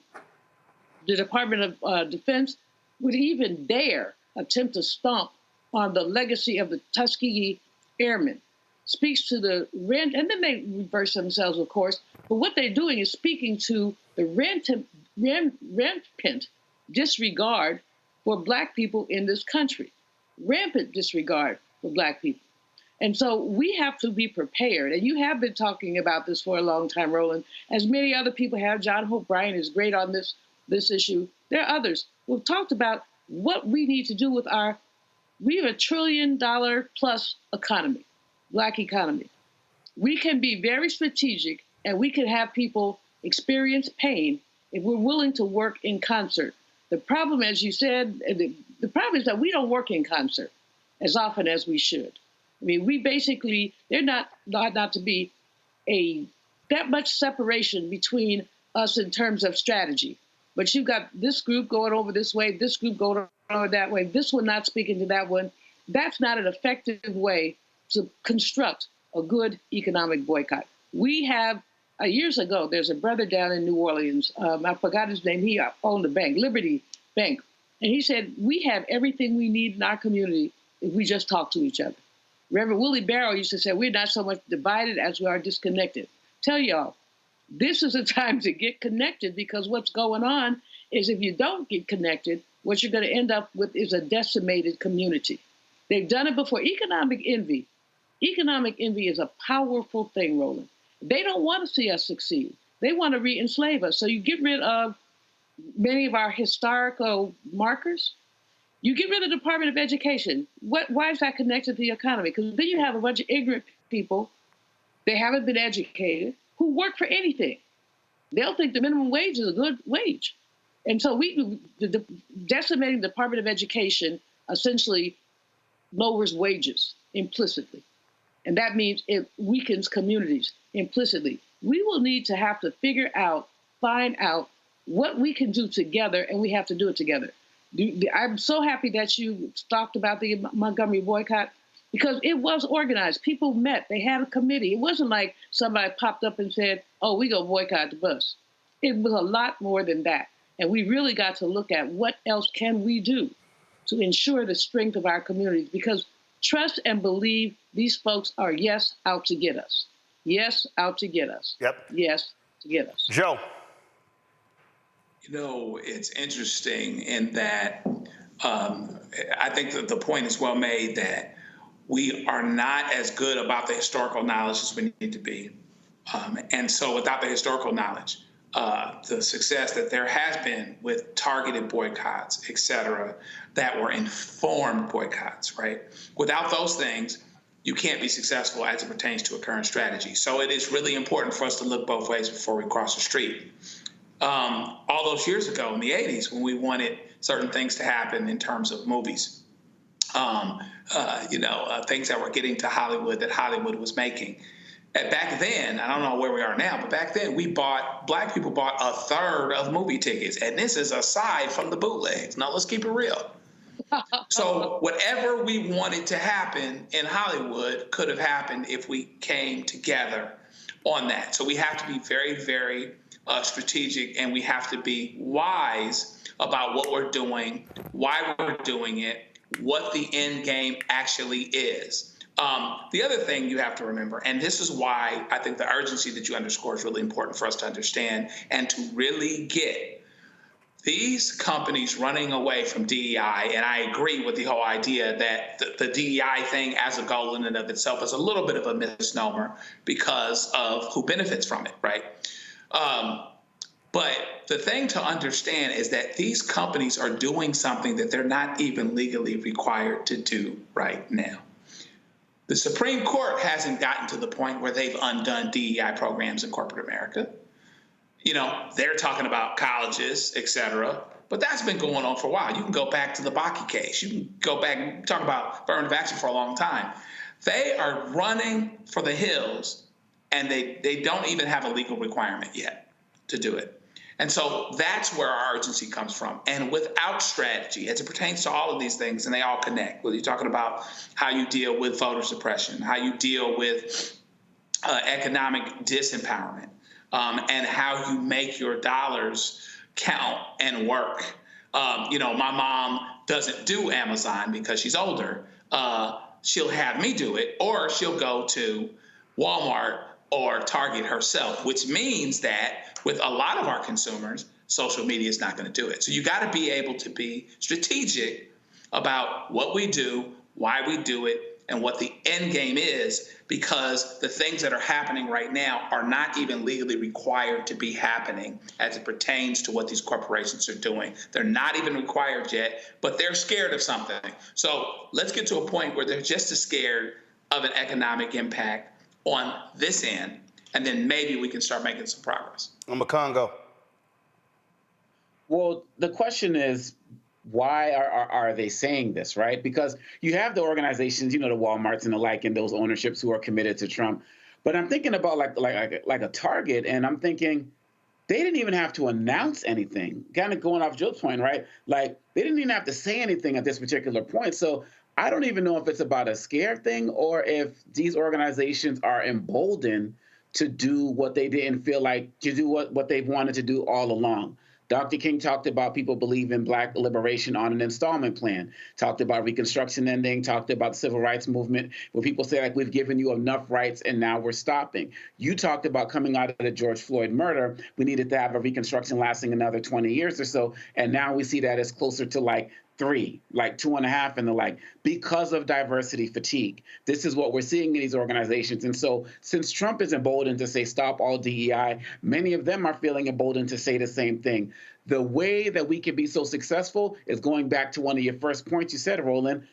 Department of Defense would even dare attempt to stomp on the legacy of the Tuskegee Airmen, speaks to the rent, and then they reverse themselves, of course. But what they're doing is speaking to the rampant disregard for Black people in this country. Rampant disregard for Black people. And so we have to be prepared. And you have been talking about this for a long time, Roland, as many other people have. John Hope Bryant is great on this issue. There are others who have talked about what we need to do with we have $1 trillion plus economy, Black economy. We can be very strategic, and we can have people experience pain if we're willing to work in concert. The problem, as you said, the problem is that we don't work in concert as often as we should. I mean, we basically, there not to be that much separation between us in terms of strategy. But you've got this group going over this way, this group going over that way, this one not speaking to that one. That's not an effective way to construct a good economic boycott. We have, years ago, there's a brother down in New Orleans, I forgot his name, he owned a bank, Liberty Bank. And he said, we have everything we need in our community if we just talk to each other. Reverend Willie Barrow used to say, we're not so much divided as we are disconnected. Tell y'all, this is a time to get connected, because what's going on is if you don't get connected, what you're going to end up with is a decimated community. They've done it before. Economic envy is a powerful thing, Roland. They don't want to see us succeed. They want to re-enslave us. So you get rid of many of our historical markers. You get rid of the Department of Education. Why is that connected to the economy? Because then you have a bunch of ignorant people, they haven't been educated, who work for anything. They'll think the minimum wage is a good wage. And so decimating the Department of Education essentially lowers wages implicitly. And that means it weakens communities implicitly. We will need to have to find out what we can do together, and we have to do it together. I'm so happy that you talked about the Montgomery boycott, because it was organized. People met. They had a committee. It wasn't like somebody popped up and said, oh, we go boycott the bus. It was a lot more than that. And we really got to look at what else can we do to ensure the strength of our communities, because trust and believe these folks are, yes, out to get us. Yes, out to get us.
Yep.
Yes, to get us.
Joe.
You know, it's interesting in that I think that the point is well made that we are not as good about the historical knowledge as we need to be. And so without the historical knowledge, the success that there has been with targeted boycotts, et cetera, that were informed boycotts, right? Without those things, you can't be successful as it pertains to a current strategy. So it is really important for us to look both ways before we cross the street. All those years ago in the 80s, when we wanted certain things to happen in terms of movies, things that were getting to Hollywood that Hollywood was making. And back then, I don't know where we are now, but back then Black people bought a third of movie tickets. And this is aside from the bootlegs. Now, let's keep it real. So whatever we wanted to happen in Hollywood could have happened if we came together on that. So we have to be very, very strategic, and we have to be wise about what we're doing, why we're doing it, what the end game actually is. The other thing you have to remember, and this is why I think the urgency that you underscore is really important for us to understand and to really get. These companies running away from DEI, and I agree with the whole idea that the DEI thing as a goal in and of itself is a little bit of a misnomer because of who benefits from it, right? But the thing to understand is that these companies are doing something that they're not even legally required to do right now. The Supreme Court hasn't gotten to the point where they've undone DEI programs in corporate America. You know, they're talking about colleges, et cetera, but that's been going on for a while. You can go back to the Bakke case. You can go back and talk about affirmative action for a long time. They are running for the hills, and they don't even have a legal requirement yet to do it. And so that's where our urgency comes from. And without strategy, as it pertains to all of these things, and they all connect, whether you're talking about how you deal with voter suppression, how you deal with economic disempowerment, and how you make your dollars count and work. My mom doesn't do Amazon because she's older, she'll have me do it, or she'll go to Walmart or Target herself, which means that with a lot of our consumers, social media is not going to do it. So you got to be able to be strategic about what we do, why we do it, and what the end game is, because the things that are happening right now are not even legally required to be happening as it pertains to what these corporations are doing. They're not even required yet, but they're scared of something. So let's get to a point where they're just as scared of an economic impact on this end, and then maybe we can start making some progress.
Congo.
Well, the question is, why are they saying this, right? Because you have the organizations, the Walmarts and the like, and those ownerships who are committed to Trump. But I'm thinking about like a Target, and I'm thinking they didn't even have to announce anything. Kind of going off Joe's point, right? Like they didn't even have to say anything at this particular point. So I don't even know if it's about a scare thing or if these organizations are emboldened to do what they didn't feel like to do what they've wanted to do all along. Dr. King talked about people believe in Black liberation on an installment plan, talked about Reconstruction ending, talked about the civil rights movement, where people say, like, we've given you enough rights and now we're stopping. You talked about coming out of the George Floyd murder, we needed to have a Reconstruction lasting another 20 years or so, and now we see that as closer to like 3, like 2.5 and the like, because of diversity fatigue. This is what we're seeing in these organizations. And so since Trump is emboldened to say stop all DEI, many of them are feeling emboldened to say the same thing. The way that we can be so successful is going back to one of your first points you said, Roland.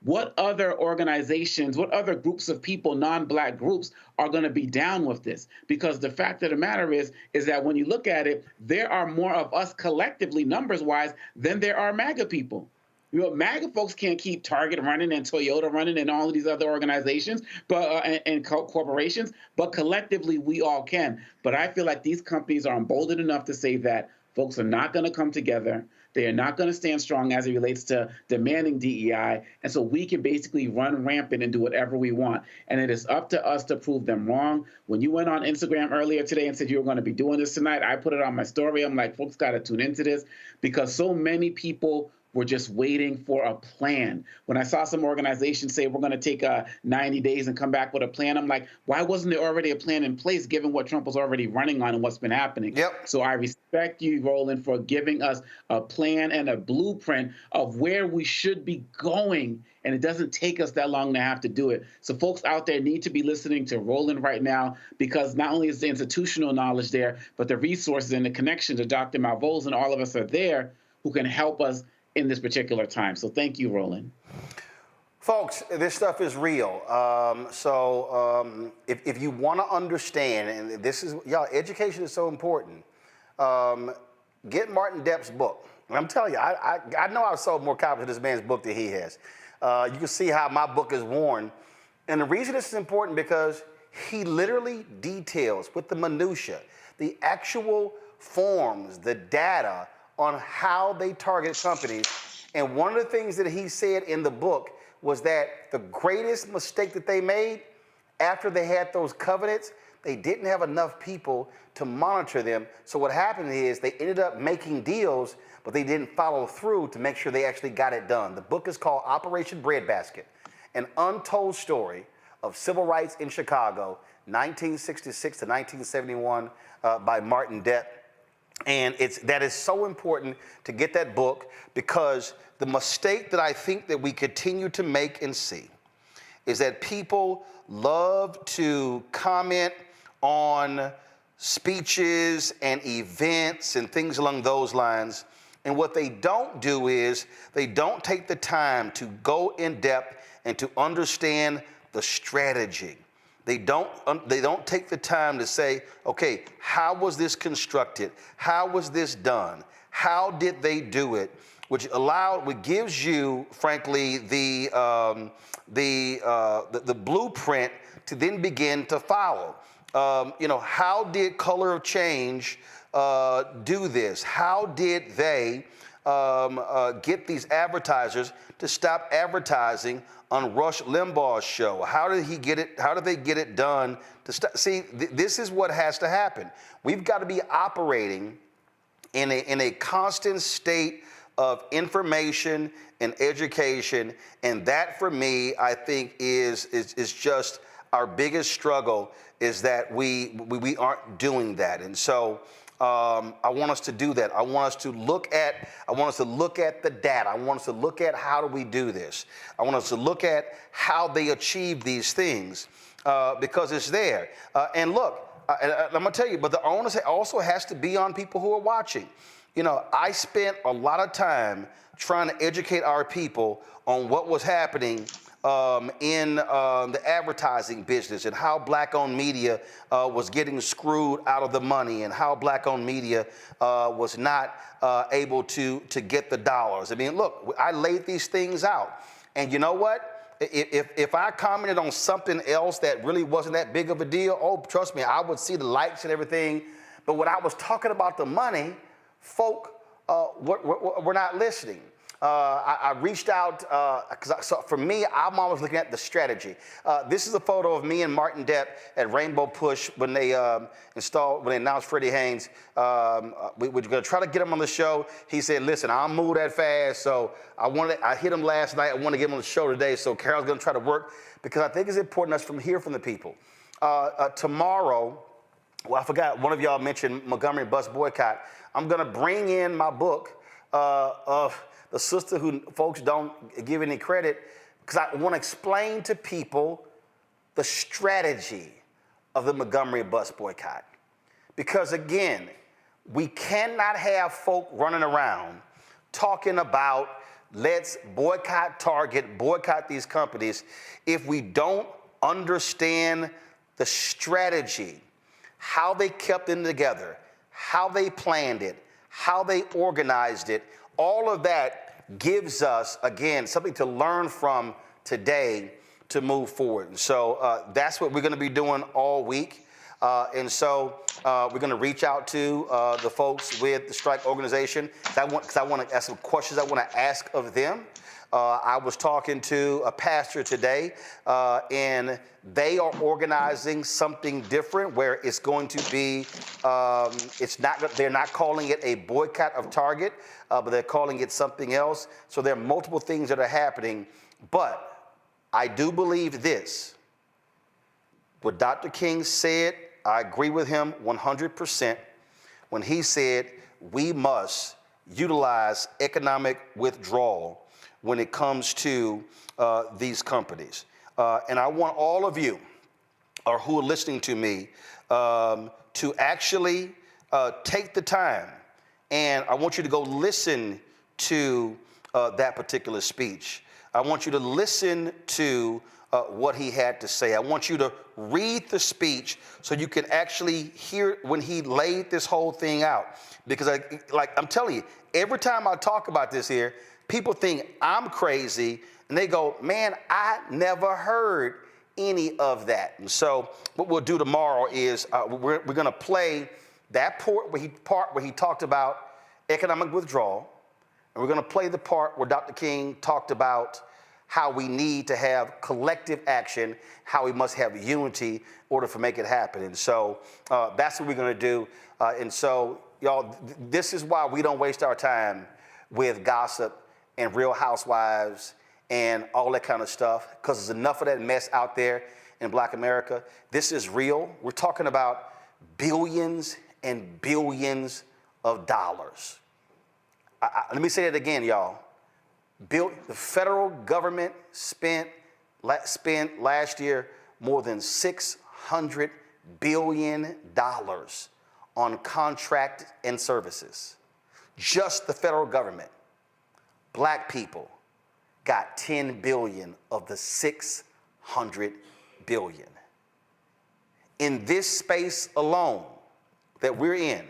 What other organizations, what other groups of people, non-Black groups, are going to be down with this? Because the fact of the matter is that when you look at it, there are more of us collectively, numbers-wise, than there are MAGA people. MAGA folks can't keep Target running and Toyota running and all of these other organizations and corporations, but collectively we all can. But I feel like these companies are emboldened enough to say that folks are not going to come together. They are not going to stand strong as it relates to demanding DEI. And so we can basically run rampant and do whatever we want. And it is up to us to prove them wrong. When you went on Instagram earlier today and said you were going to be doing this tonight, I put it on my story. I'm like, folks got to tune into this, because so many people were just waiting for a plan. When I saw some organizations say we're going to take 90 days and come back with a plan, I'm like, why wasn't there already a plan in place given what Trump was already running on and what's been happening?
Yep.
So I respect you, Roland, for giving us a plan and a blueprint of where we should be going. And it doesn't take us that long to have to do it. So folks out there need to be listening to Roland right now, because not only is the institutional knowledge there, but the resources and the connections of Dr. Malvoz and all of us are there who can help us in this particular time. So thank you, Roland.
Folks, this stuff is real. If you want to understand, and this is, y'all, education is so important, get Martin Depp's book. And I'm telling you, I know I've sold more copies of this man's book than he has. You can see how my book is worn. And the reason this is important, because he literally details with the minutia, the actual forms, the data on how they target companies. And one of the things that he said in the book was that the greatest mistake that they made after they had those covenants, they didn't have enough people to monitor them. So what happened is they ended up making deals, but they didn't follow through to make sure they actually got it done. The book is called Operation Breadbasket, an untold story of civil rights in Chicago, 1966 to 1971, by Martin Depp. And that is so important to get that book, because the mistake that I think that we continue to make and see is that people love to comment on speeches and events and things along those lines. And what they don't do is they don't take the time to go in depth and to understand the strategy. They don't take the time to say, okay, how was this constructed? How was this done? How did they do it? Which gives you, frankly, the blueprint to then begin to follow. How did Color of Change do this? How did they get these advertisers to stop advertising on Rush Limbaugh's show? How did he get it? How did they get it done to stop? See, this is what has to happen. We've got to be operating in a constant state of information and education. And that, for me, I think is just our biggest struggle, is that we aren't doing that. And so I want us to do that. I want us to look at the data. I want us to look at how do we do this. I want us to look at how they achieve these things, because it's there. And look, I'm gonna tell you, but the onus also has to be on people who are watching. You know, I spent a lot of time trying to educate our people on what was happening in the advertising business, and how black-owned media was getting screwed out of the money, and how black-owned media was not able to get the dollars. I mean, look, I laid these things out. And you know what? If I commented on something else that really wasn't that big of a deal, oh, trust me, I would see the likes and everything. But when I was talking about the money, folk were not listening. I reached out, so for me, I'm always looking at the strategy. This is a photo of me and Martin Depp at Rainbow Push when they announced Freddie Haynes. We were going to try to get him on the show. He said, listen, I'll move that fast. So I hit him last night. I want to get him on the show today. So Carol's going to try to work, because I think it's important us to hear from the people. Tomorrow, well, I forgot, one of y'all mentioned Montgomery Bus Boycott. I'm going to bring in my book of the sister who folks don't give any credit, because I want to explain to people the strategy of the Montgomery Bus Boycott. Because again, we cannot have folk running around talking about let's boycott Target, boycott these companies, if we don't understand the strategy, how they kept them together, how they planned it, how they organized it. All of that gives us, again, something to learn from today to move forward. And so that's what we're going to be doing all week. And so we're going to reach out to the folks with the strike organization, because I want to ask some questions I want to ask of them. I was talking to a pastor today, and they are organizing something different, where it's going to be, they're not calling it a boycott of Target, but they're calling it something else. So there are multiple things that are happening. But I do believe this. What Dr. King said, I agree with him 100%, when he said we must utilize economic withdrawal when it comes to these companies. And I want all of you who are listening to me to actually take the time, and I want you to go listen to that particular speech. I want you to listen to what he had to say. I want you to read the speech so you can actually hear when he laid this whole thing out. Because I'm telling you, every time I talk about this here, people think I'm crazy, and they go, man, I never heard any of that. And so what we'll do tomorrow is we're going to play that part where he talked about economic withdrawal, and we're going to play the part where Dr. King talked about how we need to have collective action, how we must have unity in order to make it happen. And so that's what we're going to do. And so, y'all, this is why we don't waste our time with gossip and Real Housewives and all that kind of stuff, because there's enough of that mess out there in Black America. This is real. We're talking about billions and billions of dollars. Let me say that again, y'all. The federal government spent last year more than $600 billion on contract and services. Just the federal government. Black people got 10 billion of the 600 billion. In this space alone that we're in,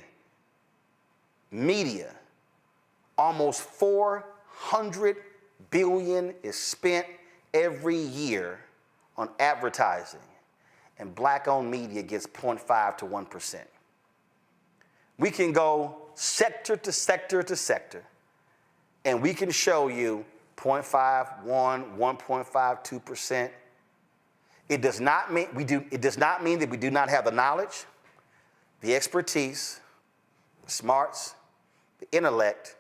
media, almost 400 billion is spent every year on advertising, and black-owned media gets 0.5 to 1%. We can go sector to sector to sector, and we can show you 0.5, 1, 1.5, 2%. It does not mean that we do not have the knowledge, the expertise, the smarts, the intellect,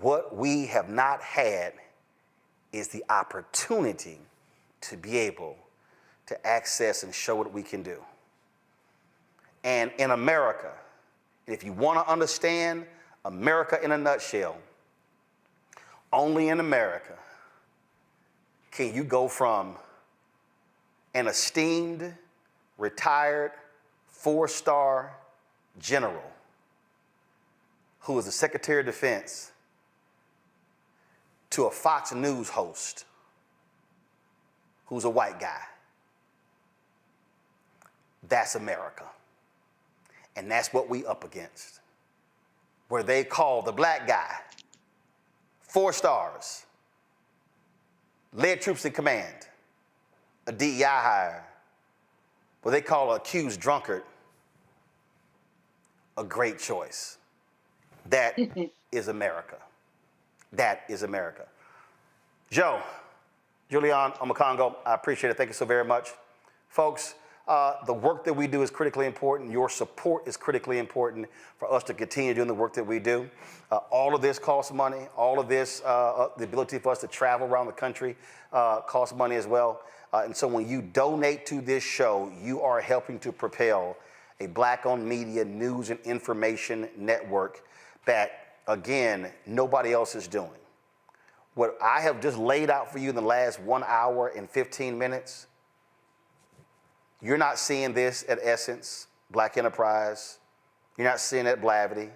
What we have not had is the opportunity to be able to access and show what we can do. And in America, if you want to understand America in a nutshell, only in America can you go from an esteemed, retired, 4-star general who was the Secretary of Defense to a Fox News host who's a white guy. That's America. And that's what we up against. Where they call the black guy 4 stars, led troops in command, a DEI hire, what they call an accused drunkard, a great choice. That is America. That is America. Joe, Julian Omokongo, I appreciate it. Thank you so very much. Folks, the work that we do is critically important. Your support is critically important for us to continue doing the work that we do. All of this costs money. All of this, the ability for us to travel around the country costs money as well. And so when you donate to this show, you are helping to propel a Black-owned media news and information network that, again, nobody else is doing. What I have just laid out for you in the last 1 hour and 15 minutes, you're not seeing this at Essence, Black Enterprise. You're not seeing it at Blavity.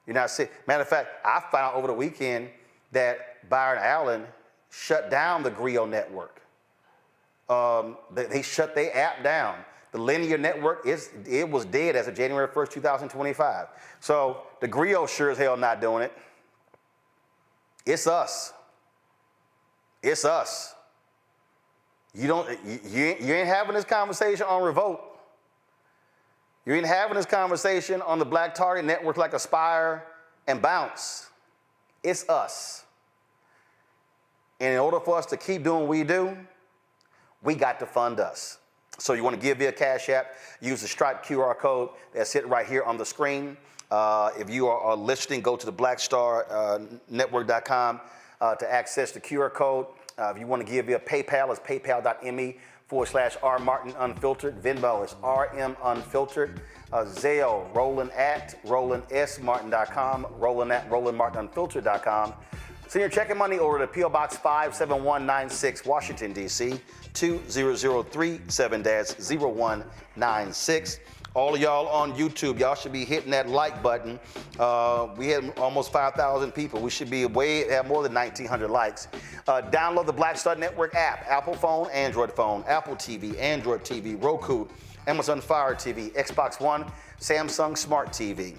You're not seeing, matter of fact, I found out over the weekend that Byron Allen shut down the Griot network. They shut their app down. The linear network, it was dead as of January 1st, 2025. So the Griot sure as hell not doing it. It's us. It's us. You ain't having this conversation on Revolt. You ain't having this conversation on the Black Target Network like Aspire and Bounce. It's us. And in order for us to keep doing what we do, we got to fund us. So you want to give via Cash App, use the Stripe QR code that's hit right here on the screen. If you are listening, go to the blackstarnetwork.com to access the QR code. If you want to give via PayPal, it's paypal.me/rmartinunfiltered. Venmo is rmunfiltered. Zelle, Roland at rolandsmartin.com. Roland at rolandmartinunfiltered.com. Send your checking money over to P.O. Box 57196, Washington, D.C., 20037-0196. All of y'all on YouTube, y'all should be hitting that like button. We had almost 5,000 people. We should be have more than 1,900 likes. Download the Black Star Network app, Apple phone, Android phone, Apple TV, Android TV, Roku, Amazon Fire TV, Xbox One, Samsung Smart TV.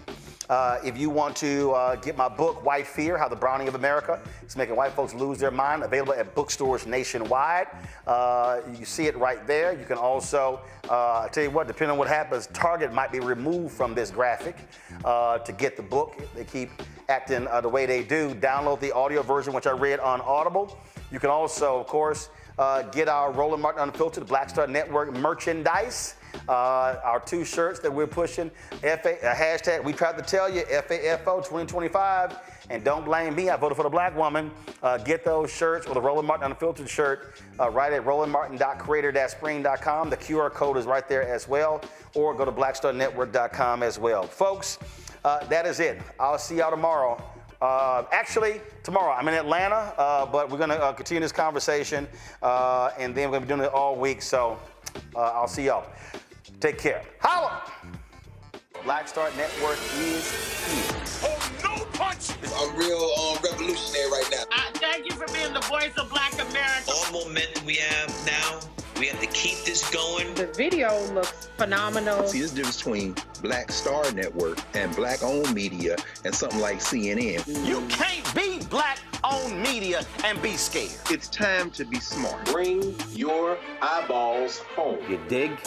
If you want to get my book, White Fear, How the Browning of America is Making White Folks Lose Their Mind, available at bookstores nationwide. You see it right there. You can also, I tell you what, depending on what happens, Target might be removed from this graphic to get the book. They keep acting the way they do. Download the audio version, which I read on Audible. You can also, of course, get our Roland Martin Unfiltered Black Star Network merchandise. Our 2 shirts that we're pushing, hashtag, we tried to tell you, FAFO 2025, and don't blame me, I voted for the black woman. Get those shirts or the Roland Martin Unfiltered shirt right at rolandmartin.creator-spring.com. The QR code is right there as well, or go to blackstarnetwork.com as well. Folks, that is it. I'll see y'all tomorrow. Actually, tomorrow I'm in Atlanta, but we're going to continue this conversation, and then we're going to be doing it all week, so I'll see y'all. Take care. Holla! Black Star Network is here.
Oh, no punch! I'm real revolutionary right now.
Thank you for being the voice of Black America.
All momentum we have now, we have to keep this going.
The video looks phenomenal.
See, there's a difference between Black Star Network and Black-owned media and something like CNN.
You can't be Black-owned media and be scared.
It's time to be smart.
Bring your eyeballs home.
You dig?